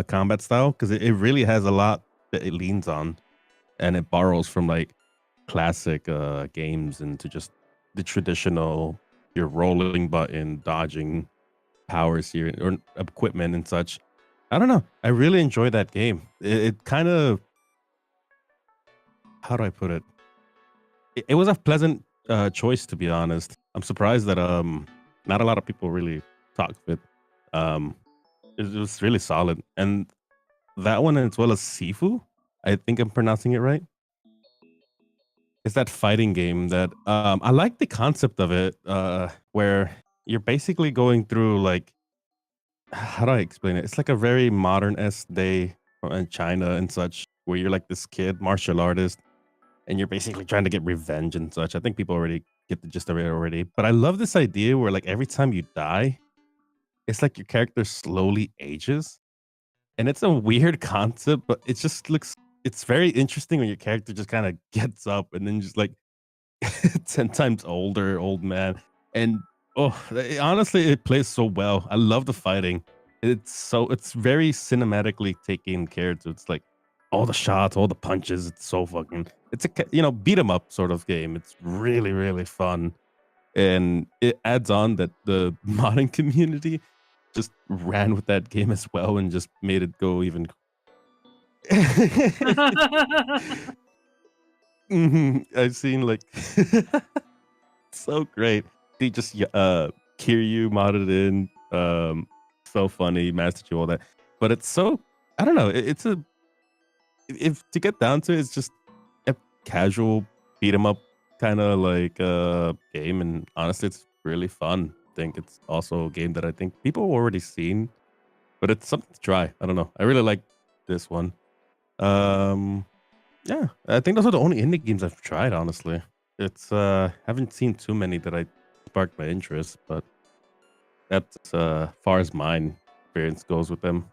combat style, because it really has a lot that it leans on, and it borrows from like classic games into just the traditional your rolling button dodging powers here or equipment and such. I don't know. I really enjoy that game. It kind of, how do I put it? It was a pleasant choice, to be honest. I'm surprised that not a lot of people really talked with. Um, it was really solid, and that one as well as Sifu. I think I'm pronouncing it right. It's that fighting game that I like the concept of it, where you're basically going through like, how do I explain it? It's like a very modern s day in China and such, where you're like this kid martial artist, and you're basically trying to get revenge and such. I think people already get the gist of it already. But I love this idea where like every time you die, it's like your character slowly ages, and it's a weird concept, but it just looks. It's very interesting when your character just kind of gets up and then just like 10 times older, old man. And honestly, it plays so well. I love the fighting. It's very cinematically taken care to. It's like all the shots, all the punches. It's so fucking, it's a, beat 'em up sort of game. It's really fun. And it adds on that the modding community just ran with that game as well and just made it go even. I've seen like so great. They just Kiryu modded in. So funny, Master Chief, all that. But it's so, I don't know. It's a, if to get down to it, it's just a casual beat 'em up kind of like game, and honestly, it's really fun. I think it's also a game that I think people have already seen, but it's something to try. I don't know. I really like this one. Yeah, I think those are the only indie games I've tried, honestly. It's haven't seen too many that I sparked my interest, but that's far as mine experience goes with them.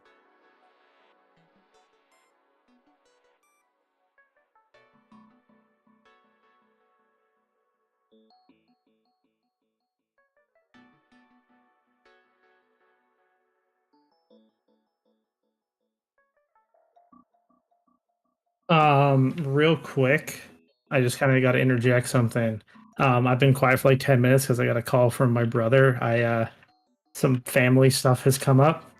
Real quick, I just kind of got to interject something. I've been quiet for like 10 minutes because I got a call from my brother. Some family stuff has come up.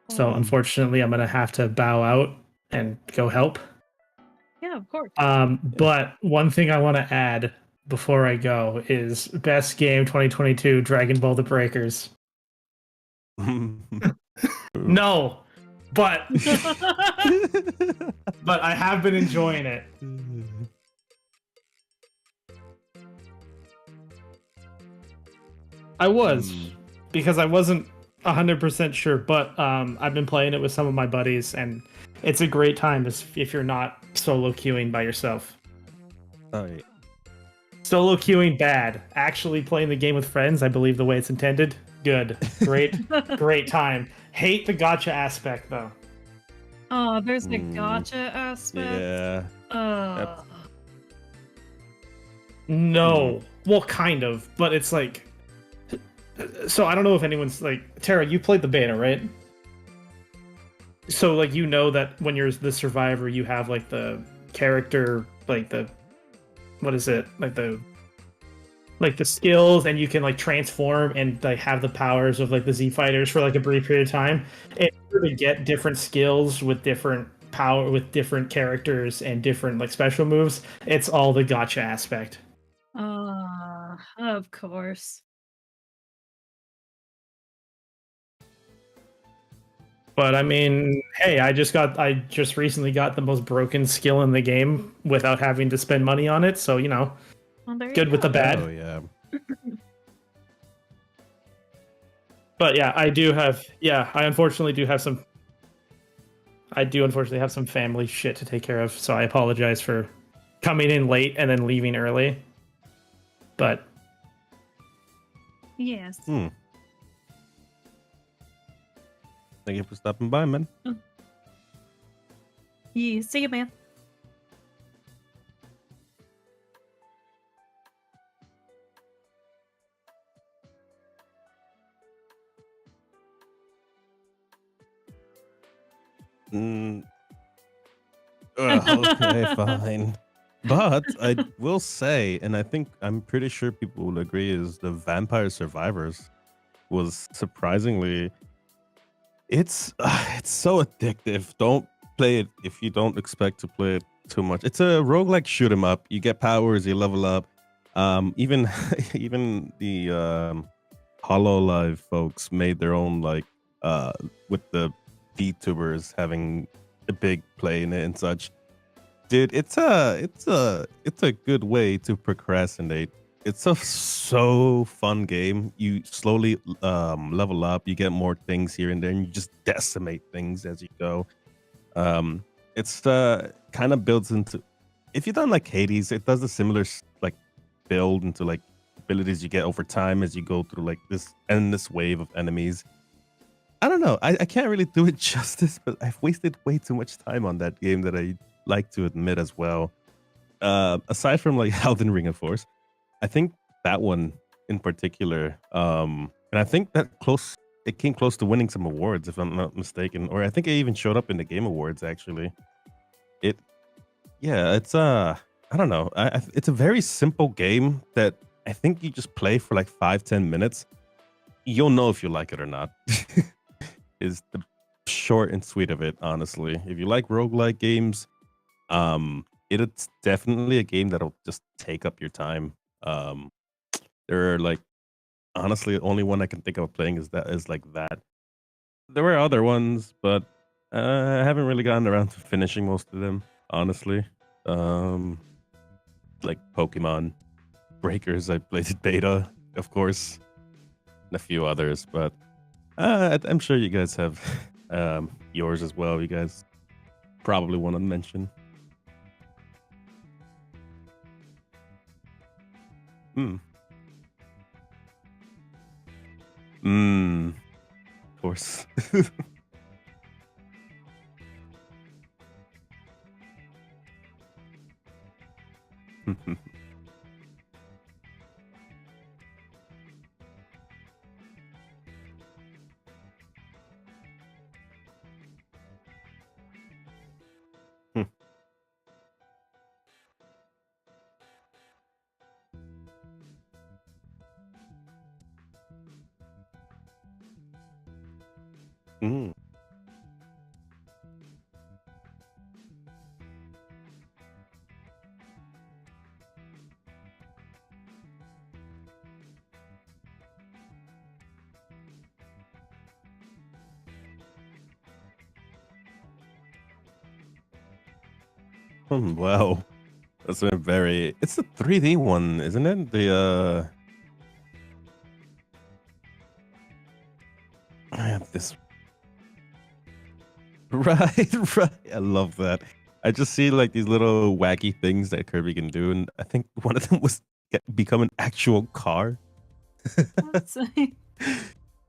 So unfortunately, I'm gonna have to bow out and go help. yeah, of course. But one thing I want to add before I go is best game 2022, Dragon Ball: The Breakers. No, but but I have been enjoying it. I was because I wasn't 100% sure, but I've been playing it with some of my buddies, and it's a great time if you're not solo queuing by yourself. Oh, yeah. Solo queuing bad. Actually playing the game with friends, I believe the way it's intended, good. Great, great time. Hate the gacha aspect though. Oh, there's a gacha aspect. Yeah. No. Well, kind of, but it's like. So I don't know if anyone's like Tara. You played the beta, right? So like you know that when you're the survivor, you have like the character, like the what is it, like the skills, and you can like transform and like have the powers of like the Z fighters for like a brief period of time. In order to get different skills with different power, with different characters and different like special moves, it's all the gacha aspect. Of course. But I mean, hey, I just recently got the most broken skill in the game without having to spend money on it. So, Well, there you good with the go. bad. Oh yeah. But yeah, I unfortunately do have some family shit to take care of. So I apologize for coming in late and then leaving early. But Yes. Thank you for stopping by, man. Yeah, see you, man. Okay, fine. But I will say, and I'm pretty sure people will agree, is the Vampire Survivors was surprisingly. It's so addictive. Don't play it if you don't expect to play it too much. It's a roguelike shoot 'em up. You get powers, you level up. Even even the HoloLive folks made their own with the VTubers having a big play in it and such. Dude, it's a good way to procrastinate. It's a so fun game. You slowly level up, you get more things here and there, and you just decimate things as you go. It's kind of builds into, if you've done like Hades, it does a similar like build into like abilities you get over time as you go through like this endless wave of enemies. I don't know. I can't really do it justice, but I've wasted way too much time on that game that I like to admit as well. Aside from like Elden Ring, of course, I think that one in particular, and I think it came close to winning some awards, if I'm not mistaken, or I think it even showed up in the Game Awards. Actually, it's I don't know. It's a very simple game that I think you just play for like 5-10 minutes. You'll know if you like it or not. Is the short and sweet of it, honestly. If you like roguelike games, it's definitely a game that'll just take up your time. There are like, honestly, the only one I can think of playing is like that. There were other ones, but I haven't really gotten around to finishing most of them, honestly. Like Pokemon Breakers, I played beta, of course, and a few others, but I'm sure you guys have yours as well. You guys probably want to mention. Of course. Mm. Wow. That's a very. It's the 3D one, isn't it? I have this. Right, right. I love that. I just see like these little wacky things that Kirby can do, and I think one of them was become an actual car. That's,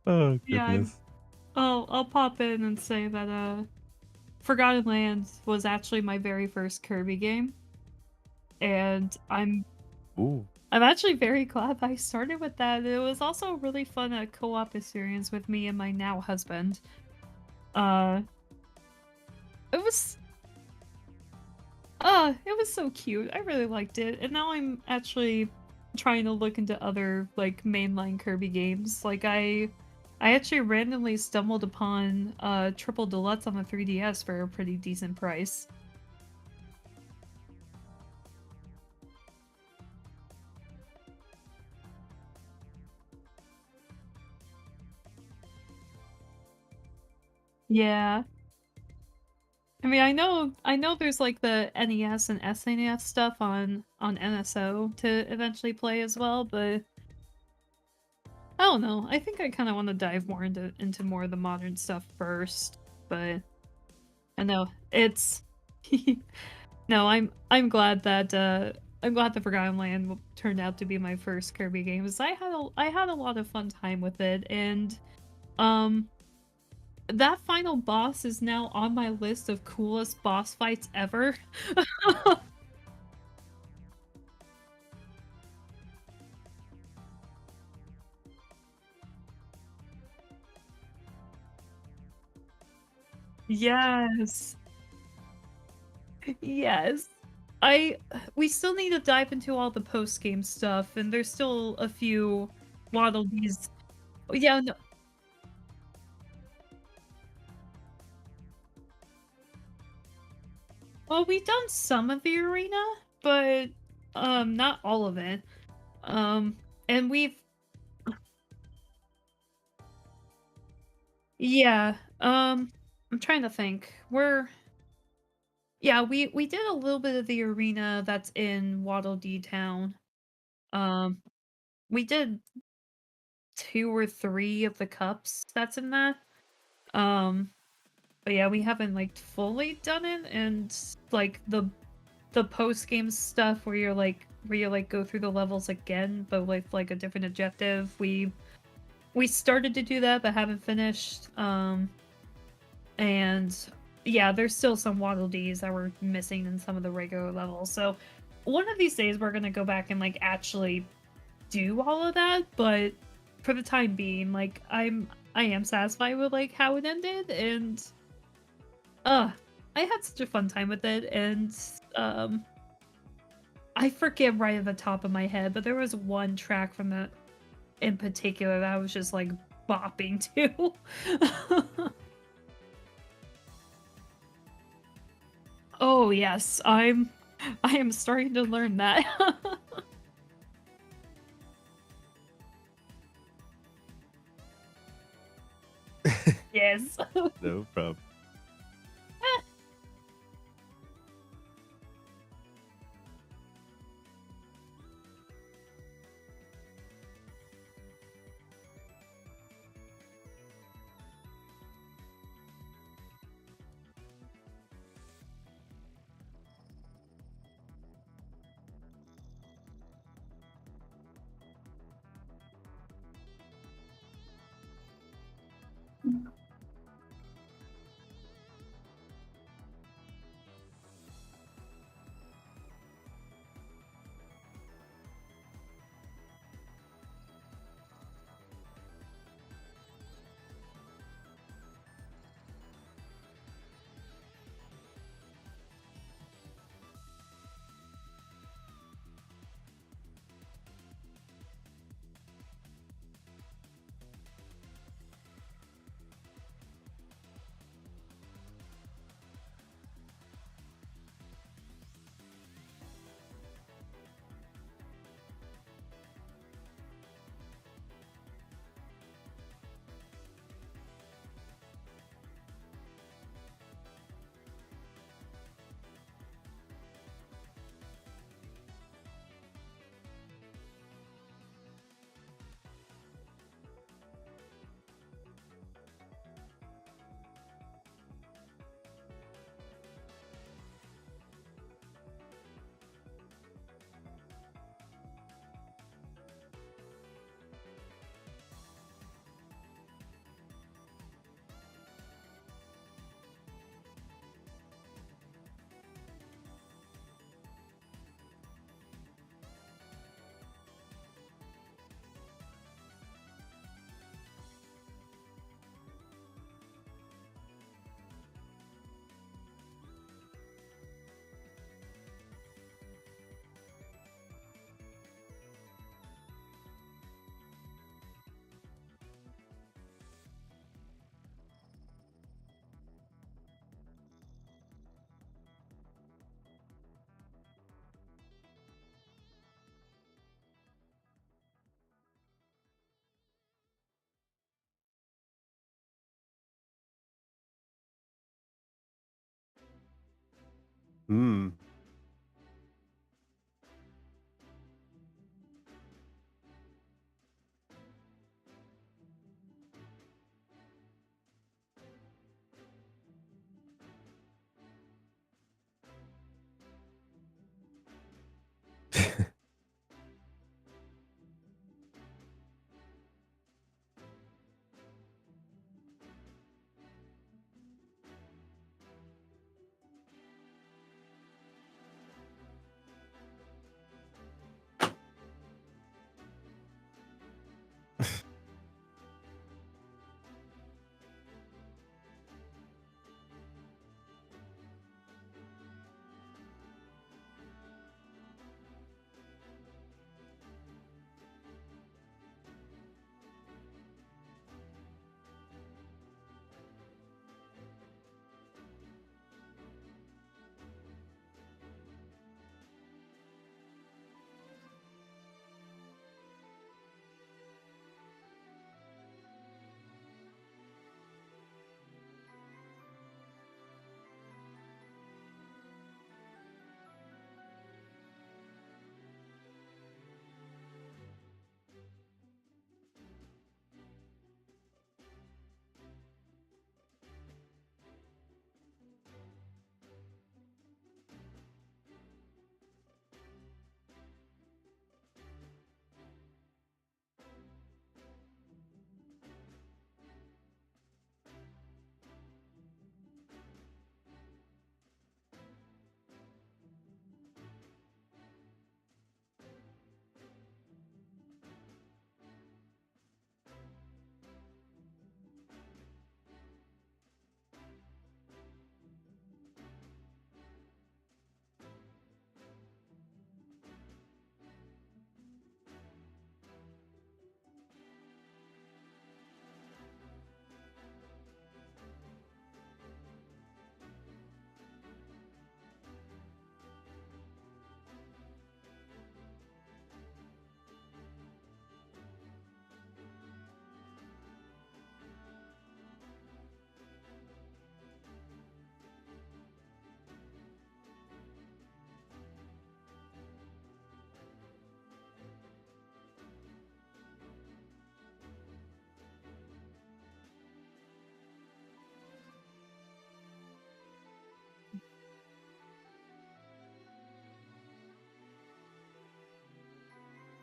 Oh yeah, goodness. I'll pop in and say that Forgotten Lands was actually my very first Kirby game, and Ooh. I'm actually very glad I started with that. It was also a really fun co-op experience with me and my now husband. Uh, it was it was so cute. I really liked it, and now I'm actually trying to look into other like mainline Kirby games. Like I actually randomly stumbled upon Triple Deluxe on the 3DS for a pretty decent price. Yeah. I mean, I know there's like the NES and SNES stuff on NSO to eventually play as well, but I don't know. I think I kind of want to dive more into more of the modern stuff first, but I know it's no, I'm glad the Forgotten Land turned out to be my first Kirby game. Because I had a lot of fun time with it, and um that final boss is now on my list of coolest boss fights ever. Yes. Yes. I we still need to dive into all the post game stuff, and there's still a few Waddle Dees. Yeah, no, well, we've done some of the arena, but not all of it. Um, and we've yeah, I'm trying to think. Yeah, we did a little bit of the arena that's in Waddle Dee Town. Um, we did 2 or 3 of the cups that's in that. Um, but yeah, we haven't like fully done it, and like the post game stuff where you like go through the levels again, but with like a different objective. We started to do that, but haven't finished. And yeah, there's still some Waddle Dees that were missing in some of the regular levels. So one of these days we're gonna go back and like actually do all of that, but for the time being, like I am satisfied with like how it ended, and I had such a fun time with it, and I forget right at the top of my head, but there was one track from that in particular that I was just like bopping to. Oh yes, I am starting to learn that. Yes. No problem. Hmm.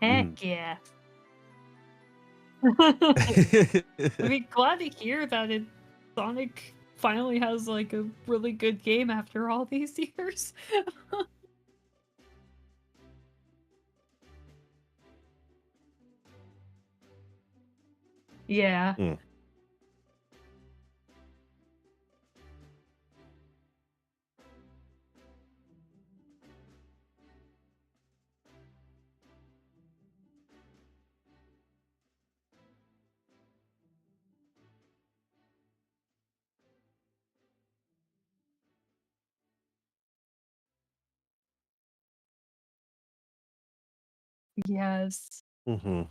Heck Mm. yeah. I mean, glad to hear that Sonic finally has like a really good game after all these years. Yeah. Mm. Yes. Mhm.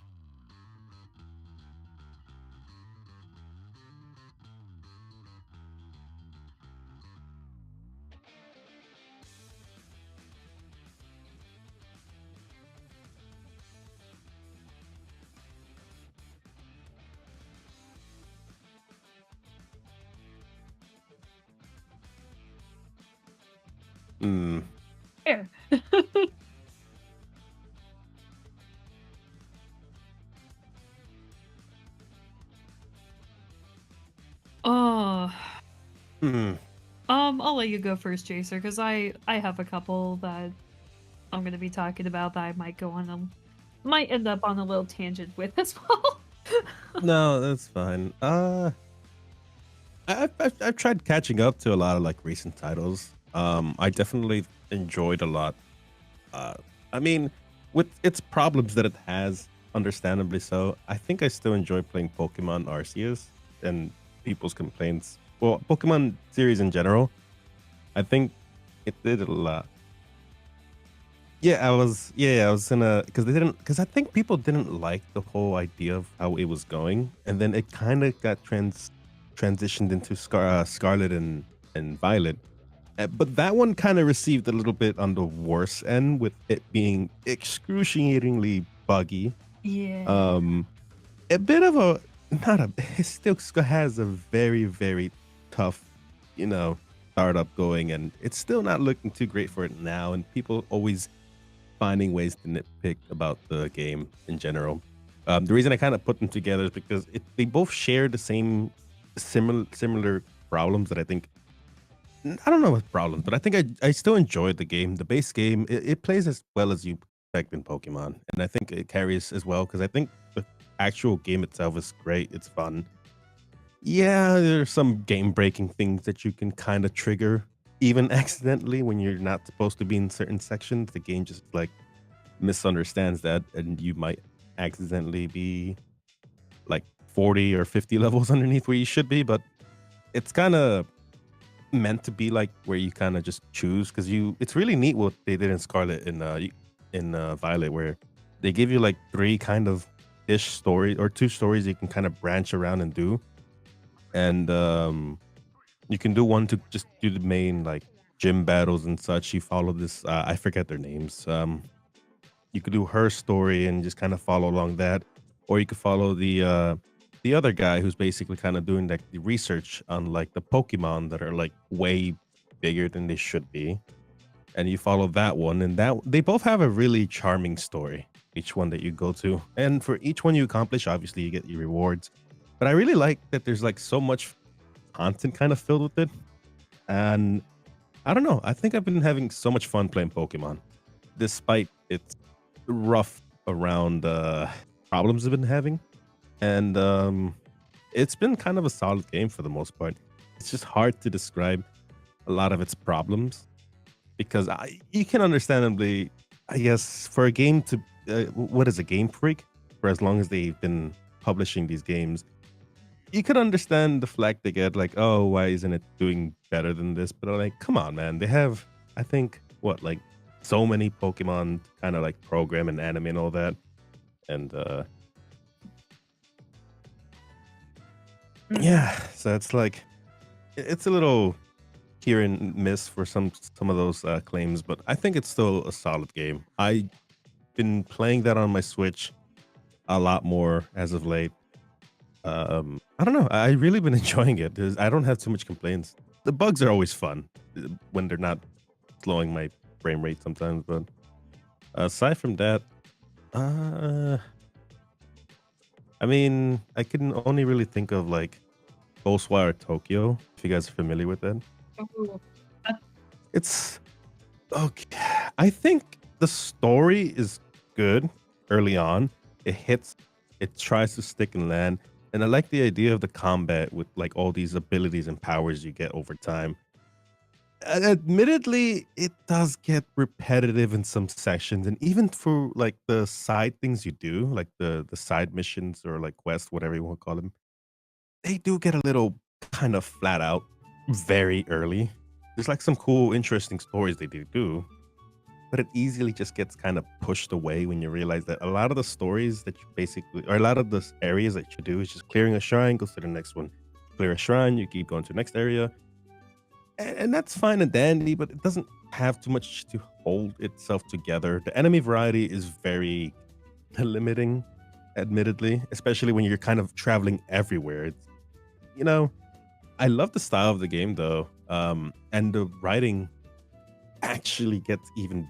Mm. Fair. Oh. Mm. I'll let you go first, Jacer, because I have a couple that I'm gonna be talking about that I might go on might end up on a little tangent with as well. No, that's fine. I've tried catching up to a lot of like recent titles. I definitely enjoyed a lot. Uh, I mean, with its problems that it has, understandably so, I think I still enjoy playing Pokemon Arceus and people's complaints. Well, Pokemon series in general. I think it did a lot. Yeah, I was in a because they didn't because I think people didn't like the whole idea of how it was going, and then it kind of got transitioned into Scarlet and Violet, But that one kind of received a little bit on the worse end with it being excruciatingly buggy. Yeah. A bit of a not a it still has a very, very tough, you know, startup going, and it's still not looking too great for it now, and people always finding ways to nitpick about the game in general. The reason I kind of put them together is because they both share the same similar problems that I think I don't know what problems, but I think I still enjoyed the game. The base game, it plays as well as you expect in Pokemon, and I think it carries as well because I think the actual game itself is great. It's fun. Yeah, there's some game-breaking things that you can kind of trigger, even accidentally when you're not supposed to be in certain sections. The game just like misunderstands that, and you might accidentally be like 40 or 50 levels underneath where you should be. But it's kind of meant to be like where you kind of just choose because it's really neat what they did in Scarlet in Violet, where they give you like three kind of ish story or two stories you can kind of branch around and do, and you can do one to just do the main like gym battles and such. You follow this I forget their names. You could do her story and just kind of follow along that, or you could follow the other guy who's basically kind of doing like the research on like the Pokemon that are like way bigger than they should be, and you follow that one, and that they both have a really charming story, each one that you go to, and for each one you accomplish, obviously you get your rewards. But I really like that there's like so much content kind of filled with it, and I don't know, I think I've been having so much fun playing Pokemon, despite its rough around problems I've been having. And it's been kind of a solid game for the most part. It's just hard to describe a lot of its problems because you can understandably, I guess, for a game to what is a Game Freak, for as long as they've been publishing these games, you could understand the flack they get, like, oh, why isn't it doing better than this? But I'm like, come on, man, they have, I think, what, like so many Pokemon kind of like program and anime and all that, and yeah, so it's like it's a little here and miss for some of those claims, but I think it's still a solid game. I've been playing that on my Switch a lot more as of late. I don't know. I really been enjoying it. I don't have too much complaints. The bugs are always fun when they're not slowing my frame rate sometimes, but aside from that, I mean, I can only really think of like Ghostwire Tokyo, if you guys are familiar with that. Oh, It's okay. I think the story is good early on. It tries to stick and land. And I like the idea of the combat with like all these abilities and powers you get over time. Admittedly, it does get repetitive in some sections, and even for like the side things you do, like the side missions or like quests, whatever you want to call them, they do get a little kind of flat out very early. There's like some cool, interesting stories they do, but it easily just gets kind of pushed away when you realize that a lot of the stories that you basically, or a lot of the areas that you do is just clearing a shrine, goes to the next one. Clear a shrine, you keep going to the next area. And that's fine and dandy, but it doesn't have too much to hold itself together. The enemy variety is very limiting, admittedly, especially when you're kind of traveling everywhere. It's, you know, I love the style of the game though, and the writing actually gets even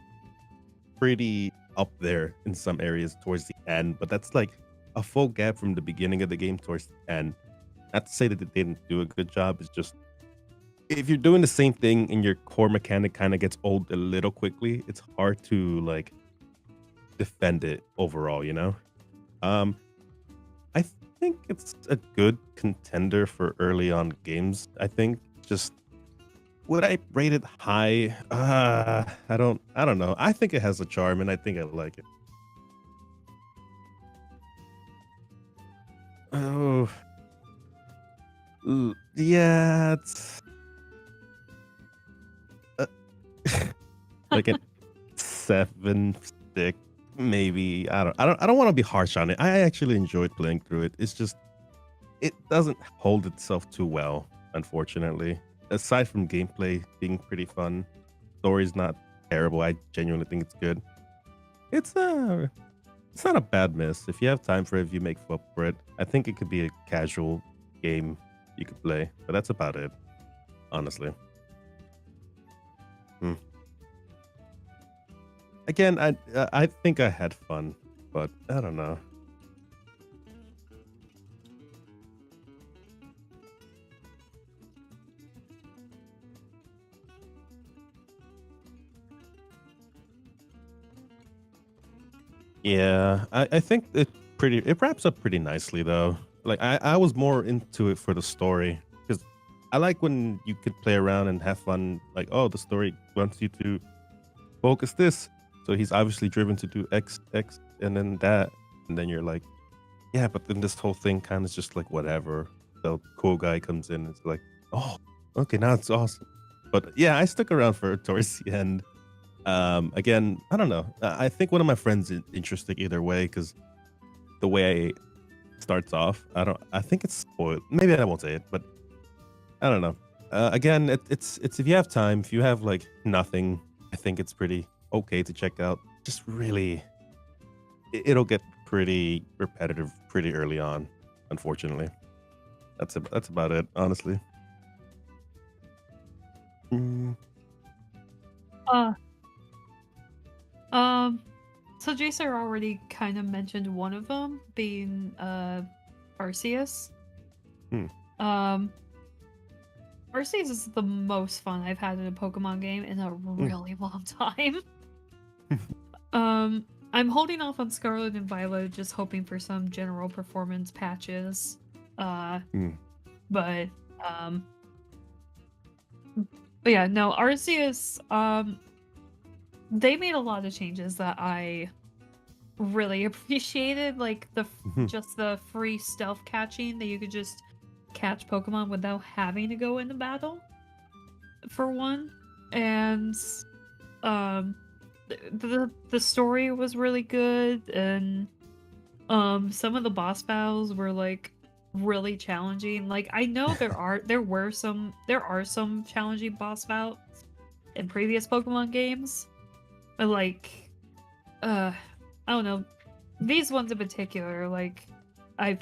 pretty up there in some areas towards the end, but that's like a full gap from the beginning of the game towards the end. Not to say that they didn't do a good job, it's just if you're doing the same thing and your core mechanic kind of gets old a little quickly, it's hard to like defend it overall, you know? I think it's a good contender for early on games. I think just would I rate it high? I don't know. I think it has a charm and I think I like it. Oh. Yeah, it's like a 7, 6, maybe. I don't want to be harsh on it. I actually enjoyed playing through it. It's just it doesn't hold itself too well, unfortunately. aside from gameplay being pretty fun, story's not terrible. I genuinely think it's good. It's it's not a bad miss. If you have time for it, if you make up for it, I think it could be a casual game you could play. But that's about it, honestly. Hmm. Again, I think I had fun, but I don't know. Yeah, I think it wraps up pretty nicely though. Like I was more into it for the story because I like when you could play around and have fun. Like, oh, the story wants you to focus this, so he's obviously driven to do X, X, and then that, and then you're like, yeah, but then this whole thing kind of just like whatever. The cool guy comes in, it's like, oh, okay, now it's awesome. But yeah, I stuck around for towards the end. Again, I don't know. I think one of my friends is interested either way because the way it starts off, I think it's spoiled. Maybe I won't say it, but I don't know. Again, it's if you have time, if you have like nothing, I think it's pretty okay to check out. Just really, it'll get pretty repetitive pretty early on. Unfortunately, that's about it. Honestly. Mm, Uh, um, so Jacer already kind of mentioned one of them being Arceus. Hmm. Arceus is the most fun I've had in a Pokemon game in a really long time. I'm holding off on Scarlet and Violet, just hoping for some general performance patches. But yeah, no, Arceus, they made a lot of changes that I really appreciated, like just the free stealth catching that you could just catch Pokemon without having to go into battle, for one. And the story was really good, and some of the boss battles were like really challenging. Like, I know there are some challenging boss battles in previous Pokemon games, but like I don't know, these ones in particular, like I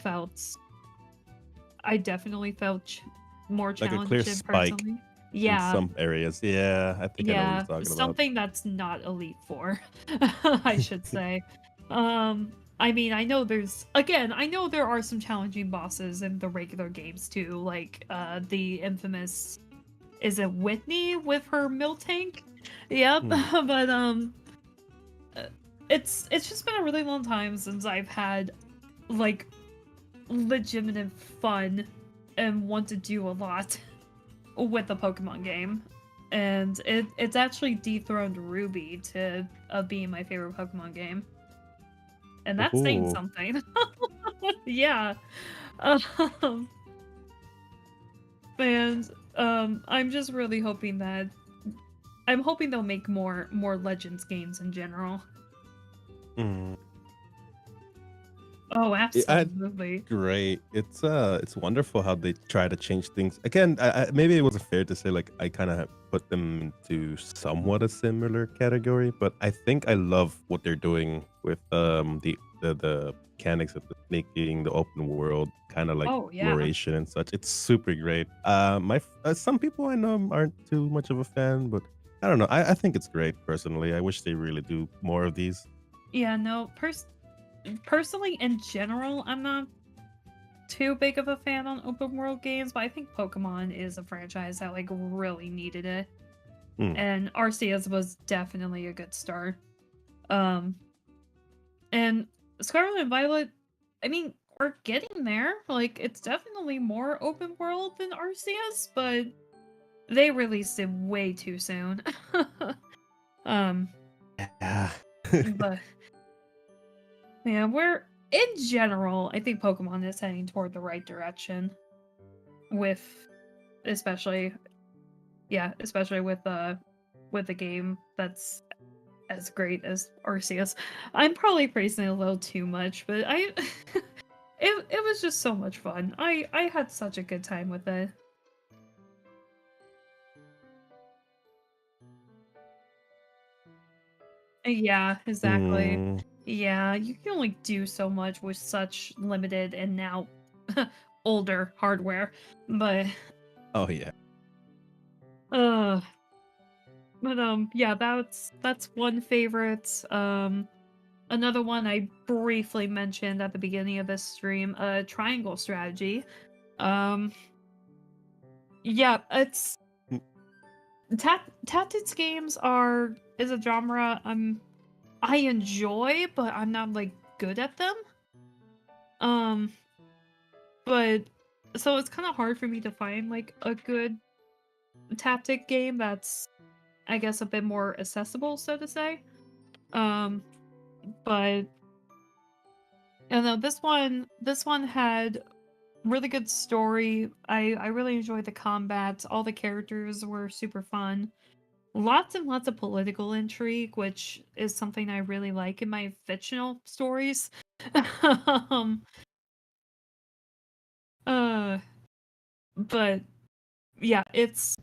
definitely felt more like a challenged clear in spike personally. in Yeah, some areas. Yeah, I think I know what you're talking about. something that's not Elite Four, I should say. I mean, I know there are some challenging bosses in the regular games too, like the infamous, is it Whitney with her Miltank? Yep, but it's just been a really long time since I've had like legitimate fun and want to do a lot with a Pokemon game. And it's actually dethroned Ruby to being my favorite Pokemon game. And that's saying something. Yeah. And I'm just really hoping they'll make more Legends games in general. Oh, absolutely. Great. It's wonderful how they try to change things. Again, maybe it wasn't fair to say like I kind of put them into somewhat a similar category, but I think I love what they're doing with the mechanics of making the open world kind of like exploration and such. It's super great. Some people I know aren't too much of a fan, but I don't know. I think it's great personally. I wish they really do more of these. Yeah, no, personally, in general, I'm not too big of a fan on open world games, but I think Pokemon is a franchise that like really needed it. And Arceus was definitely a good start. And Scarlet and Violet, I mean, we're getting there. Like, it's definitely more open world than Arceus, but they released it way too soon. Yeah. But yeah, in general, I think Pokemon is heading toward the right direction. Especially with a game that's as great as Arceus. I'm probably praising it a little too much, but it was just so much fun. I had such a good time with it. Yeah, exactly. Mm. Yeah, you can only do so much with such limited and now older hardware. But Oh yeah. uh yeah, that's one favorite. Another one I briefly mentioned at the beginning of this stream, triangle strategy. Um yeah, it's Mm. tactics games is a genre I enjoy, but I'm not like good at them. Um but so it's kind of hard for me to find like a good tactic game that's I guess a bit more accessible, so to say. Um but you know this one had really good story. I really enjoyed the combat. All the characters were super fun. Lots and lots of political intrigue, which is something I really like in my fictional stories. um, uh, but yeah, it's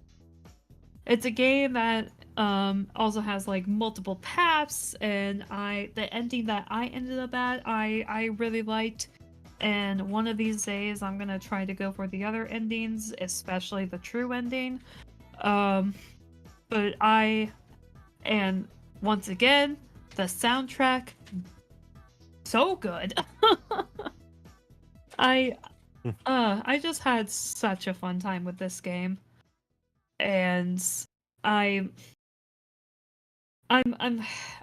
a game that also has like multiple paths, and the ending that I ended up at I really liked. And one of these days, I'm gonna try to go for the other endings, especially the true ending. Um, but and once again, the soundtrack so good. I I just had such a fun time with this game, and I I'm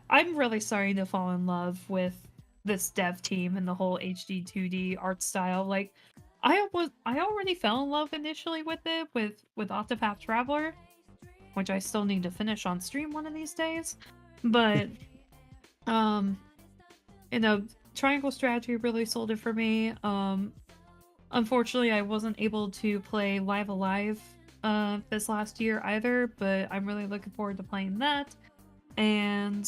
I'm really starting to fall in love with this dev team and the whole HD 2D art style. Like I already fell in love initially with it with Octopath Traveler, which I still need to finish on stream one of these days. But um you know, Triangle Strategy really sold it for me. Unfortunately, I wasn't able to play Live Alive this last year either, but I'm really looking forward to playing that and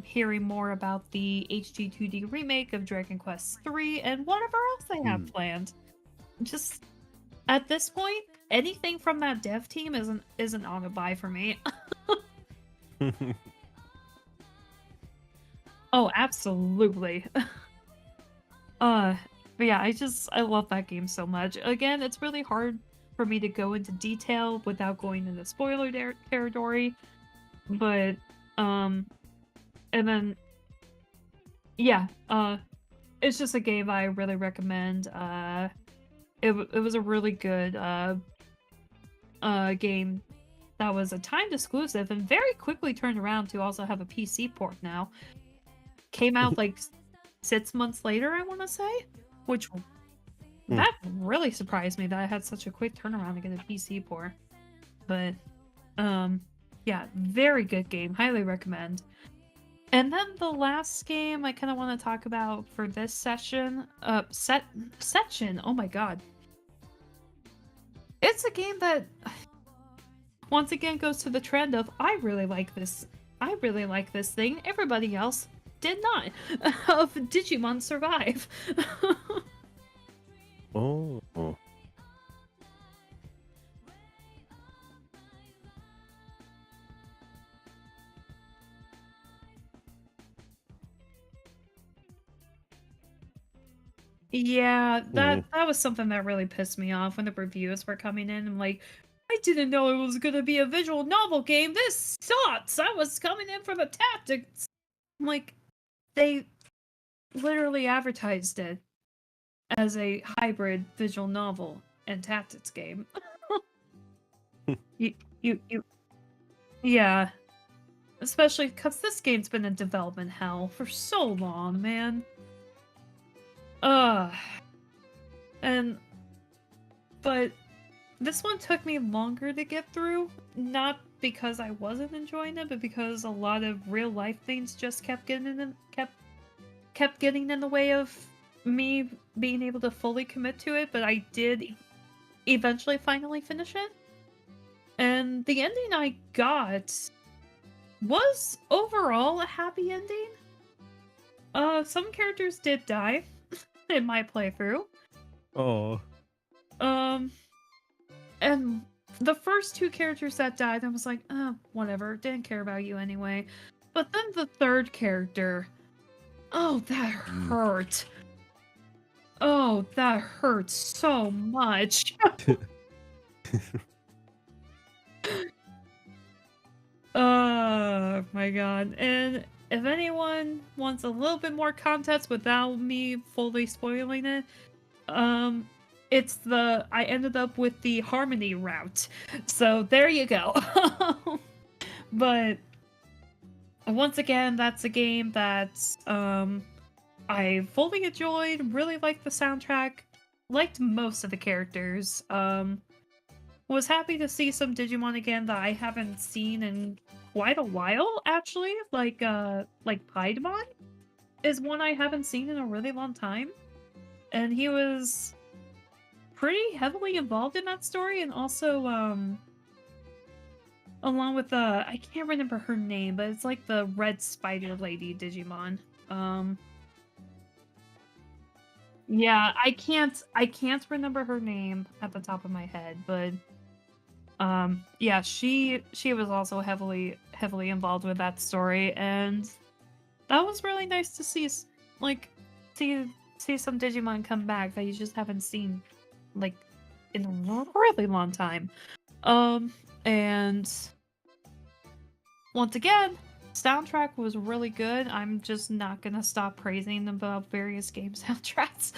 hearing more about the HD 2D remake of Dragon Quest III and whatever else they have Mm. planned. Just at this point, anything from that dev team isn't on a buy for me. Oh, absolutely. Uh, but yeah, I love that game so much. Again, it's really hard for me to go into detail without going into spoiler territory, but um, and then yeah, it's just a game I really recommend. It was a really good game that was a timed exclusive and very quickly turned around to also have a PC port now. Came out like 6 months later, I want to say, which Mm. that really surprised me that I had such a quick turnaround to get a PC port. But yeah, very good game. Highly recommend. And then the last game I kind of want to talk about for this session, section. Oh my god. It's a game that once again goes to the trend of I really like this. I really like this thing. Everybody else did not. Of Digimon Survive. Oh. Yeah, Mm. that was something that really pissed me off when the reviews were coming in. I'm like, I didn't know it was gonna be a visual novel game. This sucks. I was coming in for the tactics. I'm like, they literally advertised it as a hybrid visual novel and tactics game. you, you, yeah. Especially because this game's been in development hell for so long, man. Ugh. And but this one took me longer to get through, not because I wasn't enjoying it, but because a lot of real life things just kept getting in the way of me being able to fully commit to it. But I did eventually finally finish it, and the ending I got was overall a happy ending. Some characters did die in my playthrough. Oh. And the first two characters that died, I was like, oh, whatever, didn't care about you anyway. but then the third character, oh, that hurt. Oh, that hurts so much. Oh my god. And if anyone wants a little bit more context without me fully spoiling it, it's I ended up with the Harmony route. So there you go. But once again, that's a game that I fully enjoyed, really liked the soundtrack, liked most of the characters. Was happy to see some Digimon again that I haven't seen in quite a while, actually. Like Piedmon is one I haven't seen in a really long time. And he was pretty heavily involved in that story, and also along with I can't remember her name, but it's like the red spider lady Digimon. Yeah, I can't remember her name at the top of my head, but yeah, she was also heavily involved with that story, and that was really nice to see, like see some Digimon come back that you just haven't seen like in a really long time. And once again, soundtrack was really good. I'm just not gonna stop praising about various game soundtracks.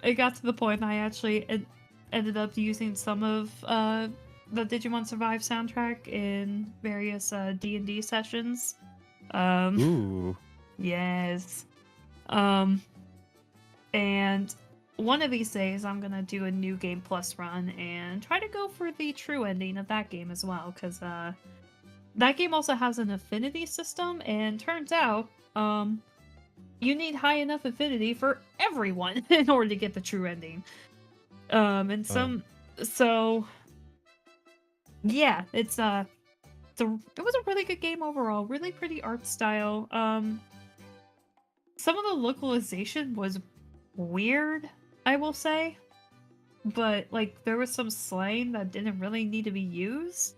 It got to the point I actually ended up using some of the Digimon Survive soundtrack in various D&D sessions. Ooh. Yes. And one of these days I'm gonna do a new game plus run and try to go for the true ending of that game as well, because that game also has an affinity system, and turns out you need high enough affinity for everyone in order to get the true ending. And so yeah, it was a really good game overall, really pretty art style. Some of the localization was weird, I will say, but like there was some slang that didn't really need to be used,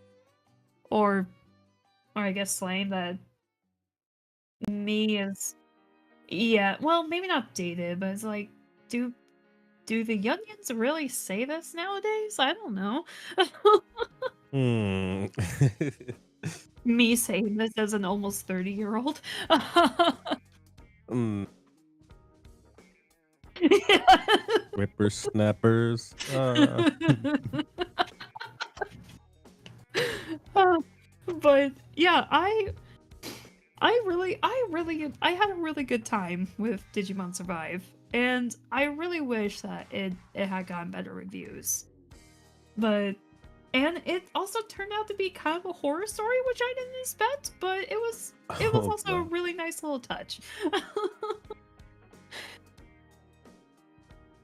or I guess slang that me as well, maybe not dated, but it's like, do the youngins really say this nowadays? I don't know. Me saying this as an almost 30-year-old. Whippersnappers. But yeah, I had a really good time with Digimon Survive, and I really wish that it had gotten better reviews. And it also turned out to be kind of a horror story, which I didn't expect, but it was also a really nice little touch.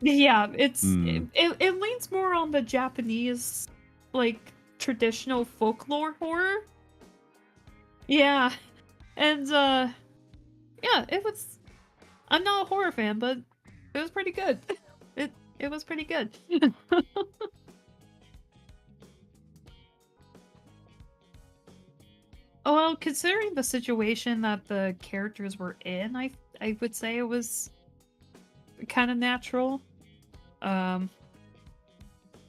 Yeah, it leans more on the Japanese, like, traditional folklore horror. Yeah. And yeah, I'm not a horror fan, but it was pretty good. It was pretty good. Oh, well, considering the situation that the characters were in, I would say it was kind of natural.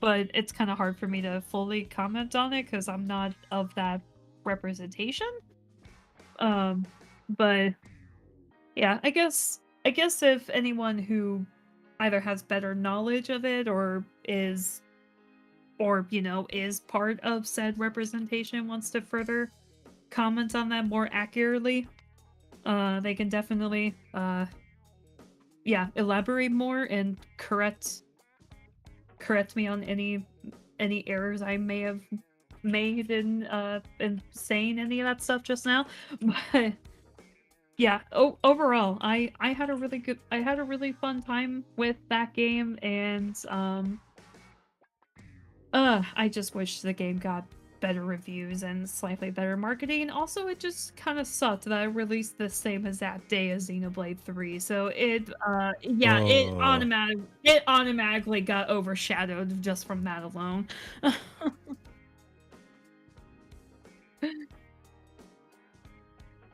But it's kind of hard for me to fully comment on it because I'm not of that representation. But yeah, I guess if anyone who either has better knowledge of it or is part of said representation wants to further comment on that more accurately, they can definitely elaborate more and correct me on any errors I may have made in saying any of that stuff just now. But yeah, overall, I had a really fun time with that game, and I just wish the game got better reviews and slightly better marketing. Also, it just kind of sucked that I released the same exact day as Xenoblade 3, so it automatically got overshadowed just from that alone.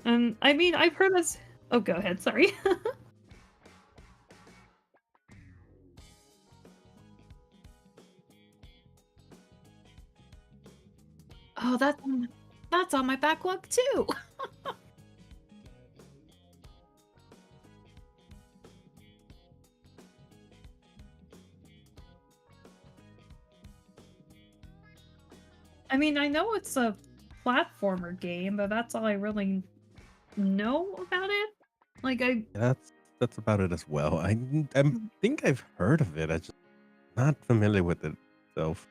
And I mean, I've heard us. Oh, go ahead. Sorry. Oh, that's on my backlog too. I mean, I know it's a platformer game, but that's all I really know about it. Like That's about it as well. I think I've heard of it. I just not familiar with it itself.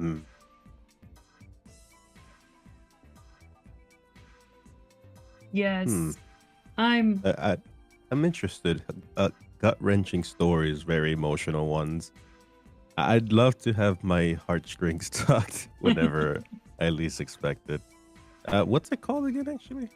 Hmm. Yes. I'm I'm interested. Gut-wrenching stories, very emotional ones. I'd love to have my heartstrings tugged whenever I least expect it. What's it called again, actually?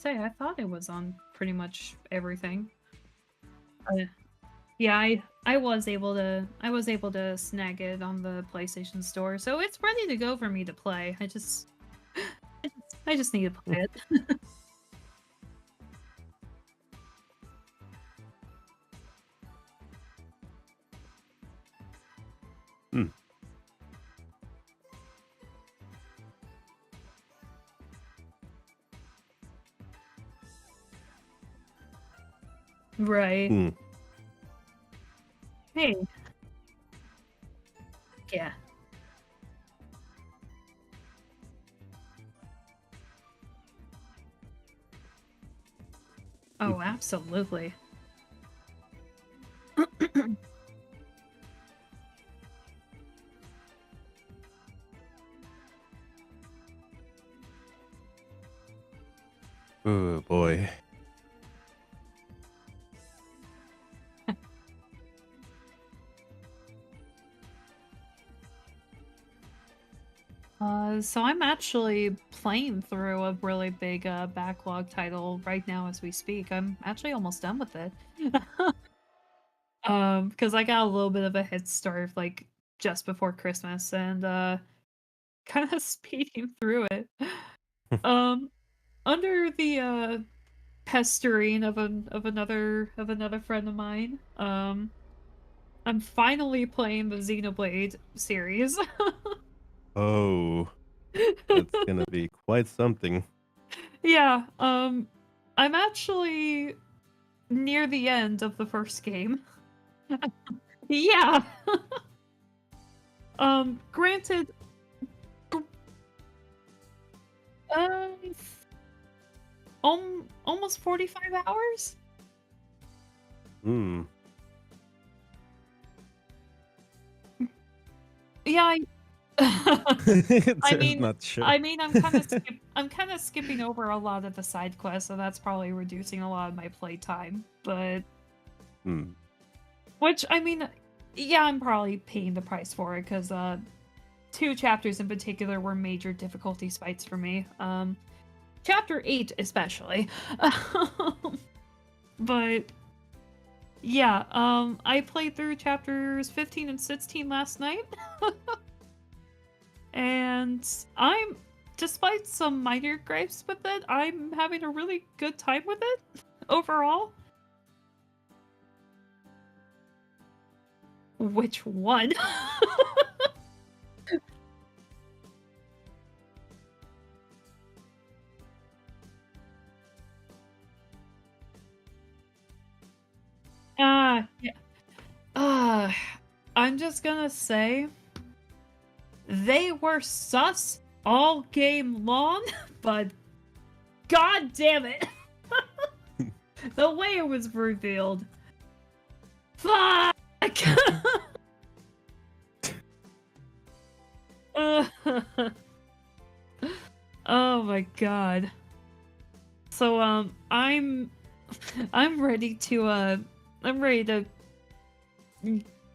say I thought it was on pretty much everything. Yeah, I was able to snag it on the PlayStation Store, so it's ready to go for me to play. I just need to play it. Hmm. Right. Hmm. Hey. Yeah. Oh, absolutely. Oh boy. So I'm actually playing through a really big backlog title right now as we speak. I'm actually almost done with it. Because I got a little bit of a head start, like, just before Christmas and, kind of speeding through it. Um, under the, pestering of another friend of mine, I'm finally playing the Xenoblade series. Oh, that's gonna be quite something. Yeah, I'm actually near the end of the first game. Yeah. Granted, uh, almost 45 hours? Hmm. Yeah, I There's mean not sure. I'm kinda skipping over a lot of the side quests, so that's probably reducing a lot of my playtime, but Hmm. which, I mean, yeah, I'm probably paying the price for it, 'cause, 2 chapters in particular were major difficulty spikes for me, chapter 8 especially. But, yeah, I played through chapters 15 and 16 last night. And despite some minor gripes with it, I'm having a really good time with it overall. Which one? Yeah. Uh, I'm just gonna say they were sus all game long, but god damn it, the way it was revealed. Fuck! Oh my god. So I'm ready to I'm ready to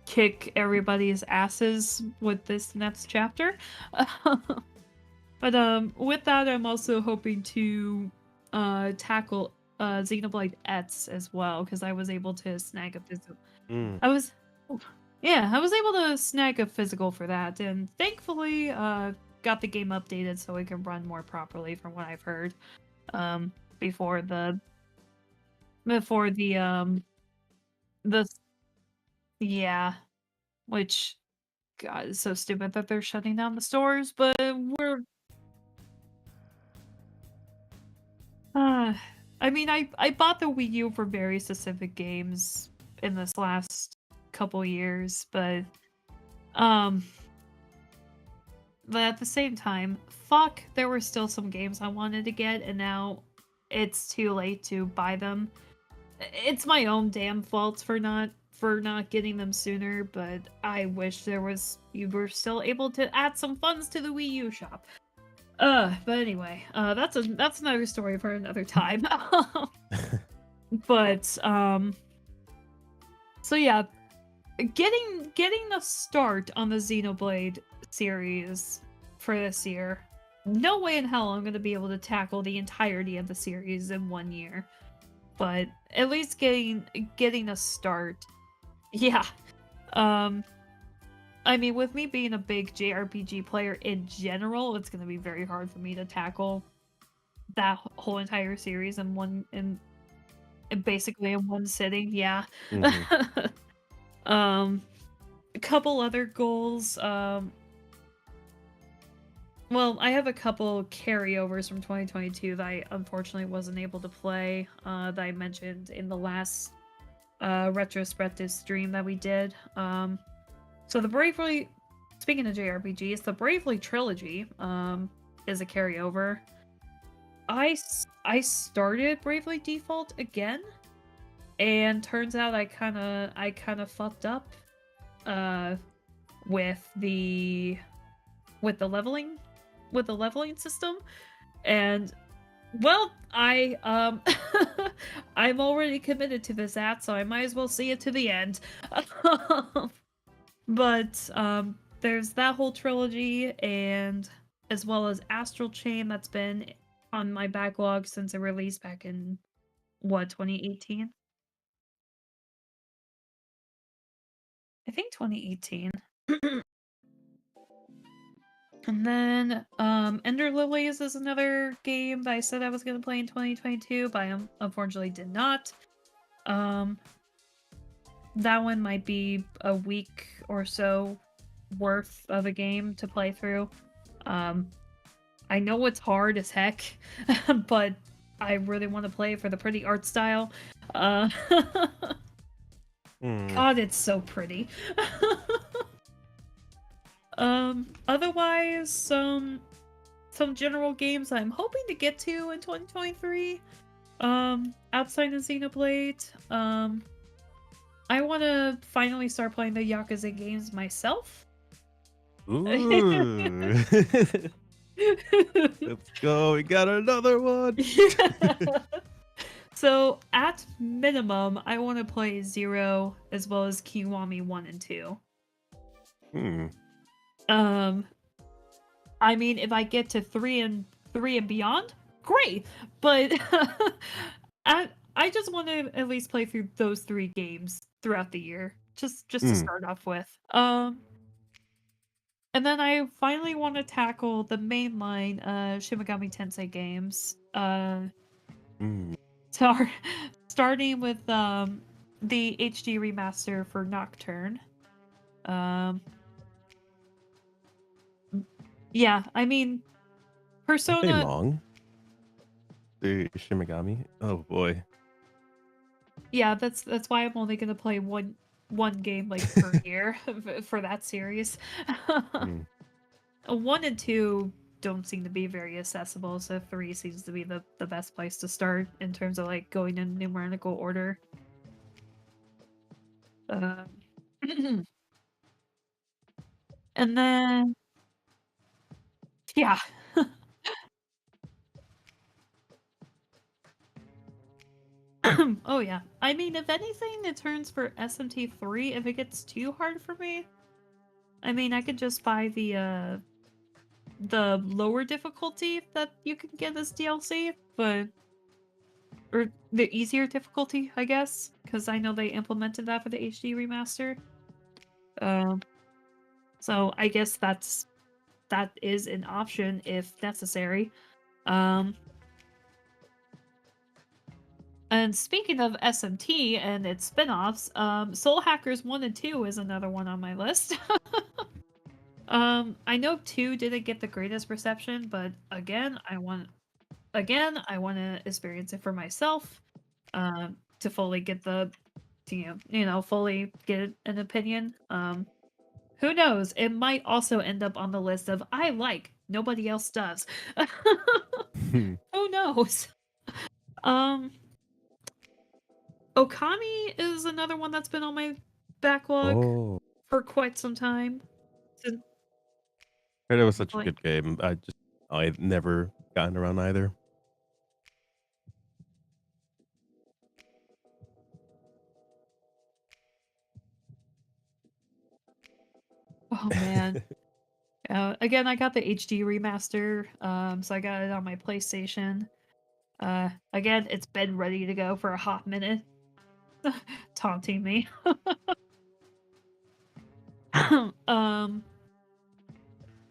kick everybody's asses with this next chapter. But with that I'm also hoping to tackle Xenoblade X as well, because I was able to snag a physical. Mm. I was Yeah, I was able to snag a physical for that, and thankfully got the game updated so it can run more properly from what I've heard. Um before the before the yeah, which God, it's so stupid that they're shutting down the stores, but we're uh I mean I bought the Wii U for very specific games in this last couple years, um but at the same time, fuck, there were still some games I wanted to get and now it's too late to buy them. It's my own damn fault for not getting them sooner, but I wish you were still able to add some funds to the Wii U shop. But anyway, that's another story for another time. But so yeah, getting the start on the Xenoblade series for this year. No way in hell I'm gonna be able to tackle the entirety of the series in 1 year. But at least getting a start. Yeah. I mean, with me being a big JRPG player in general, it's gonna be very hard for me to tackle that whole entire series basically in one sitting. Yeah. Mhm. A couple other goals. Well, I have a couple carryovers from 2022 that I unfortunately wasn't able to play. That I mentioned in the last retrospective stream that we did. So speaking of JRPGs, the Bravely trilogy is a carryover. I started Bravely Default again, and turns out I kind of fucked up uh with the with the leveling system, and well, I'm already committed to this app, so I might as well see it to the end. But there's that whole trilogy, and as well as Astral Chain that's been on my backlog since it released back in what, 2018? think 2018. And then Ender Lilies is another game that I said I was going to play in 2022, but I unfortunately did not. That one might be a week or so worth of a game to play through. I know it's hard as heck, but I really want to play it for the pretty art style. God, it's so pretty. Otherwise, some general games I'm hoping to get to in 2023. Outside of Xenoblade, I want to finally start playing the Yakuza games myself. Ooh. Let's go. We got another one. So, at minimum, I want to play 0 as well as Kiwami 1 and 2. I mean, if I get to 3 and beyond, great. But I just want to at least play through those 3 games throughout the year, just to start off with. And then I finally want to tackle the mainline Shin Megami Tensei games. Starting with the HD remaster for Nocturne. Yeah, I mean, Persona. Are they long? The Shin Megami? Oh boy. Yeah, that's why I'm only gonna play one game like per year for that series. 1 and 2 don't seem to be very accessible, so 3 seems to be the best place to start in terms of like going in numerical order. And then yeah. Oh yeah. I mean, if anything, it turns for SMT3 if it gets too hard for me. I mean, I could just buy the lower difficulty that you can get as DLC, or the easier difficulty, I guess, because I know they implemented that for the HD remaster. So I guess that is an option if necessary. And speaking of SMT and its spin-offs, Soul Hackers 1 and 2 is another one on my list. I know 2 didn't get the greatest reception, but again, I want to experience it for myself, to fully get fully get an opinion. Who knows? It might also end up on the list of I like, nobody else does. Who knows? Okami is another one that's been on my backlog for quite some time. It was such a good game. I've never gotten around either. Oh man. Again, I got the HD remaster, so I got it on my PlayStation. Again, it's been ready to go for a hot minute. Taunting me.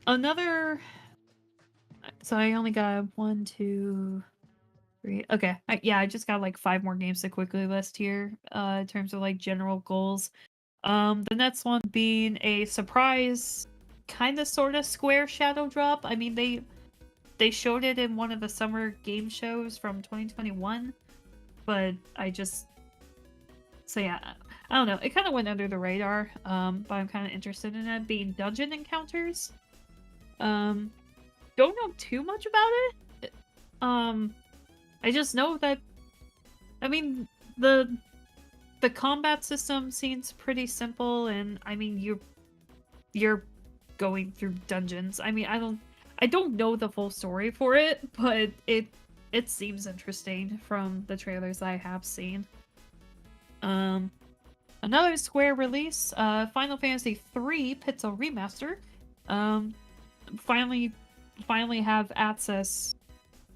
Another. So I only got 1, 2, 3. Okay, I just got like 5 more games to quickly list here. In terms of like general goals. The next one being a surprise, kind of sort of Square Shadow drop. I mean, they showed it in one of the summer game shows from 2021, but so yeah, I don't know. It kind of went under the radar, but I'm kind of interested in it. Being dungeon encounters. Don't know too much about it. I just know that, I mean, the combat system seems pretty simple, and I mean, you're going through dungeons. I mean, I don't know the full story for it, but it seems interesting from the trailers I have seen. Another Square release, Final Fantasy III Pixel Remaster. Finally have access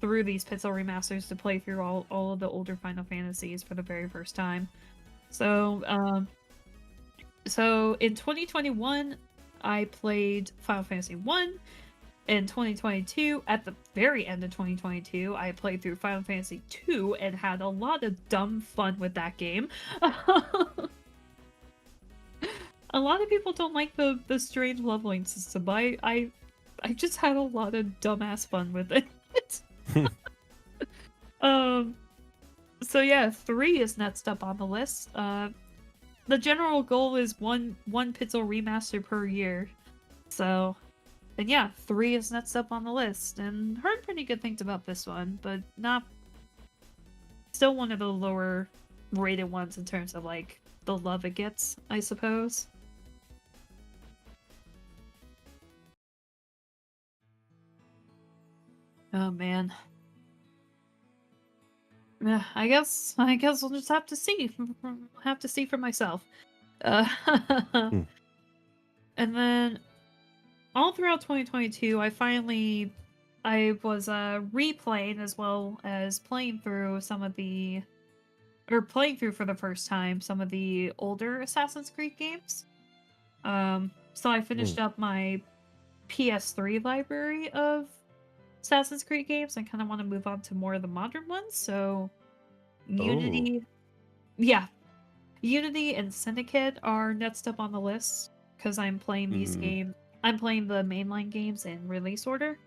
through these Pixel remasters to play through all of the older Final Fantasies for the very first time. So, So in 2021, I played Final Fantasy 1. In 2022, at the very end of 2022, I played through Final Fantasy 2 and had a lot of dumb fun with that game. A lot of people don't like the strange leveling system. I just had a lot of dumbass fun with it. So yeah, 3 is next up on the list. The general goal is one pixel remaster per year. So, and yeah, 3 is next up on the list, and heard pretty good things about this one, but not still one of the lower rated ones in terms of like the love it gets, I suppose. Oh man. Yeah, I guess we'll just have to see. Have to see for myself. And then all throughout 2022, I was replaying as well as playing through playing through for the first time some of the older Assassin's Creed games. So I finished up my PS3 library of Assassin's Creed games. I kind of want to move on to more of the modern ones. So Unity, yeah, Unity and Syndicate are next up on the list because I'm playing these games. I'm playing the mainline games in release order.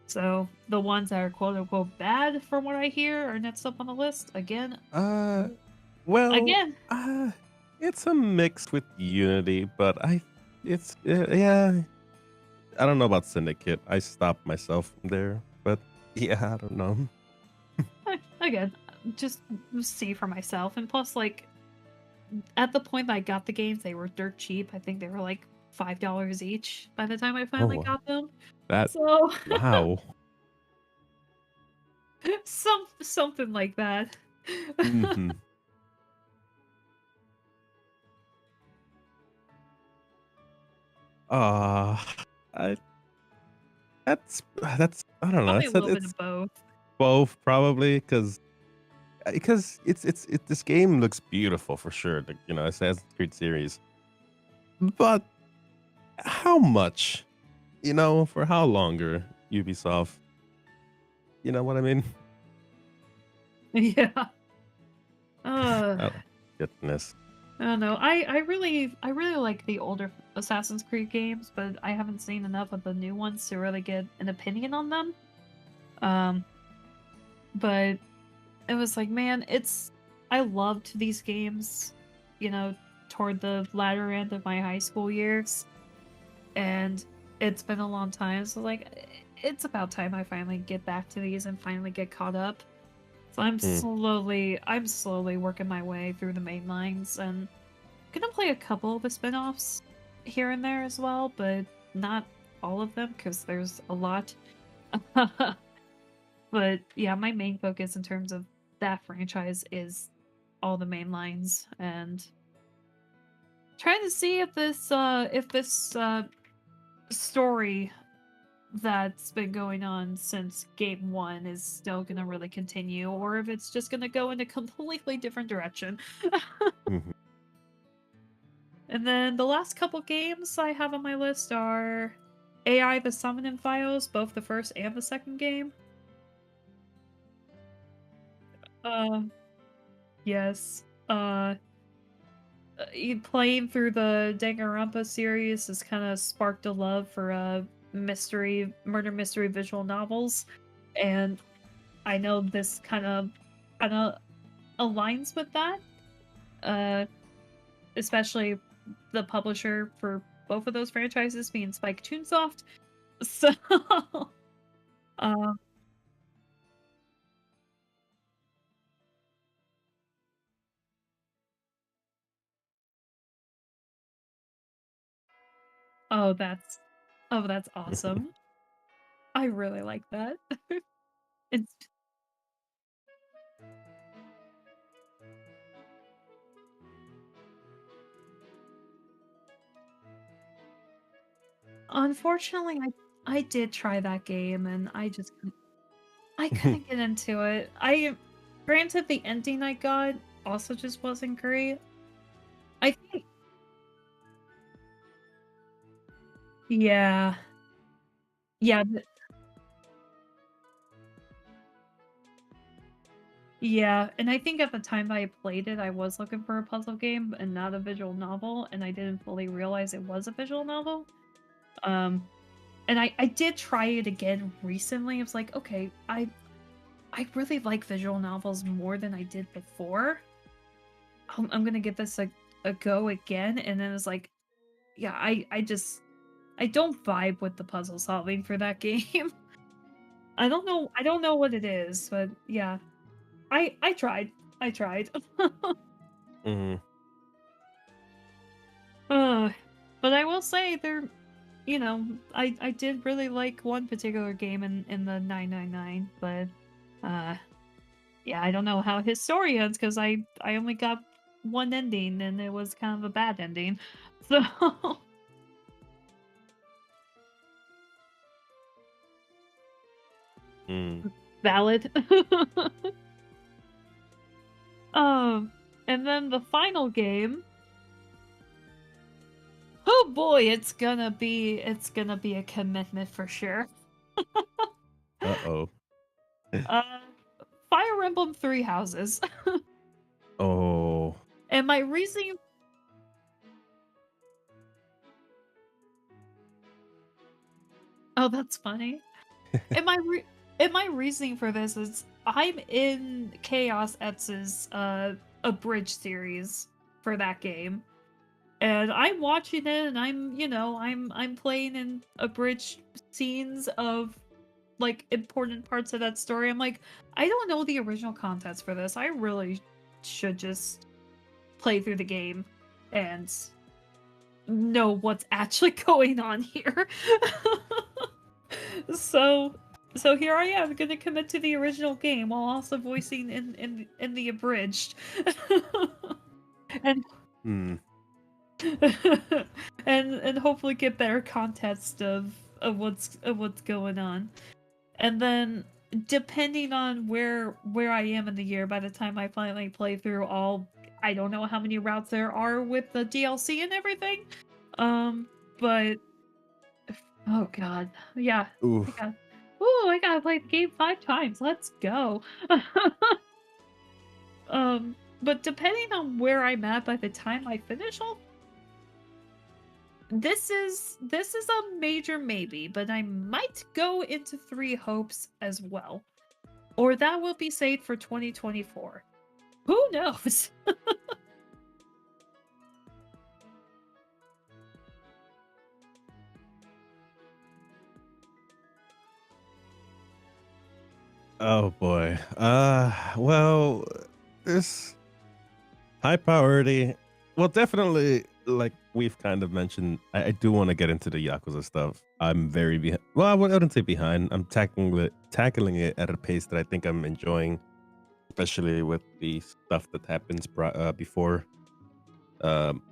So the ones that are quote unquote bad, from what I hear, are next up on the list again. It's a mix with Unity, but yeah. I don't know about Syndicate. I stopped myself from there, but yeah, I don't know. Again, just see for myself, and plus, like, at the point that I got the games, they were dirt cheap. I think they were like $5 each by the time I finally got them. So wow. something like that. That's I don't know. Probably a little bit of both. Both probably because this game looks beautiful for sure. The Assassin's Creed series, but how much? For how longer? Ubisoft. You know what I mean? Yeah. Oh, goodness. I don't know. I really like the older Assassin's Creed games, but I haven't seen enough of the new ones to really get an opinion on them. But it was like, man, I loved these games, toward the latter end of my high school years. And it's been a long time, so like it's about time I finally get back to these and finally get caught up. So I'm slowly working my way through the main lines, and I'm gonna play a couple of the spin-offs here and there as well, but not all of them because there's a lot. But yeah, my main focus in terms of that franchise is all the main lines, and trying to see if this story that's been going on since game 1 is still gonna really continue, or if it's just gonna go in a completely different direction. And then the last couple games I have on my list are AI the Summoning Files, both the first and the second game. Yes. Playing through the Danganronpa series has kind of sparked a love for murder mystery visual novels, and I know this kind of aligns with that. Especially the publisher for both of those franchises being Spike Chunsoft. So oh, that's awesome. I really like that. It's unfortunately I did try that game, and I couldn't get into it. Granted, the ending I got also just wasn't great. I think Yeah. Yeah, yeah, and I think at the time I played it, I was looking for a puzzle game and not a visual novel, and I didn't fully realize it was a visual novel. Um, and I did try it again recently. I was like, okay, I really like visual novels more than I did before. I'm gonna give this a go again, and then it's like, yeah, I don't vibe with the puzzle solving for that game. I don't know what it is, but yeah. I tried. I tried. Hmm. uh, but I will say there, you know, I did really like one particular game in the 999, but uh yeah, I don't know how his story ends because I only got one ending and it was kind of a bad ending. So Mm. valid. um and then the final game, oh boy, it's gonna be a commitment for sure. Uh-oh. Uh Fire Emblem Three Houses. Oh. And my reasoning, oh, that's funny. And and my reasoning for this is I'm in Chaos X's abridged series for that game. And I'm watching it and I'm playing in abridged scenes of like important parts of that story. I'm like, I don't know the original context for this. I really should just play through the game and know what's actually going on here. so so here I am gonna commit to the original game while also voicing in the abridged. and Hmm. and hopefully get better context of what's going on. And then depending on where I am in the year, by the time I finally play through all, I don't know how many routes there are with the DLC and everything. But oh god, yeah, I Oof. got. Ooh, I gotta play the game 5 times. Let's go. But depending on where I'm at by the time I finish all, this is a major maybe, but I might go into Three Hopes as well. Or that will be saved for 2024. Who knows? Oh boy. Well, this high priority. Well, definitely, like we've kind of mentioned, I do want to get into the Yakuza stuff. I'm very behind. Well, I wouldn't say behind. I'm tackling it at a pace that I think I'm enjoying, especially with the stuff that happens before. Um,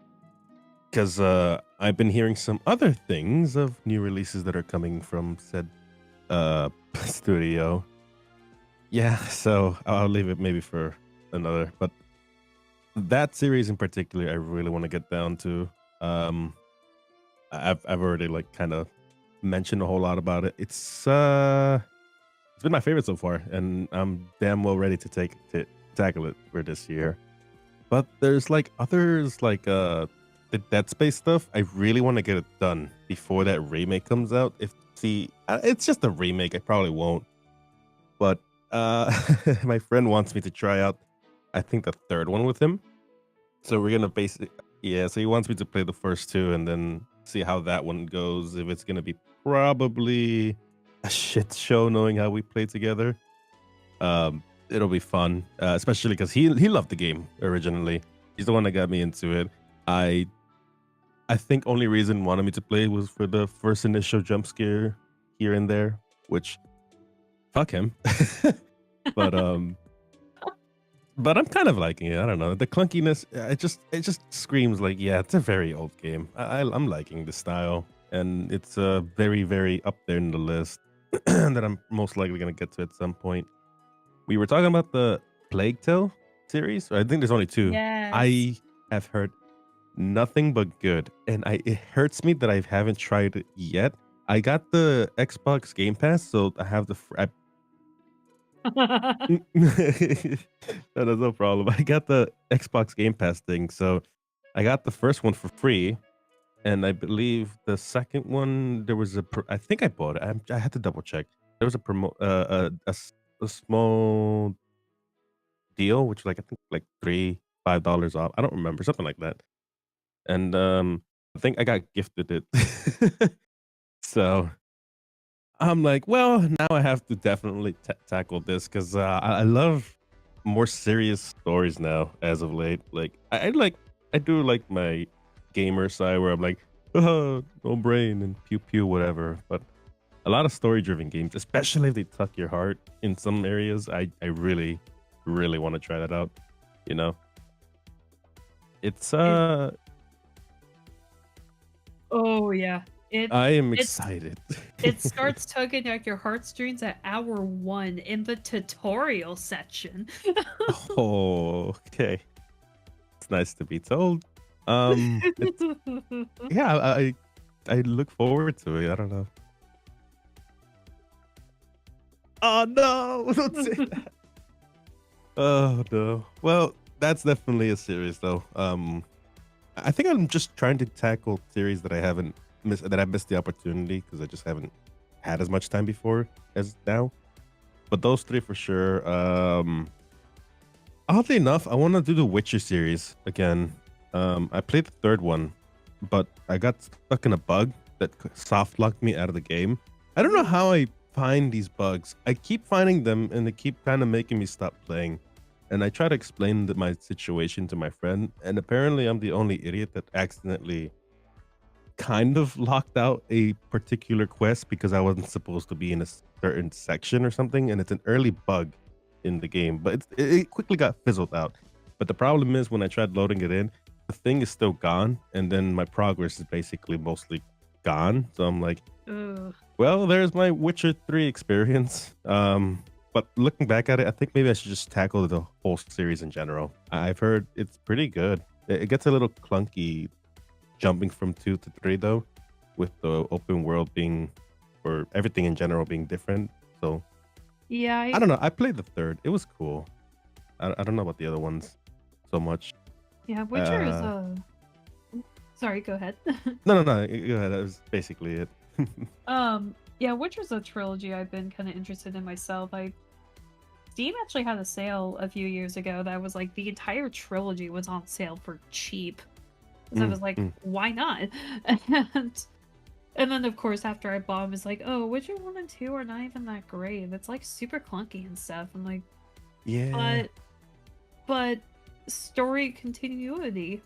because I've been hearing some other things of new releases that are coming from said studio. Yeah, so I'll leave it maybe for another. But that series in particular, I really want to get down to. Um, I've already like kind of mentioned a whole lot about it. It's been my favorite so far, and I'm damn well ready to tackle it for this year. But there's like others like the Dead Space stuff. I really want to get it done before that remake comes out. It's just a remake. I probably won't. But my friend wants me to try out, I think, the third one with him. So we're gonna basically, yeah. So he wants me to play the first two and then see how that one goes. If it's gonna be probably a shit show, knowing how we play together. It'll be fun, especially because he loved the game originally. He's the one that got me into it. I think only reason he wanted me to play was for the first initial jump scare here and there, which fuck him. but but I'm kind of liking it. I don't know, the clunkiness. It just screams like, yeah, it's a very old game. I'm liking the style, and it's very very up there in the list that I'm most likely gonna get to at some point. We were talking about the Plague Tale series. I think there's only two. Yes. I have heard nothing but good. And it hurts me that I haven't tried it yet. I got the Xbox Game Pass, so I have the no, no problem. I got the Xbox Game Pass thing, so I got the first one for free, and I believe the second one there was I think I bought it. I had to double check. There was a a small deal, which like I think like $3-5 off. I don't remember, something like that. And I think I got gifted it. So I'm like, well, now I have to definitely tackle this because I love more serious stories now as of late. Like I do like my gamer side where I'm like, oh, no brain and pew pew whatever. But a lot of story driven games, especially if they tuck your heart in some areas, I really really want to try that out. You know, it's It oh yeah. I am It's excited. it starts tugging at your heartstrings at hour 1 in the tutorial section. Oh, okay. It's nice to be told. It's yeah, I look forward to it. I don't know. Oh no! Don't say that. Oh no. Well, that's definitely a series though. I think I'm just trying to tackle series that I haven't missed, that I missed the opportunity because I just haven't had as much time before as now. But those three for sure. Oddly enough, I want to do the Witcher series again. I played the third one, but I got stuck in a bug that soft locked me out of the game. I don't know how I find these bugs. I keep finding them, and they keep kind of making me stop playing. And I try to explain my situation to my friend, and apparently I'm the only idiot that accidentally kind of locked out a particular quest because I wasn't supposed to be in a certain section or something, and it's an early bug in the game, but it quickly got fizzled out. But the problem is when I tried loading it in, the thing is still gone, and then my progress is basically mostly gone. So I'm like, Ugh. well, there's my Witcher 3 experience. But looking back at it, I think maybe I should just tackle the whole series in general. I've heard it's pretty good. It gets a little clunky jumping from 2 to 3 though, with the open world being, or everything in general being different. So Yeah, I don't know. I played the third. It was cool. I don't know about the other ones so much. yeah, Witcher is a sorry, go ahead. No, no, no. Go ahead. That was basically it. Yeah, Witcher's a trilogy I've been kind of interested in myself. Steam actually had a sale a few years ago that was like the entire trilogy was on sale for cheap. So I was like, why not? And then of course after I bought them, it's like, oh, Witcher 1 and 2 are not even that great. It's like super clunky and stuff. I'm like, Yeah. but story continuity.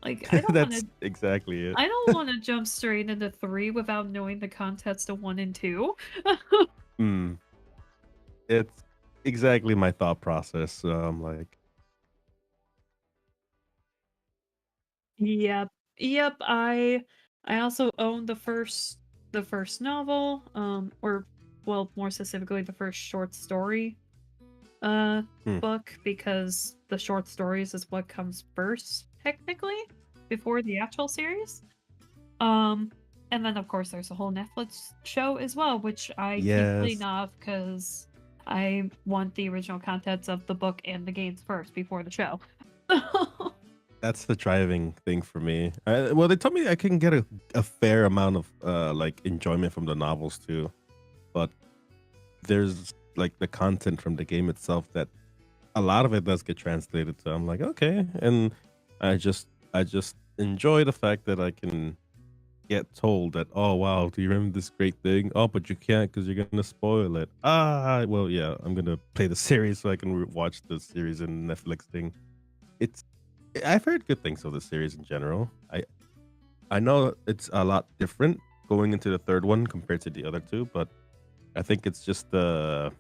Like I don't That's want to exactly it. I don't want to jump straight into 3 without knowing the context of 1 and 2. It's exactly my thought process. So I'm like, Yep. Yep, I also own the first novel, or well, more specifically the first short story hmm, book because the short stories is what comes first technically before the actual series. Um and then of course there's a whole Netflix show as well, which I keep putting yes. off because I want the original contents of the book and the games first before the show. That's the driving thing for me. Well, they told me I can get a fair amount of like enjoyment from the novels too, but there's like the content from the game itself that a lot of it does get translated. So I'm like, okay, and I just enjoy the fact that I can get told that, oh wow, do you remember this great thing? Oh, but you can't because you're gonna spoil it. Well, yeah, I'm gonna play the series so I can watch the series and Netflix thing. It's I've heard good things of the series in general. I know it's a lot different going into the third one compared to the other two, but I think it's just it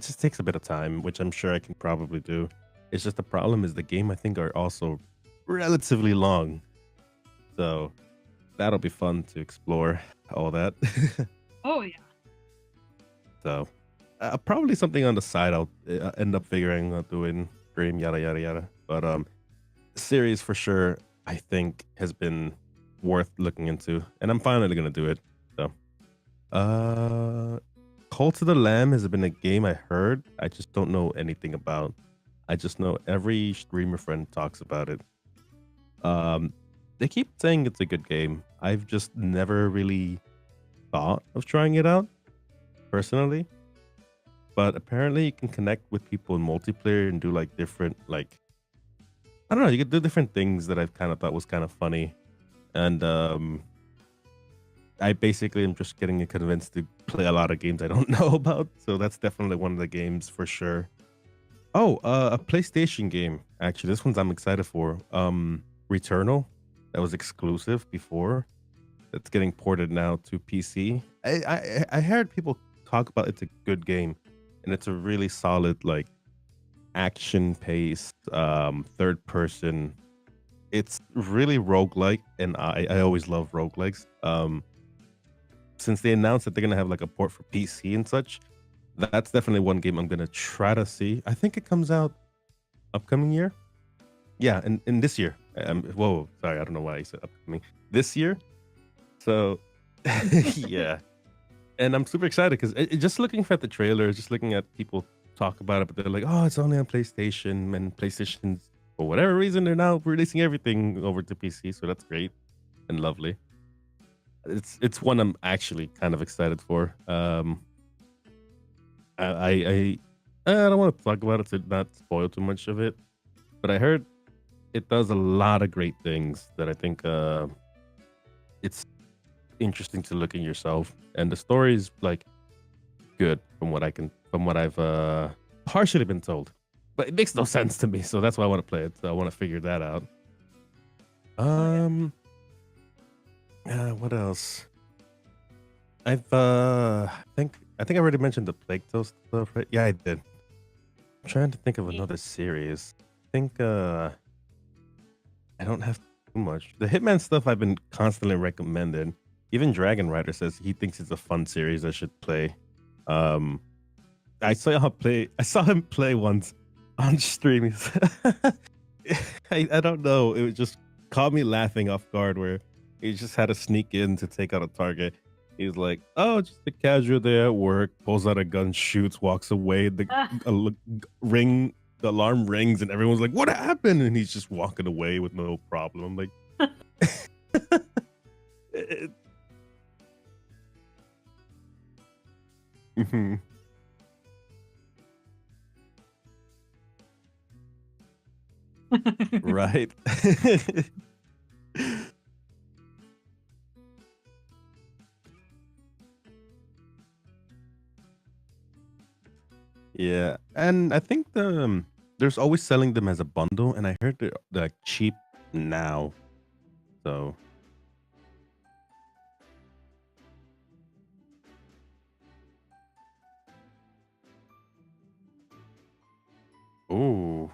just takes a bit of time, which I'm sure I can probably do. It's just the problem is the game I think are also relatively long. So that'll be fun to explore all that. Oh yeah. So probably something on the side I'll end up figuring out doing, stream, yada yada yada. But series for sure, I think has been worth looking into, and I'm finally gonna do it. So, uh, Cult of the Lamb has been a game I heard. I just don't know anything about. I just know every streamer friend talks about it. Um, they keep saying it's a good game. I've just never really thought of trying it out personally, but apparently you can connect with people in multiplayer and do like different like I don't know, you could do different things that I've kind of thought was kind of funny. And I basically am just getting convinced to play a lot of games I don't know about. So that's definitely one of the games for sure. Oh, a PlayStation game. Actually, this one's I'm excited for. Returnal. That was exclusive before. That's getting ported now to PC. I heard people talk about it's a good game, and it's a really solid like action paced third person. It's really roguelike, and I always love roguelikes. Since they announced that they're gonna have like a port for PC and such, that's definitely one game I'm gonna try to see. I think it comes out upcoming year. Yeah, in this year. Whoa, sorry, I don't know why I said upcoming. This year. So yeah. And I'm super excited because just looking at the trailer, just looking at people talk about it, but they're like, oh, it's only on PlayStation, and PlayStation's for whatever reason they're now releasing everything over to PC, so that's great and lovely. It's one I'm actually kind of excited for. I don't want to talk about it to not spoil too much of it, but I heard it does a lot of great things that I think it's interesting to look at yourself, and the story is like good from what I've partially been told, but it makes no sense to me, so that's why I want to play it. So I want to figure that out. What else? I think I already mentioned the Plague Tale stuff, right? Yeah, I did. I'm trying to think of another series. I think I don't have too much. The Hitman stuff I've been constantly recommended. Even Dragon Rider says he thinks it's a fun series I should play. I saw him play once on stream. I don't know. It just caught me laughing off guard where he just had to sneak in to take out a target. He's like, oh, just a casual day at work, pulls out a gun, shoots, walks away. The alarm rings, and everyone's like, what happened? And he's just walking away with no problem. I'm like, Mhm. Right. Yeah, and I think there's always selling them as a bundle, and I heard they're like cheap now. So, ooh.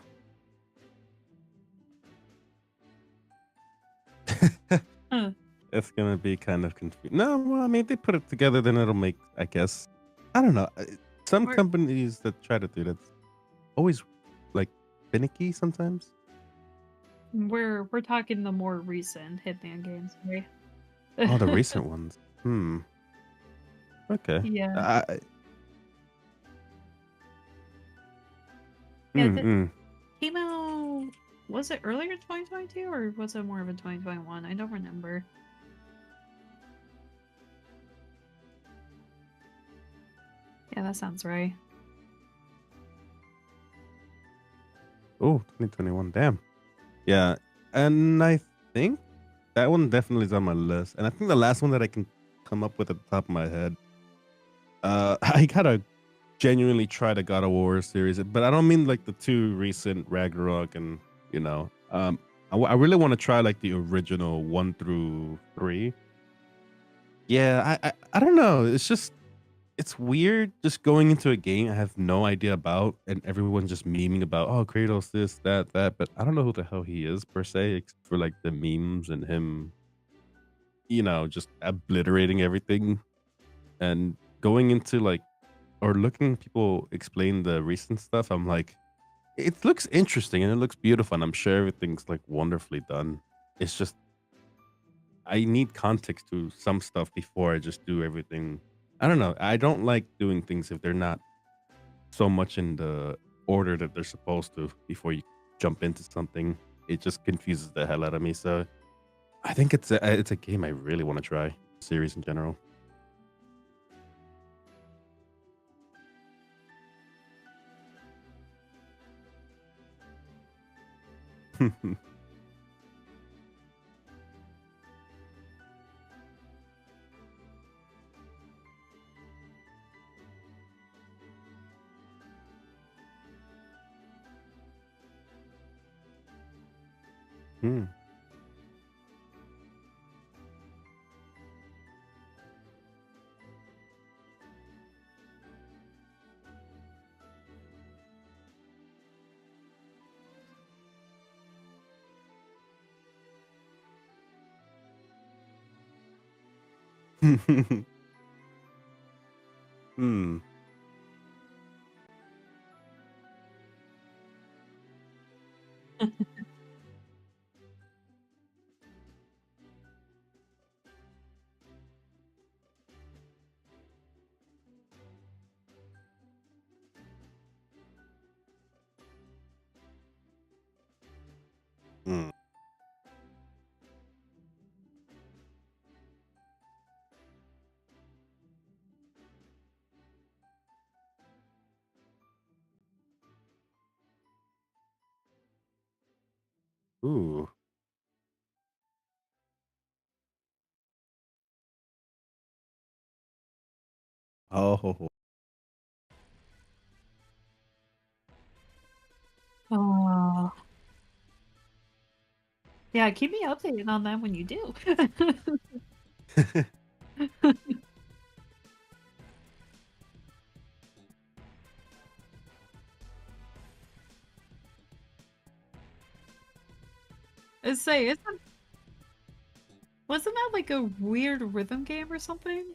Huh. It's gonna be kind of confusing. No, well, I mean, they put it together, then it'll make, I guess. I don't know. Some We're companies that try to do that's always like finicky sometimes. we're talking the more recent Hitman games, right? Oh, the recent ones. Hmm. Okay. Yeah. I, Yeah, came out, was it earlier 2022 or was it more of a 2021? I don't remember. Yeah, that sounds right. Oh, 2021. Damn. Yeah. And I think that one definitely is on my list. And I think the last one that I can come up with at the top of my head, I gotta genuinely try the God of War series, but I don't mean like the two recent Ragnarok and I really want to try like the original 1 through 3. Yeah, I don't know. It's weird just going into a game I have no idea about, and everyone's just memeing about, oh, Kratos, this, that, but I don't know who the hell he is per se, except for like the memes and him, just obliterating everything. And going into like, or looking people explain the recent stuff, I'm like, it looks interesting and it looks beautiful, and I'm sure everything's like wonderfully done. It's just I need context to some stuff before I just do everything. I don't know. I don't like doing things if they're not so much in the order that they're supposed to before you jump into something. It just confuses the hell out of me. So I think it's a game I really want to try. Series in general. Hmm. Hmm. Hmm. Ooh. Oh. Oh. Yeah, keep me updated on that when you do. I say, wasn't that like a weird rhythm game or something?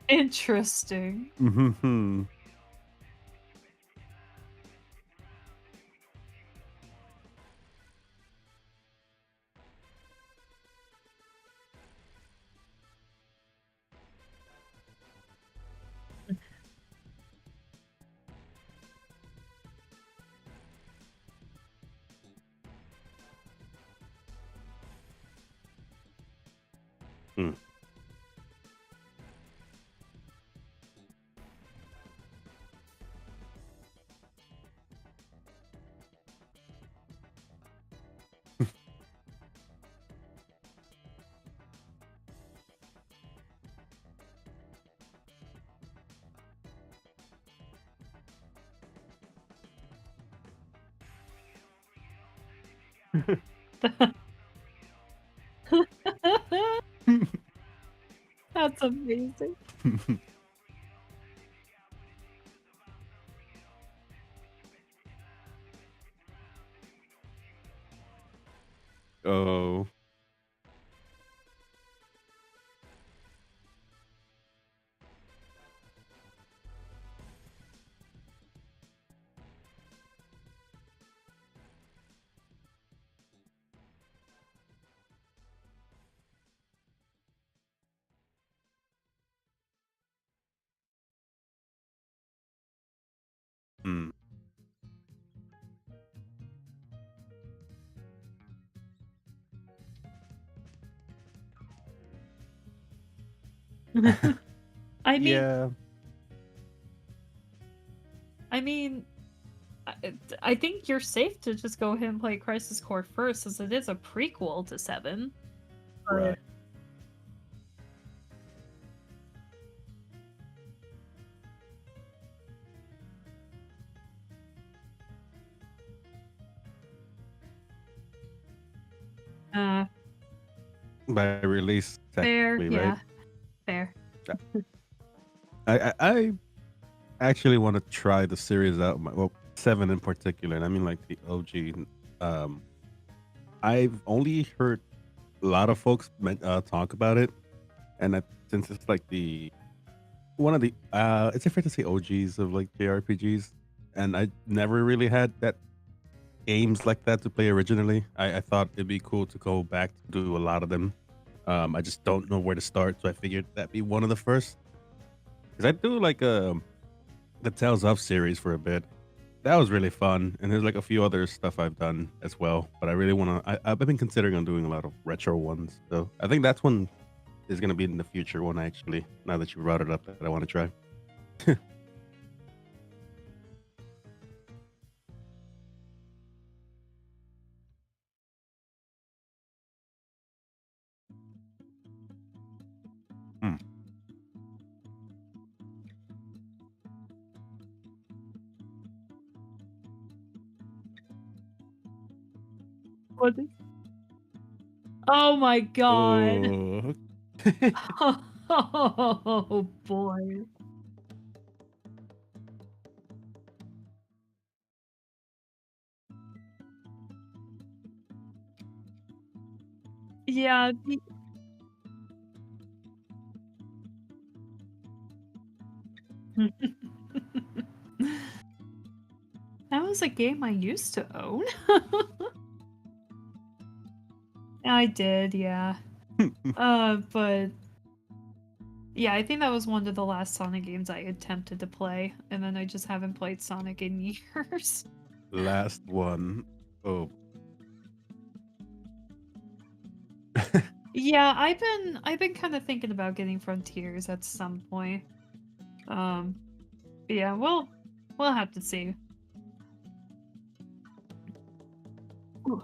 Interesting. Hmm. Hmm. That's amazing. Oh. Hmm. I mean, Yeah. I mean, I think you're safe to just go ahead and play Crisis Core first, as it is a prequel to 7. Right. Uh, By release, fair, technically, yeah, right? fair. I actually want to try the series out. Well, 7 in particular, and I mean like the OG. I've only heard a lot of folks talk about it, and since it's like the one of the is it fair to say OGs of like JRPGs, and I never really had that games like that to play originally. I thought it'd be cool to go back to do a lot of them. I just don't know where to start, so I figured that'd be one of the first. Because I do like the Tales of series for a bit. That was really fun, and there's like a few other stuff I've done as well. But I really want to. I've been considering on doing a lot of retro ones, so I think that's one is going to be in the future one actually. Now that you brought it up, that I want to try. Hmm. What? Oh my god. Oh. Oh boy. Yeah. That was a game I used to own. I did, yeah. But yeah, I think that was one of the last Sonic games I attempted to play, and then I just haven't played Sonic in years. Last one. Oh. Yeah, I've been kind of thinking about getting Frontiers at some point. But yeah, we'll have to see. Ooh.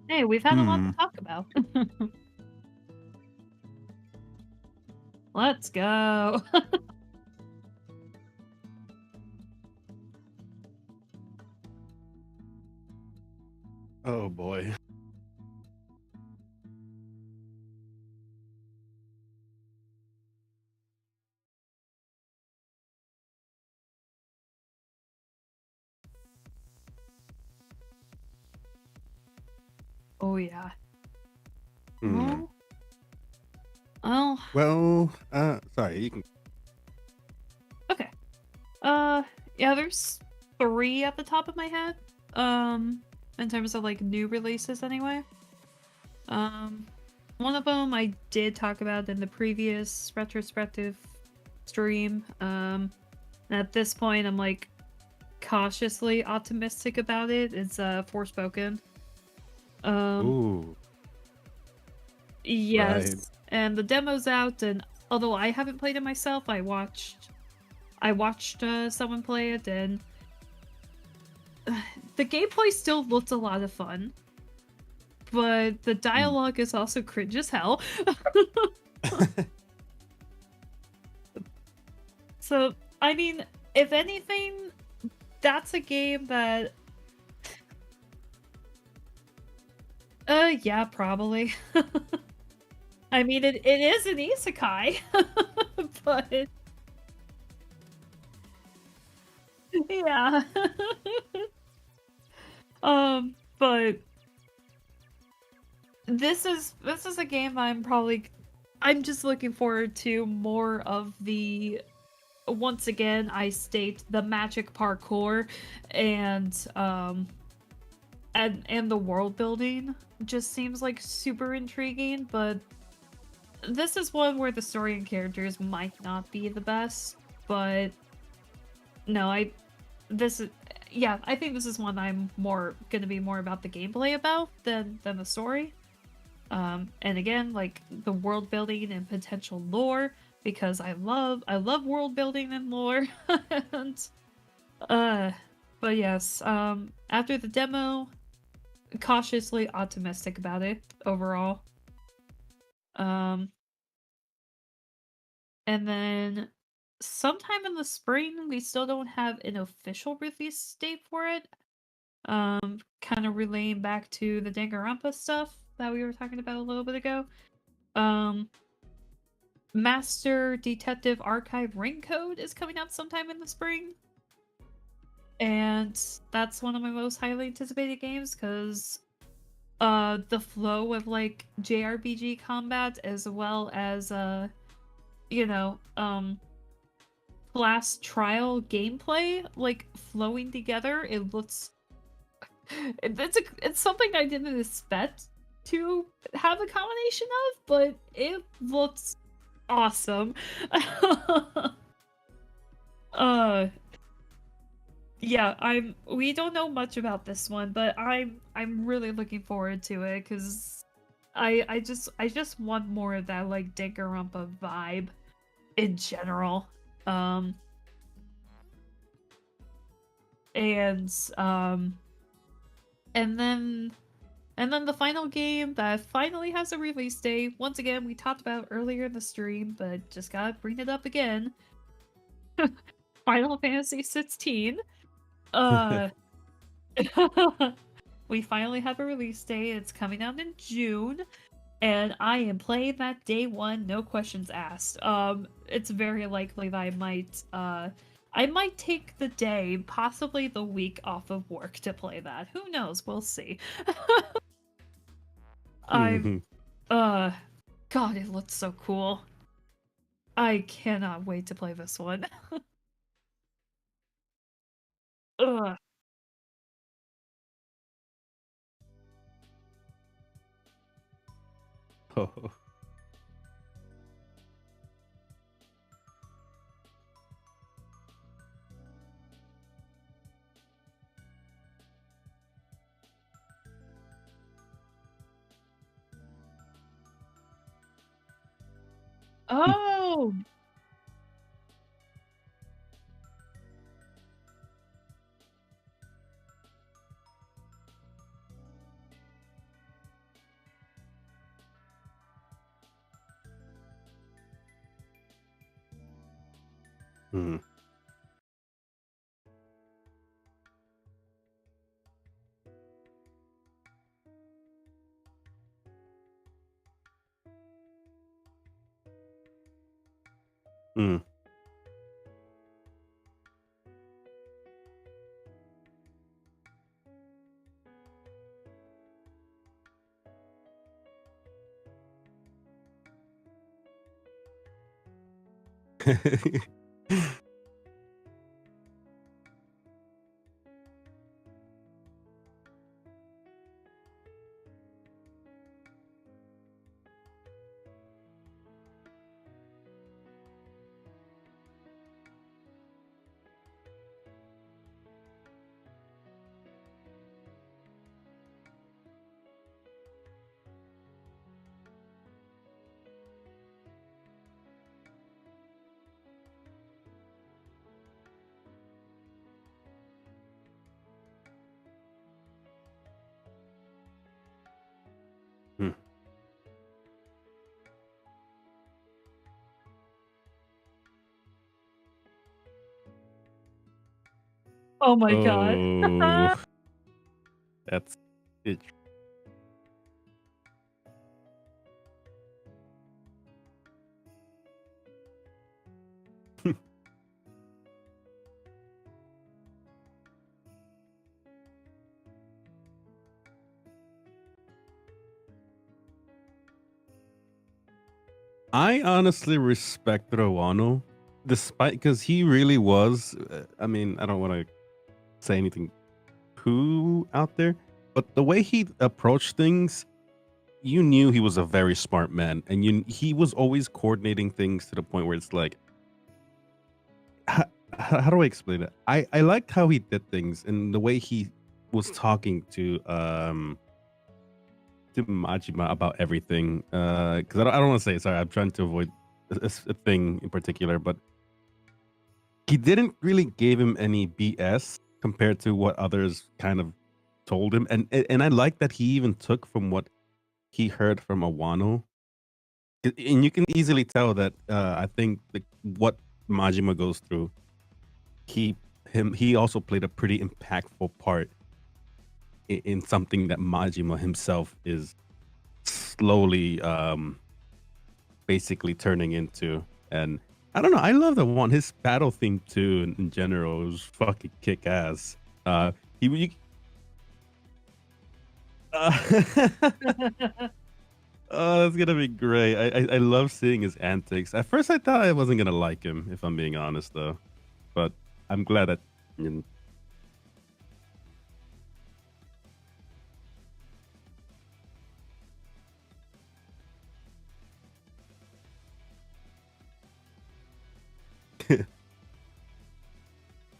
Hey, we've had a lot to Hmm. talk about. Let's go. Oh boy. Oh yeah. Hmm. Oh, oh, Well, sorry. You can. okay. Uh, yeah, there's 3 at the top of my head. In terms of like new releases, anyway. Um, one of them I did talk about in the previous retrospective stream. And at this point, I'm like cautiously optimistic about it. It's Forspoken. Um, Ooh. Right. yes, and the demo's out, and although I haven't played it myself, I watched someone play it, and the gameplay still looked a lot of fun, but the Hmm. dialogue is also cringe as hell. So, I mean, if anything, that's a game that yeah, probably. I mean, it is an isekai, but yeah. But this is a game I'm just looking forward to more of the, once again, I state the magic parkour and the world building just seems like super intriguing, but this is one where the story and characters might not be the best, but no, this is yeah, I think this is one I'm more gonna be more about the gameplay about than the story. And again, like the world building and potential lore, because I love world building and lore. and uh but yes, after the demo, cautiously optimistic about it overall. Um And then sometime in the spring, we still don't have an official release date for it. Kind of relaying back to the Danganronpa stuff that we were talking about a little bit ago. Master Detective Archive Ring Code is coming out sometime in the spring. And that's one of my most highly anticipated games because the flow of like JRPG combat as well as you know, class trial gameplay like flowing together. It looks it's something I didn't expect to have a combination of, but it looks awesome. Yeah, we don't know much about this one, but I'm really looking forward to it because I just want more of that like Danganronpa vibe in general. And then the final game that finally has a release date. Once again, we talked about earlier in the stream, but just gotta bring it up again. Final Fantasy 16. We finally have a release date. It's coming out in June, and I am playing that day one, no questions asked. It's very likely that I might take the day, possibly the week off of work to play that. Who knows? We'll see. I'm, God, it looks so cool. I cannot wait to play this one. Ugh. Oh. Oh! Hmm. Hmm. Hmm. Oh my god. Oh, that's it. I honestly respect Rowano, despite because he really was. I mean, I don't want to say anything too out there, but the way he approached things, you knew he was a very smart man, and he was always coordinating things to the point where it's like, how do I explain it? I liked how he did things and the way he was talking to Majima about everything. Because I don't want to say it, sorry, I'm trying to avoid a thing in particular, but he didn't really give him any BS compared to what others kind of told him, and I like that he even took from what he heard from Awano And you can easily tell that I think what Majima goes through, he also played a pretty impactful part in something that Majima himself is slowly basically turning into. And I don't know, I love the one, his battle theme too in general was fucking kick ass. He you, Oh, that's gonna be great. I love seeing his antics. At first, I thought I wasn't gonna like him, if I'm being honest, though. But I'm glad that. You know.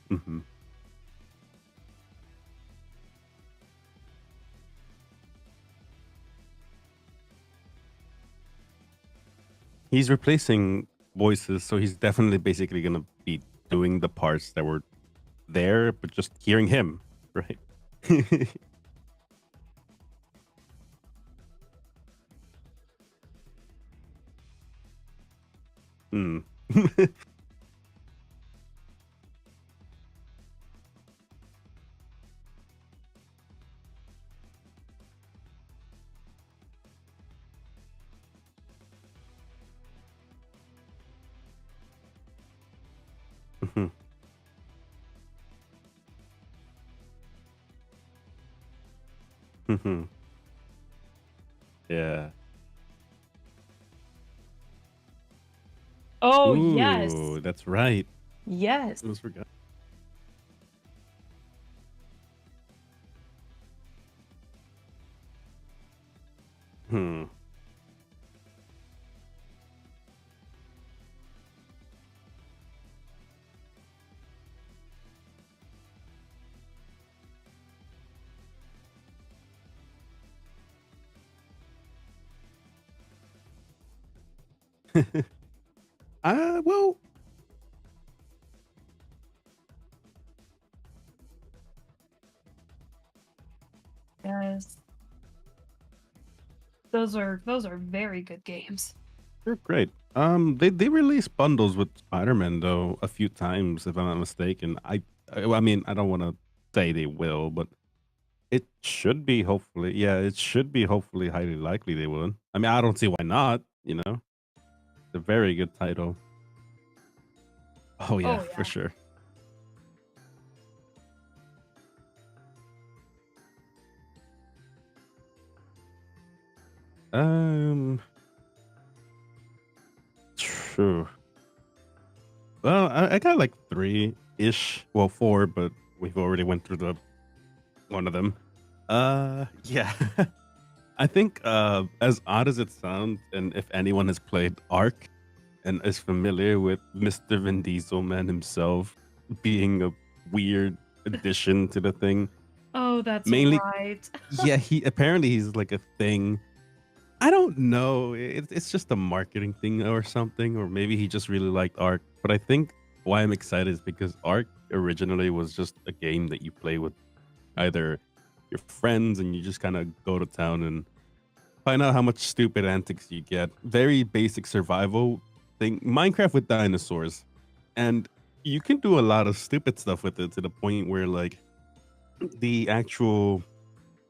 Mhm. He's replacing voices, so he's definitely basically gonna be doing the parts that were there, but just hearing him, right? Hmm. Mhm. Mhm. Yeah. Oh, yes. Ooh, that's right. Yes. Almost forgot. Hmm. Well, Yes. Those are very good games. they're great. They released bundles with Spider-Man though a few times, if I'm not mistaken. I mean, I don't want to say they will, but it should be hopefully. Yeah, it should be hopefully highly likely they will. I mean, I don't see why not. You know, it's a very good title. Oh yeah, Oh for yeah. sure. Um, true. Well, I got like three ish. Well, four, but we've already went through the one of them. Yeah. I think as odd as it sounds, and if anyone has played Ark and is familiar with Mr. Vin Diesel man himself being a weird addition to the thing, Oh, that's mainly right. yeah, he's like a thing. I don't know. It's just a marketing thing or something, or maybe he just really liked Ark. But I think why I'm excited is because Ark originally was just a game that you play with either your friends and you just kind of go to town and find out how much stupid antics you get. Very basic survival thing. Minecraft with dinosaurs. And you can do a lot of stupid stuff with it to the point where like the actual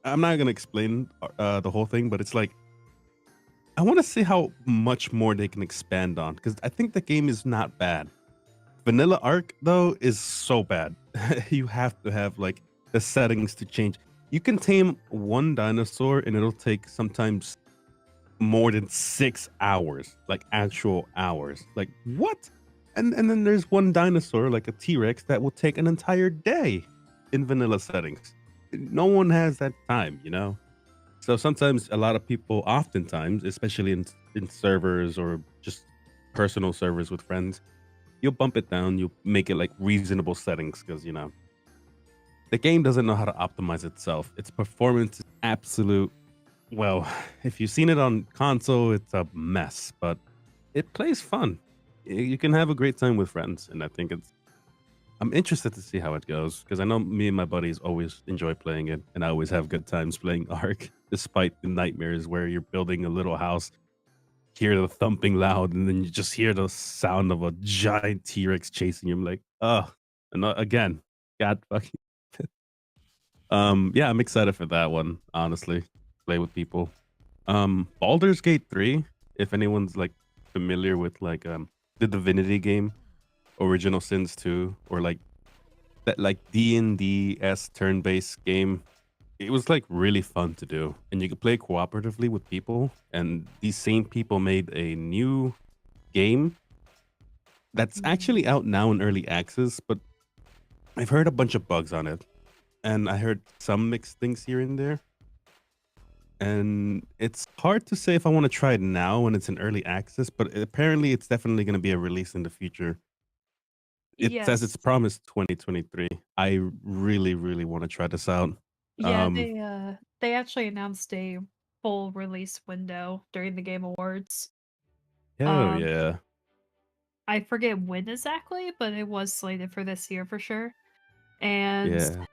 I'm not gonna explain the whole thing, but it's like I want to see how much more they can expand on because I think the game is not bad. Vanilla Arc though is so bad. You have to have like the settings to change. You can tame one dinosaur and it'll take sometimes more than 6 hours, like actual hours. Like what? And then there's one dinosaur like a T-Rex that will take an entire day in vanilla settings. No one has that time, you know? So sometimes a lot of people, oftentimes, especially in servers or just personal servers with friends, you'll bump it down, you'll make it like reasonable settings because you know the game doesn't know how to optimize itself. Its performance is absolute. Well, if you've seen it on console, it's a mess, but it plays fun. You can have a great time with friends, and I think it's. I'm interested to see how it goes because I know me and my buddies always enjoy playing it, and I always have good times playing Ark, despite the nightmares where you're building a little house hear the thumping loud, and then you just hear the sound of a giant T-Rex chasing you. I'm like, oh, and again, God fucking. Yeah, I'm excited for that one. Honestly, play with people. Baldur's Gate 3. If anyone's like familiar with like the Divinity game, Original Sins 2, or like that like D&D-esque turn-based game, it was like really fun to do, and you could play cooperatively with people. And these same people made a new game that's actually out now in early access, but I've heard a bunch of bugs on it, and I heard some mixed things here and there. And it's hard to say if I want to try it now when it's in early access, but apparently it's definitely going to be a release in the future. It says it's Yes. promised 2023. I really, really want to try this out. Yeah, Um, they actually announced a full release window during the Game Awards. Hell Um, yeah. I forget when exactly, but it was slated for this year for sure. And Yeah.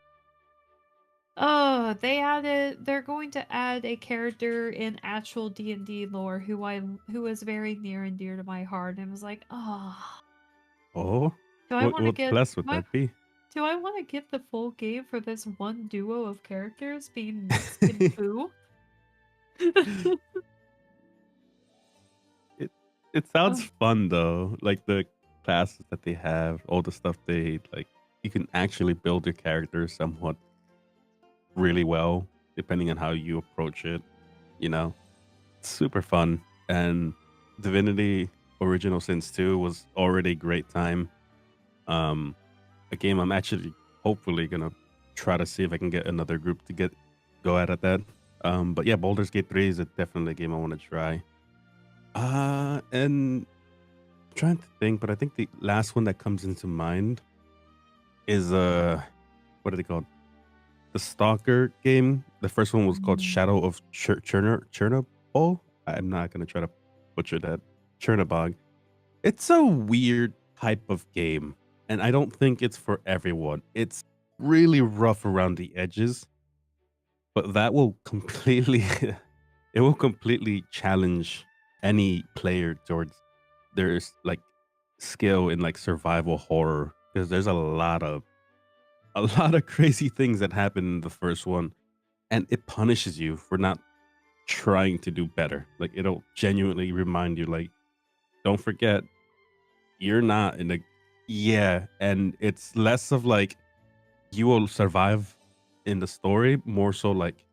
oh, they're going to add a character in actual D&D lore who is very near and dear to my heart, and was like, oh, Oh, do I want to what get class would do I, that be? do I want to get the full game for this one duo of characters being mixed in poo? It it sounds Oh, fun though. Like the classes that they have, all the stuff they like. You can actually build your character somewhat really well, depending on how you approach it. You know, it's super fun. And Divinity Original Sins 2 was already a great time. A game I'm actually hopefully gonna try to see if I can get another group to go at that. But yeah, Baldur's Gate 3 is definitely a game I want to try. And I'm trying to think, but I think the last one that comes into mind is what are they called? The Stalker game. The first one was called mm, Shadow of Chernobyl. I'm not gonna try to butcher that. Chernobog. It's a weird type of game, and I don't think it's for everyone. It's really rough around the edges, but that will completely it will completely challenge any player towards there's like skill in like survival horror, because there's a lot of crazy things that happen in the first one, and it punishes you for not trying to do better. Like it'll genuinely remind you, like, don't forget you're not in a yeah. And it's less of like you will survive in the story, more so like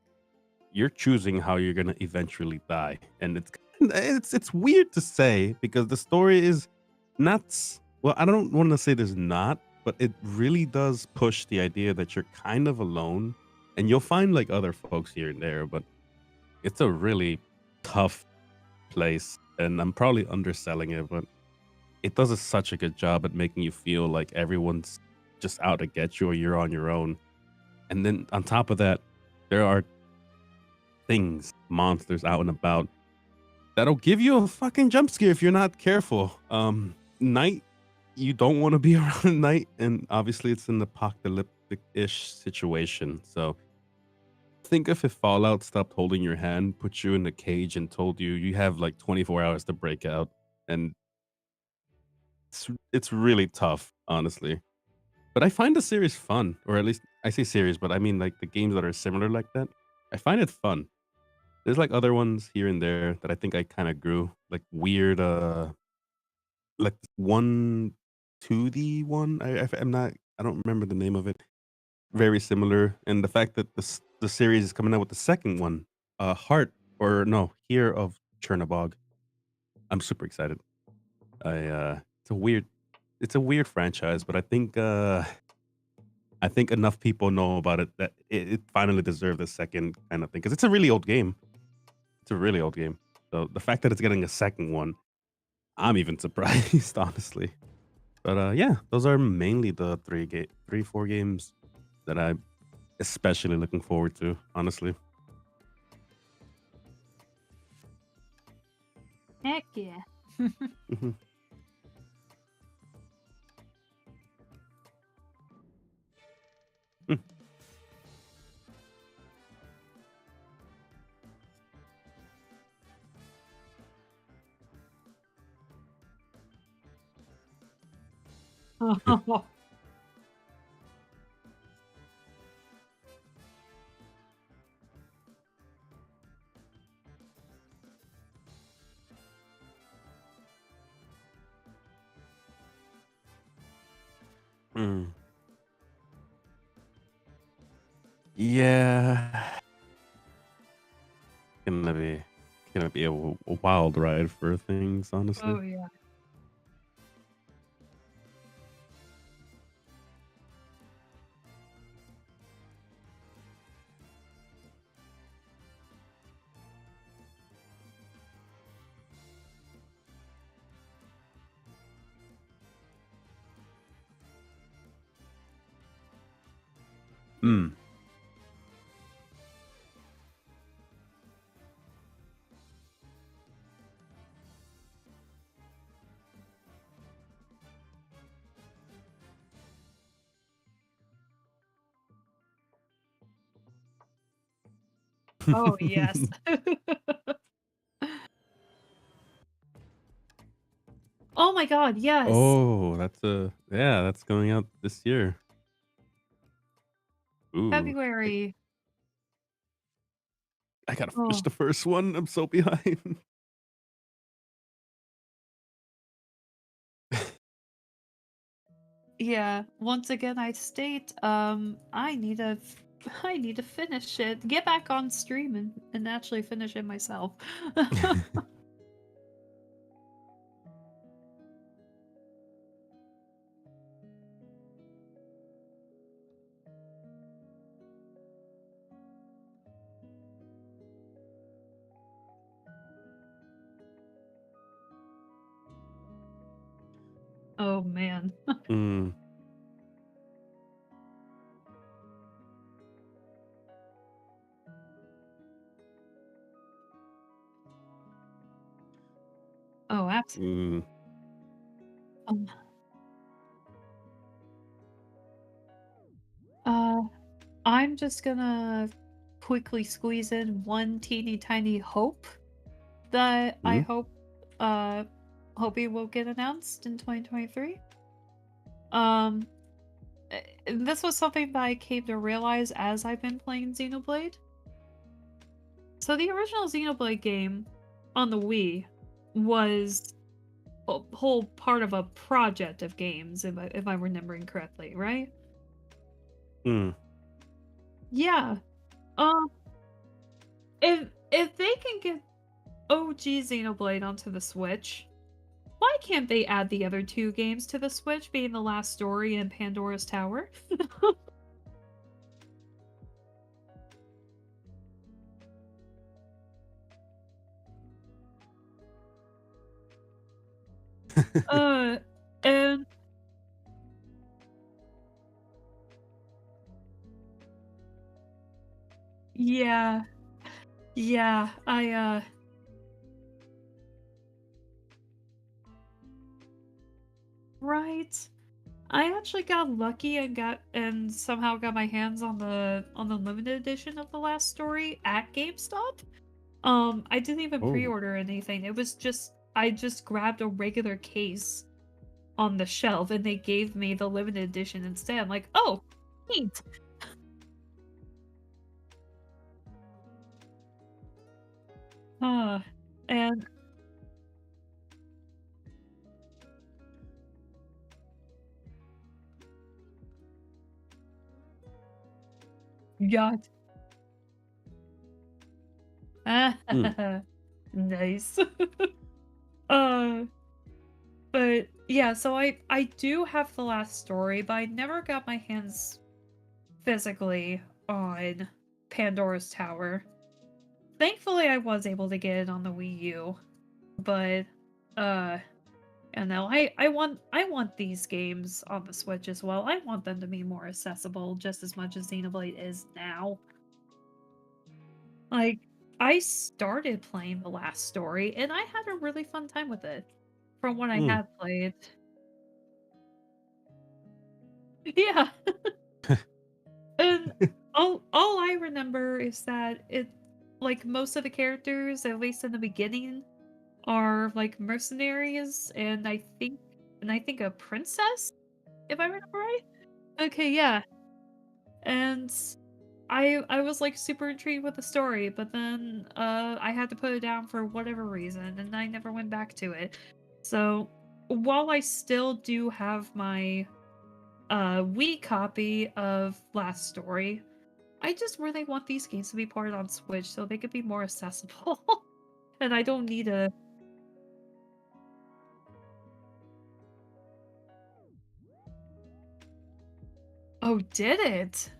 you're choosing how you're gonna eventually die. And it's weird to say because the story is not well, I don't want to say there's not, but it really does push the idea that you're kind of alone, and you'll find like other folks here and there, but it's a really tough place. And I'm probably underselling it, but it does such a good job at making you feel like everyone's just out to get you or you're on your own. And then on top of that, there are things, monsters out and about that'll give you a fucking jump scare if you're not careful. Night, you don't want to be around at night, and obviously it's an apocalyptic-ish situation. So think if Fallout stopped holding your hand, put you in a cage, and told you you have like 24 hours to break out, and it's really tough, honestly. But I find the series fun, or at least I say series, but I mean like the games that are similar like that. I find it fun. There's like other ones here and there that I think I kind of grew, like weird, like one 2D one. I'm not, I don't remember the name of it. Very similar, and the fact that the series is coming out with the second one, Heart or no, Here of Chernobog. I'm super excited. It's a weird franchise, but I think enough people know about it that it finally deserved a second kind of thing, because it's a really old game. It's a really old game. So the fact that it's getting a second one, I'm even surprised, honestly. But yeah, those are mainly the 4 games that I'm especially looking forward to, honestly. heck yeah. Mhm. Mm. Mm. Yeah. Gonna be a wild ride for things, honestly. Oh yeah. Mm. Oh yes. Oh my god, yes. Oh, that's going out this year. Ooh, February. I gotta finish Oh, the first one. I'm so behind. yeah. Once again, I state, I need to finish it. Get back on stream and actually finish it myself. Oh man. Mm. Oh, absolutely. Mm. Uh, I'm just gonna quickly squeeze in one teeny tiny hope that I Mm. hope uh Hobie will get announced in 2023. Um this was something that I came to realize as I've been playing Xenoblade. So the original Xenoblade game on the Wii was a whole part of a project of games, if I'm remembering correctly, right? Mm. Yeah. Um, if they can get OG Xenoblade onto the Switch, why can't they add the other two games to the Switch, being The Last Story and Pandora's Tower? uh, and yeah, yeah, right. I actually got lucky and somehow got my hands on the limited edition of The Last Story at GameStop. I didn't even Oh. pre-order anything. It was just I just grabbed a regular case on the shelf and they gave me the limited edition instead. I'm like, oh, neat. Uh, and got Mm. nice. uh, but yeah, so I do have the last story, but I never got my hands physically on Pandora's Tower. Thankfully, I was able to get it on the Wii U, but uh, and now I want these games on the Switch as well. I want them to be more accessible, just as much as Xenoblade is now. Like, I started playing the last story, and I had a really fun time with it. From what I Mm. had played, yeah. And all I remember is that it, like most of the characters, at least in the beginning, are like mercenaries, and I think a princess. if I remember right. Okay, yeah. And I was like super intrigued with the story, but then I had to put it down for whatever reason, and I never went back to it. So while I still do have my Wii copy of Last Story, I just really want these games to be ported on Switch so they could be more accessible. And I don't need a. Oh, did it?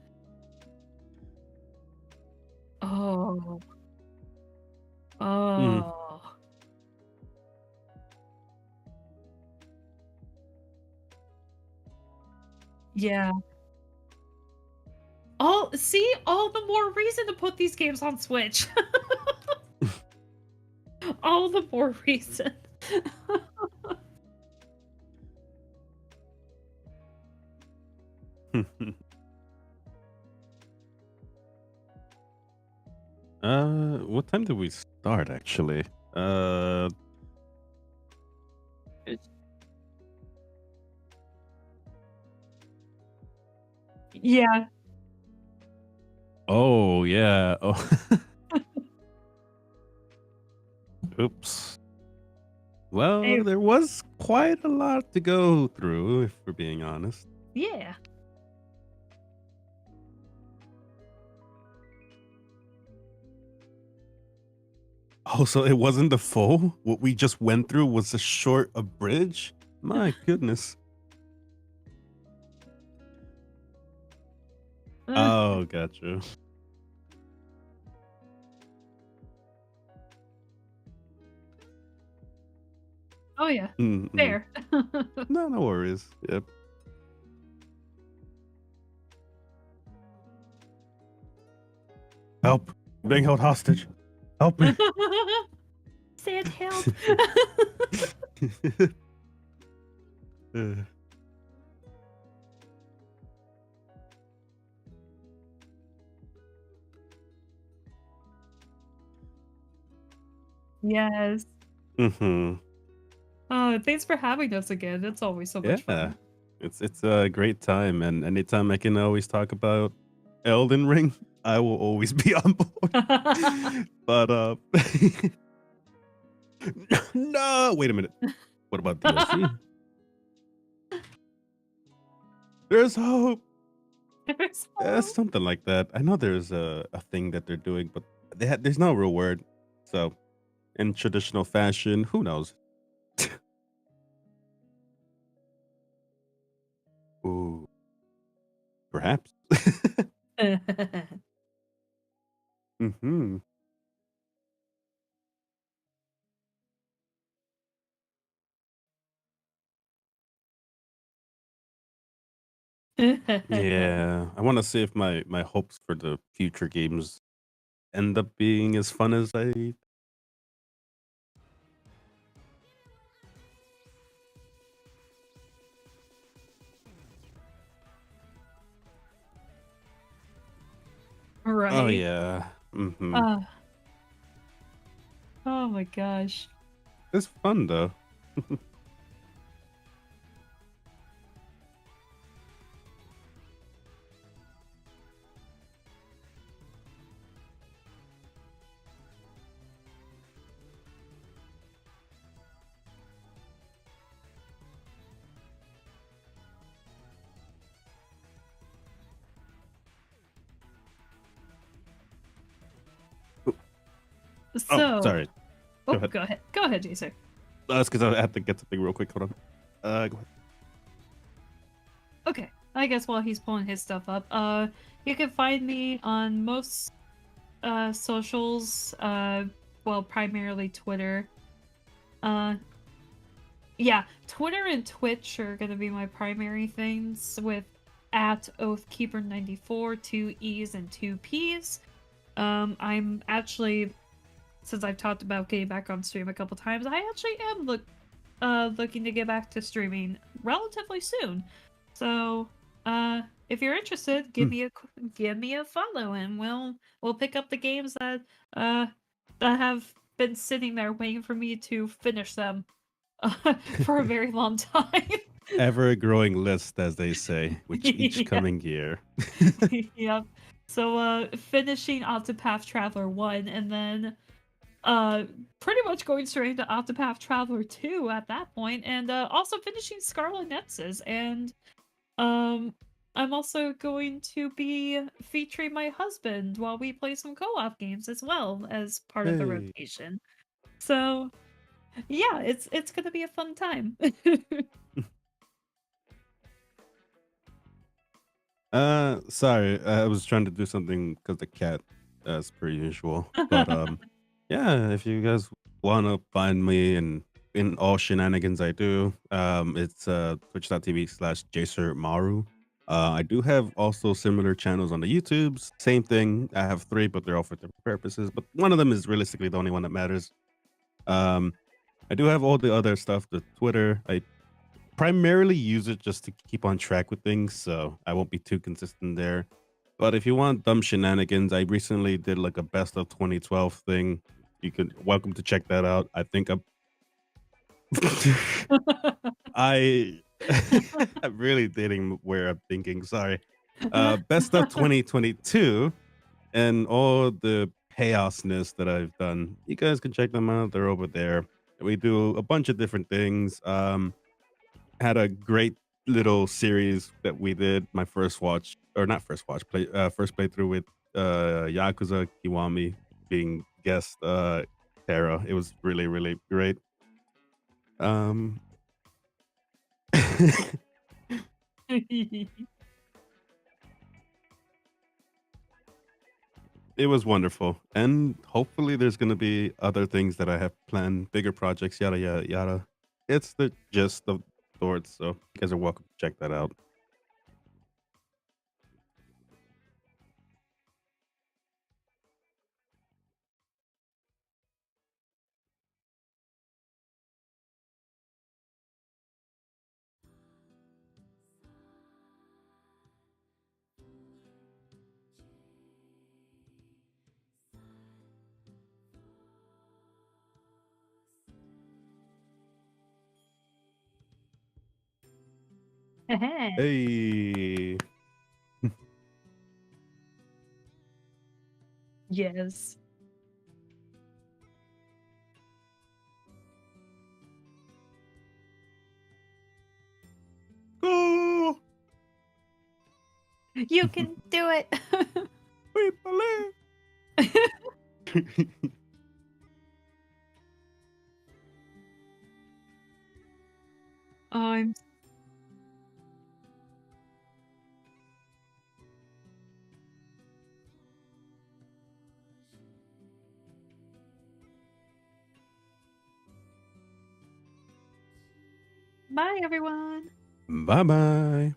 Oh. Mm. Oh. Yeah. All the more reason to put these games on Switch. All the more reason. What time did we start actually? Yeah. Oh yeah. Oh. Oops. Hey, Well, there was quite a lot to go through, if we're being honest. yeah. Oh, so it wasn't the full? What we just went through was a short abridge? My goodness. Oh, gotcha. Oh yeah. Mm-mm. Fair. No, no worries. Yep. Help! I'm being held hostage. Help me! Said help. Uh, Yes. mm-hmm. Oh, thanks for having us again. It's always so much Yeah, fun. it's a great time, and anytime I can always talk about Elden Ring, I will always be on board. But no, wait a minute. What about DLC? There's hope. There's hope. Something like that. I know there's a thing that they're doing, but there's no real word. So, in traditional fashion, who knows? Ooh, perhaps. hmm Yeah, I want to see if my hopes for the future games end up being as fun as I. Oh Right. yeah. Uh, oh my gosh. It's fun though. Oh, So, sorry. Go oh, ahead. go ahead. Go ahead, Jacer. That's because I have to get something real quick. Hold on. Go ahead. Okay. I guess while he's pulling his stuff up, you can find me on most socials, well, primarily Twitter. Uh, yeah, Twitter and Twitch are gonna be my primary things with at Oathkeeper94, 2 E's and 2 P's. I'm actually, since I've talked about getting back on stream a couple times, I actually am looking to get back to streaming relatively soon. So, if you're interested, give me a follow, and we'll pick up the games uh that have been sitting there waiting for me to finish them for a very long time. ever-growing list, as they say, with each Yeah. coming year. Yep. So finishing Octopath Traveler 1 and then pretty much going straight into Octopath Traveler 2 at that point, and also finishing Scarlet Nexus, and um I'm also going to be featuring my husband while we play some co-op games as well as part of the Hey. rotation. So yeah, it's gonna be a fun time. Sorry, I was trying to do something because the cat, as per usual. But yeah, if you guys want to find me and in all shenanigans I do, it's twitch.tv/Jacer Maru. I do have also similar channels on the YouTubes. Same thing. I have 3, but they're all for different purposes. But one of them is realistically the only one that matters. Um, I do have all the other stuff. The Twitter, I primarily use it just to keep on track with things, so I won't be too consistent there. But if you want dumb shenanigans, I recently did like a best of 2012 thing. You could welcome to check that out. I think I I'm really dating where I'm thinking. Sorry. Best of 2022 and all the chaosness that I've done. You guys can check them out. They're over there. We do a bunch of different things. Had a great little series that we did. My first watch, or not first watch, first playthrough with Yakuza Kiwami being guest Tara. It was really, really great. It was wonderful. And hopefully there's gonna be other things that I have planned, bigger projects, yada yada yada. It's the gist of sorts, so you guys are welcome to check that out. Hey. Yes. Go! You can do it. We believe. I'm Bye everyone. Bye bye.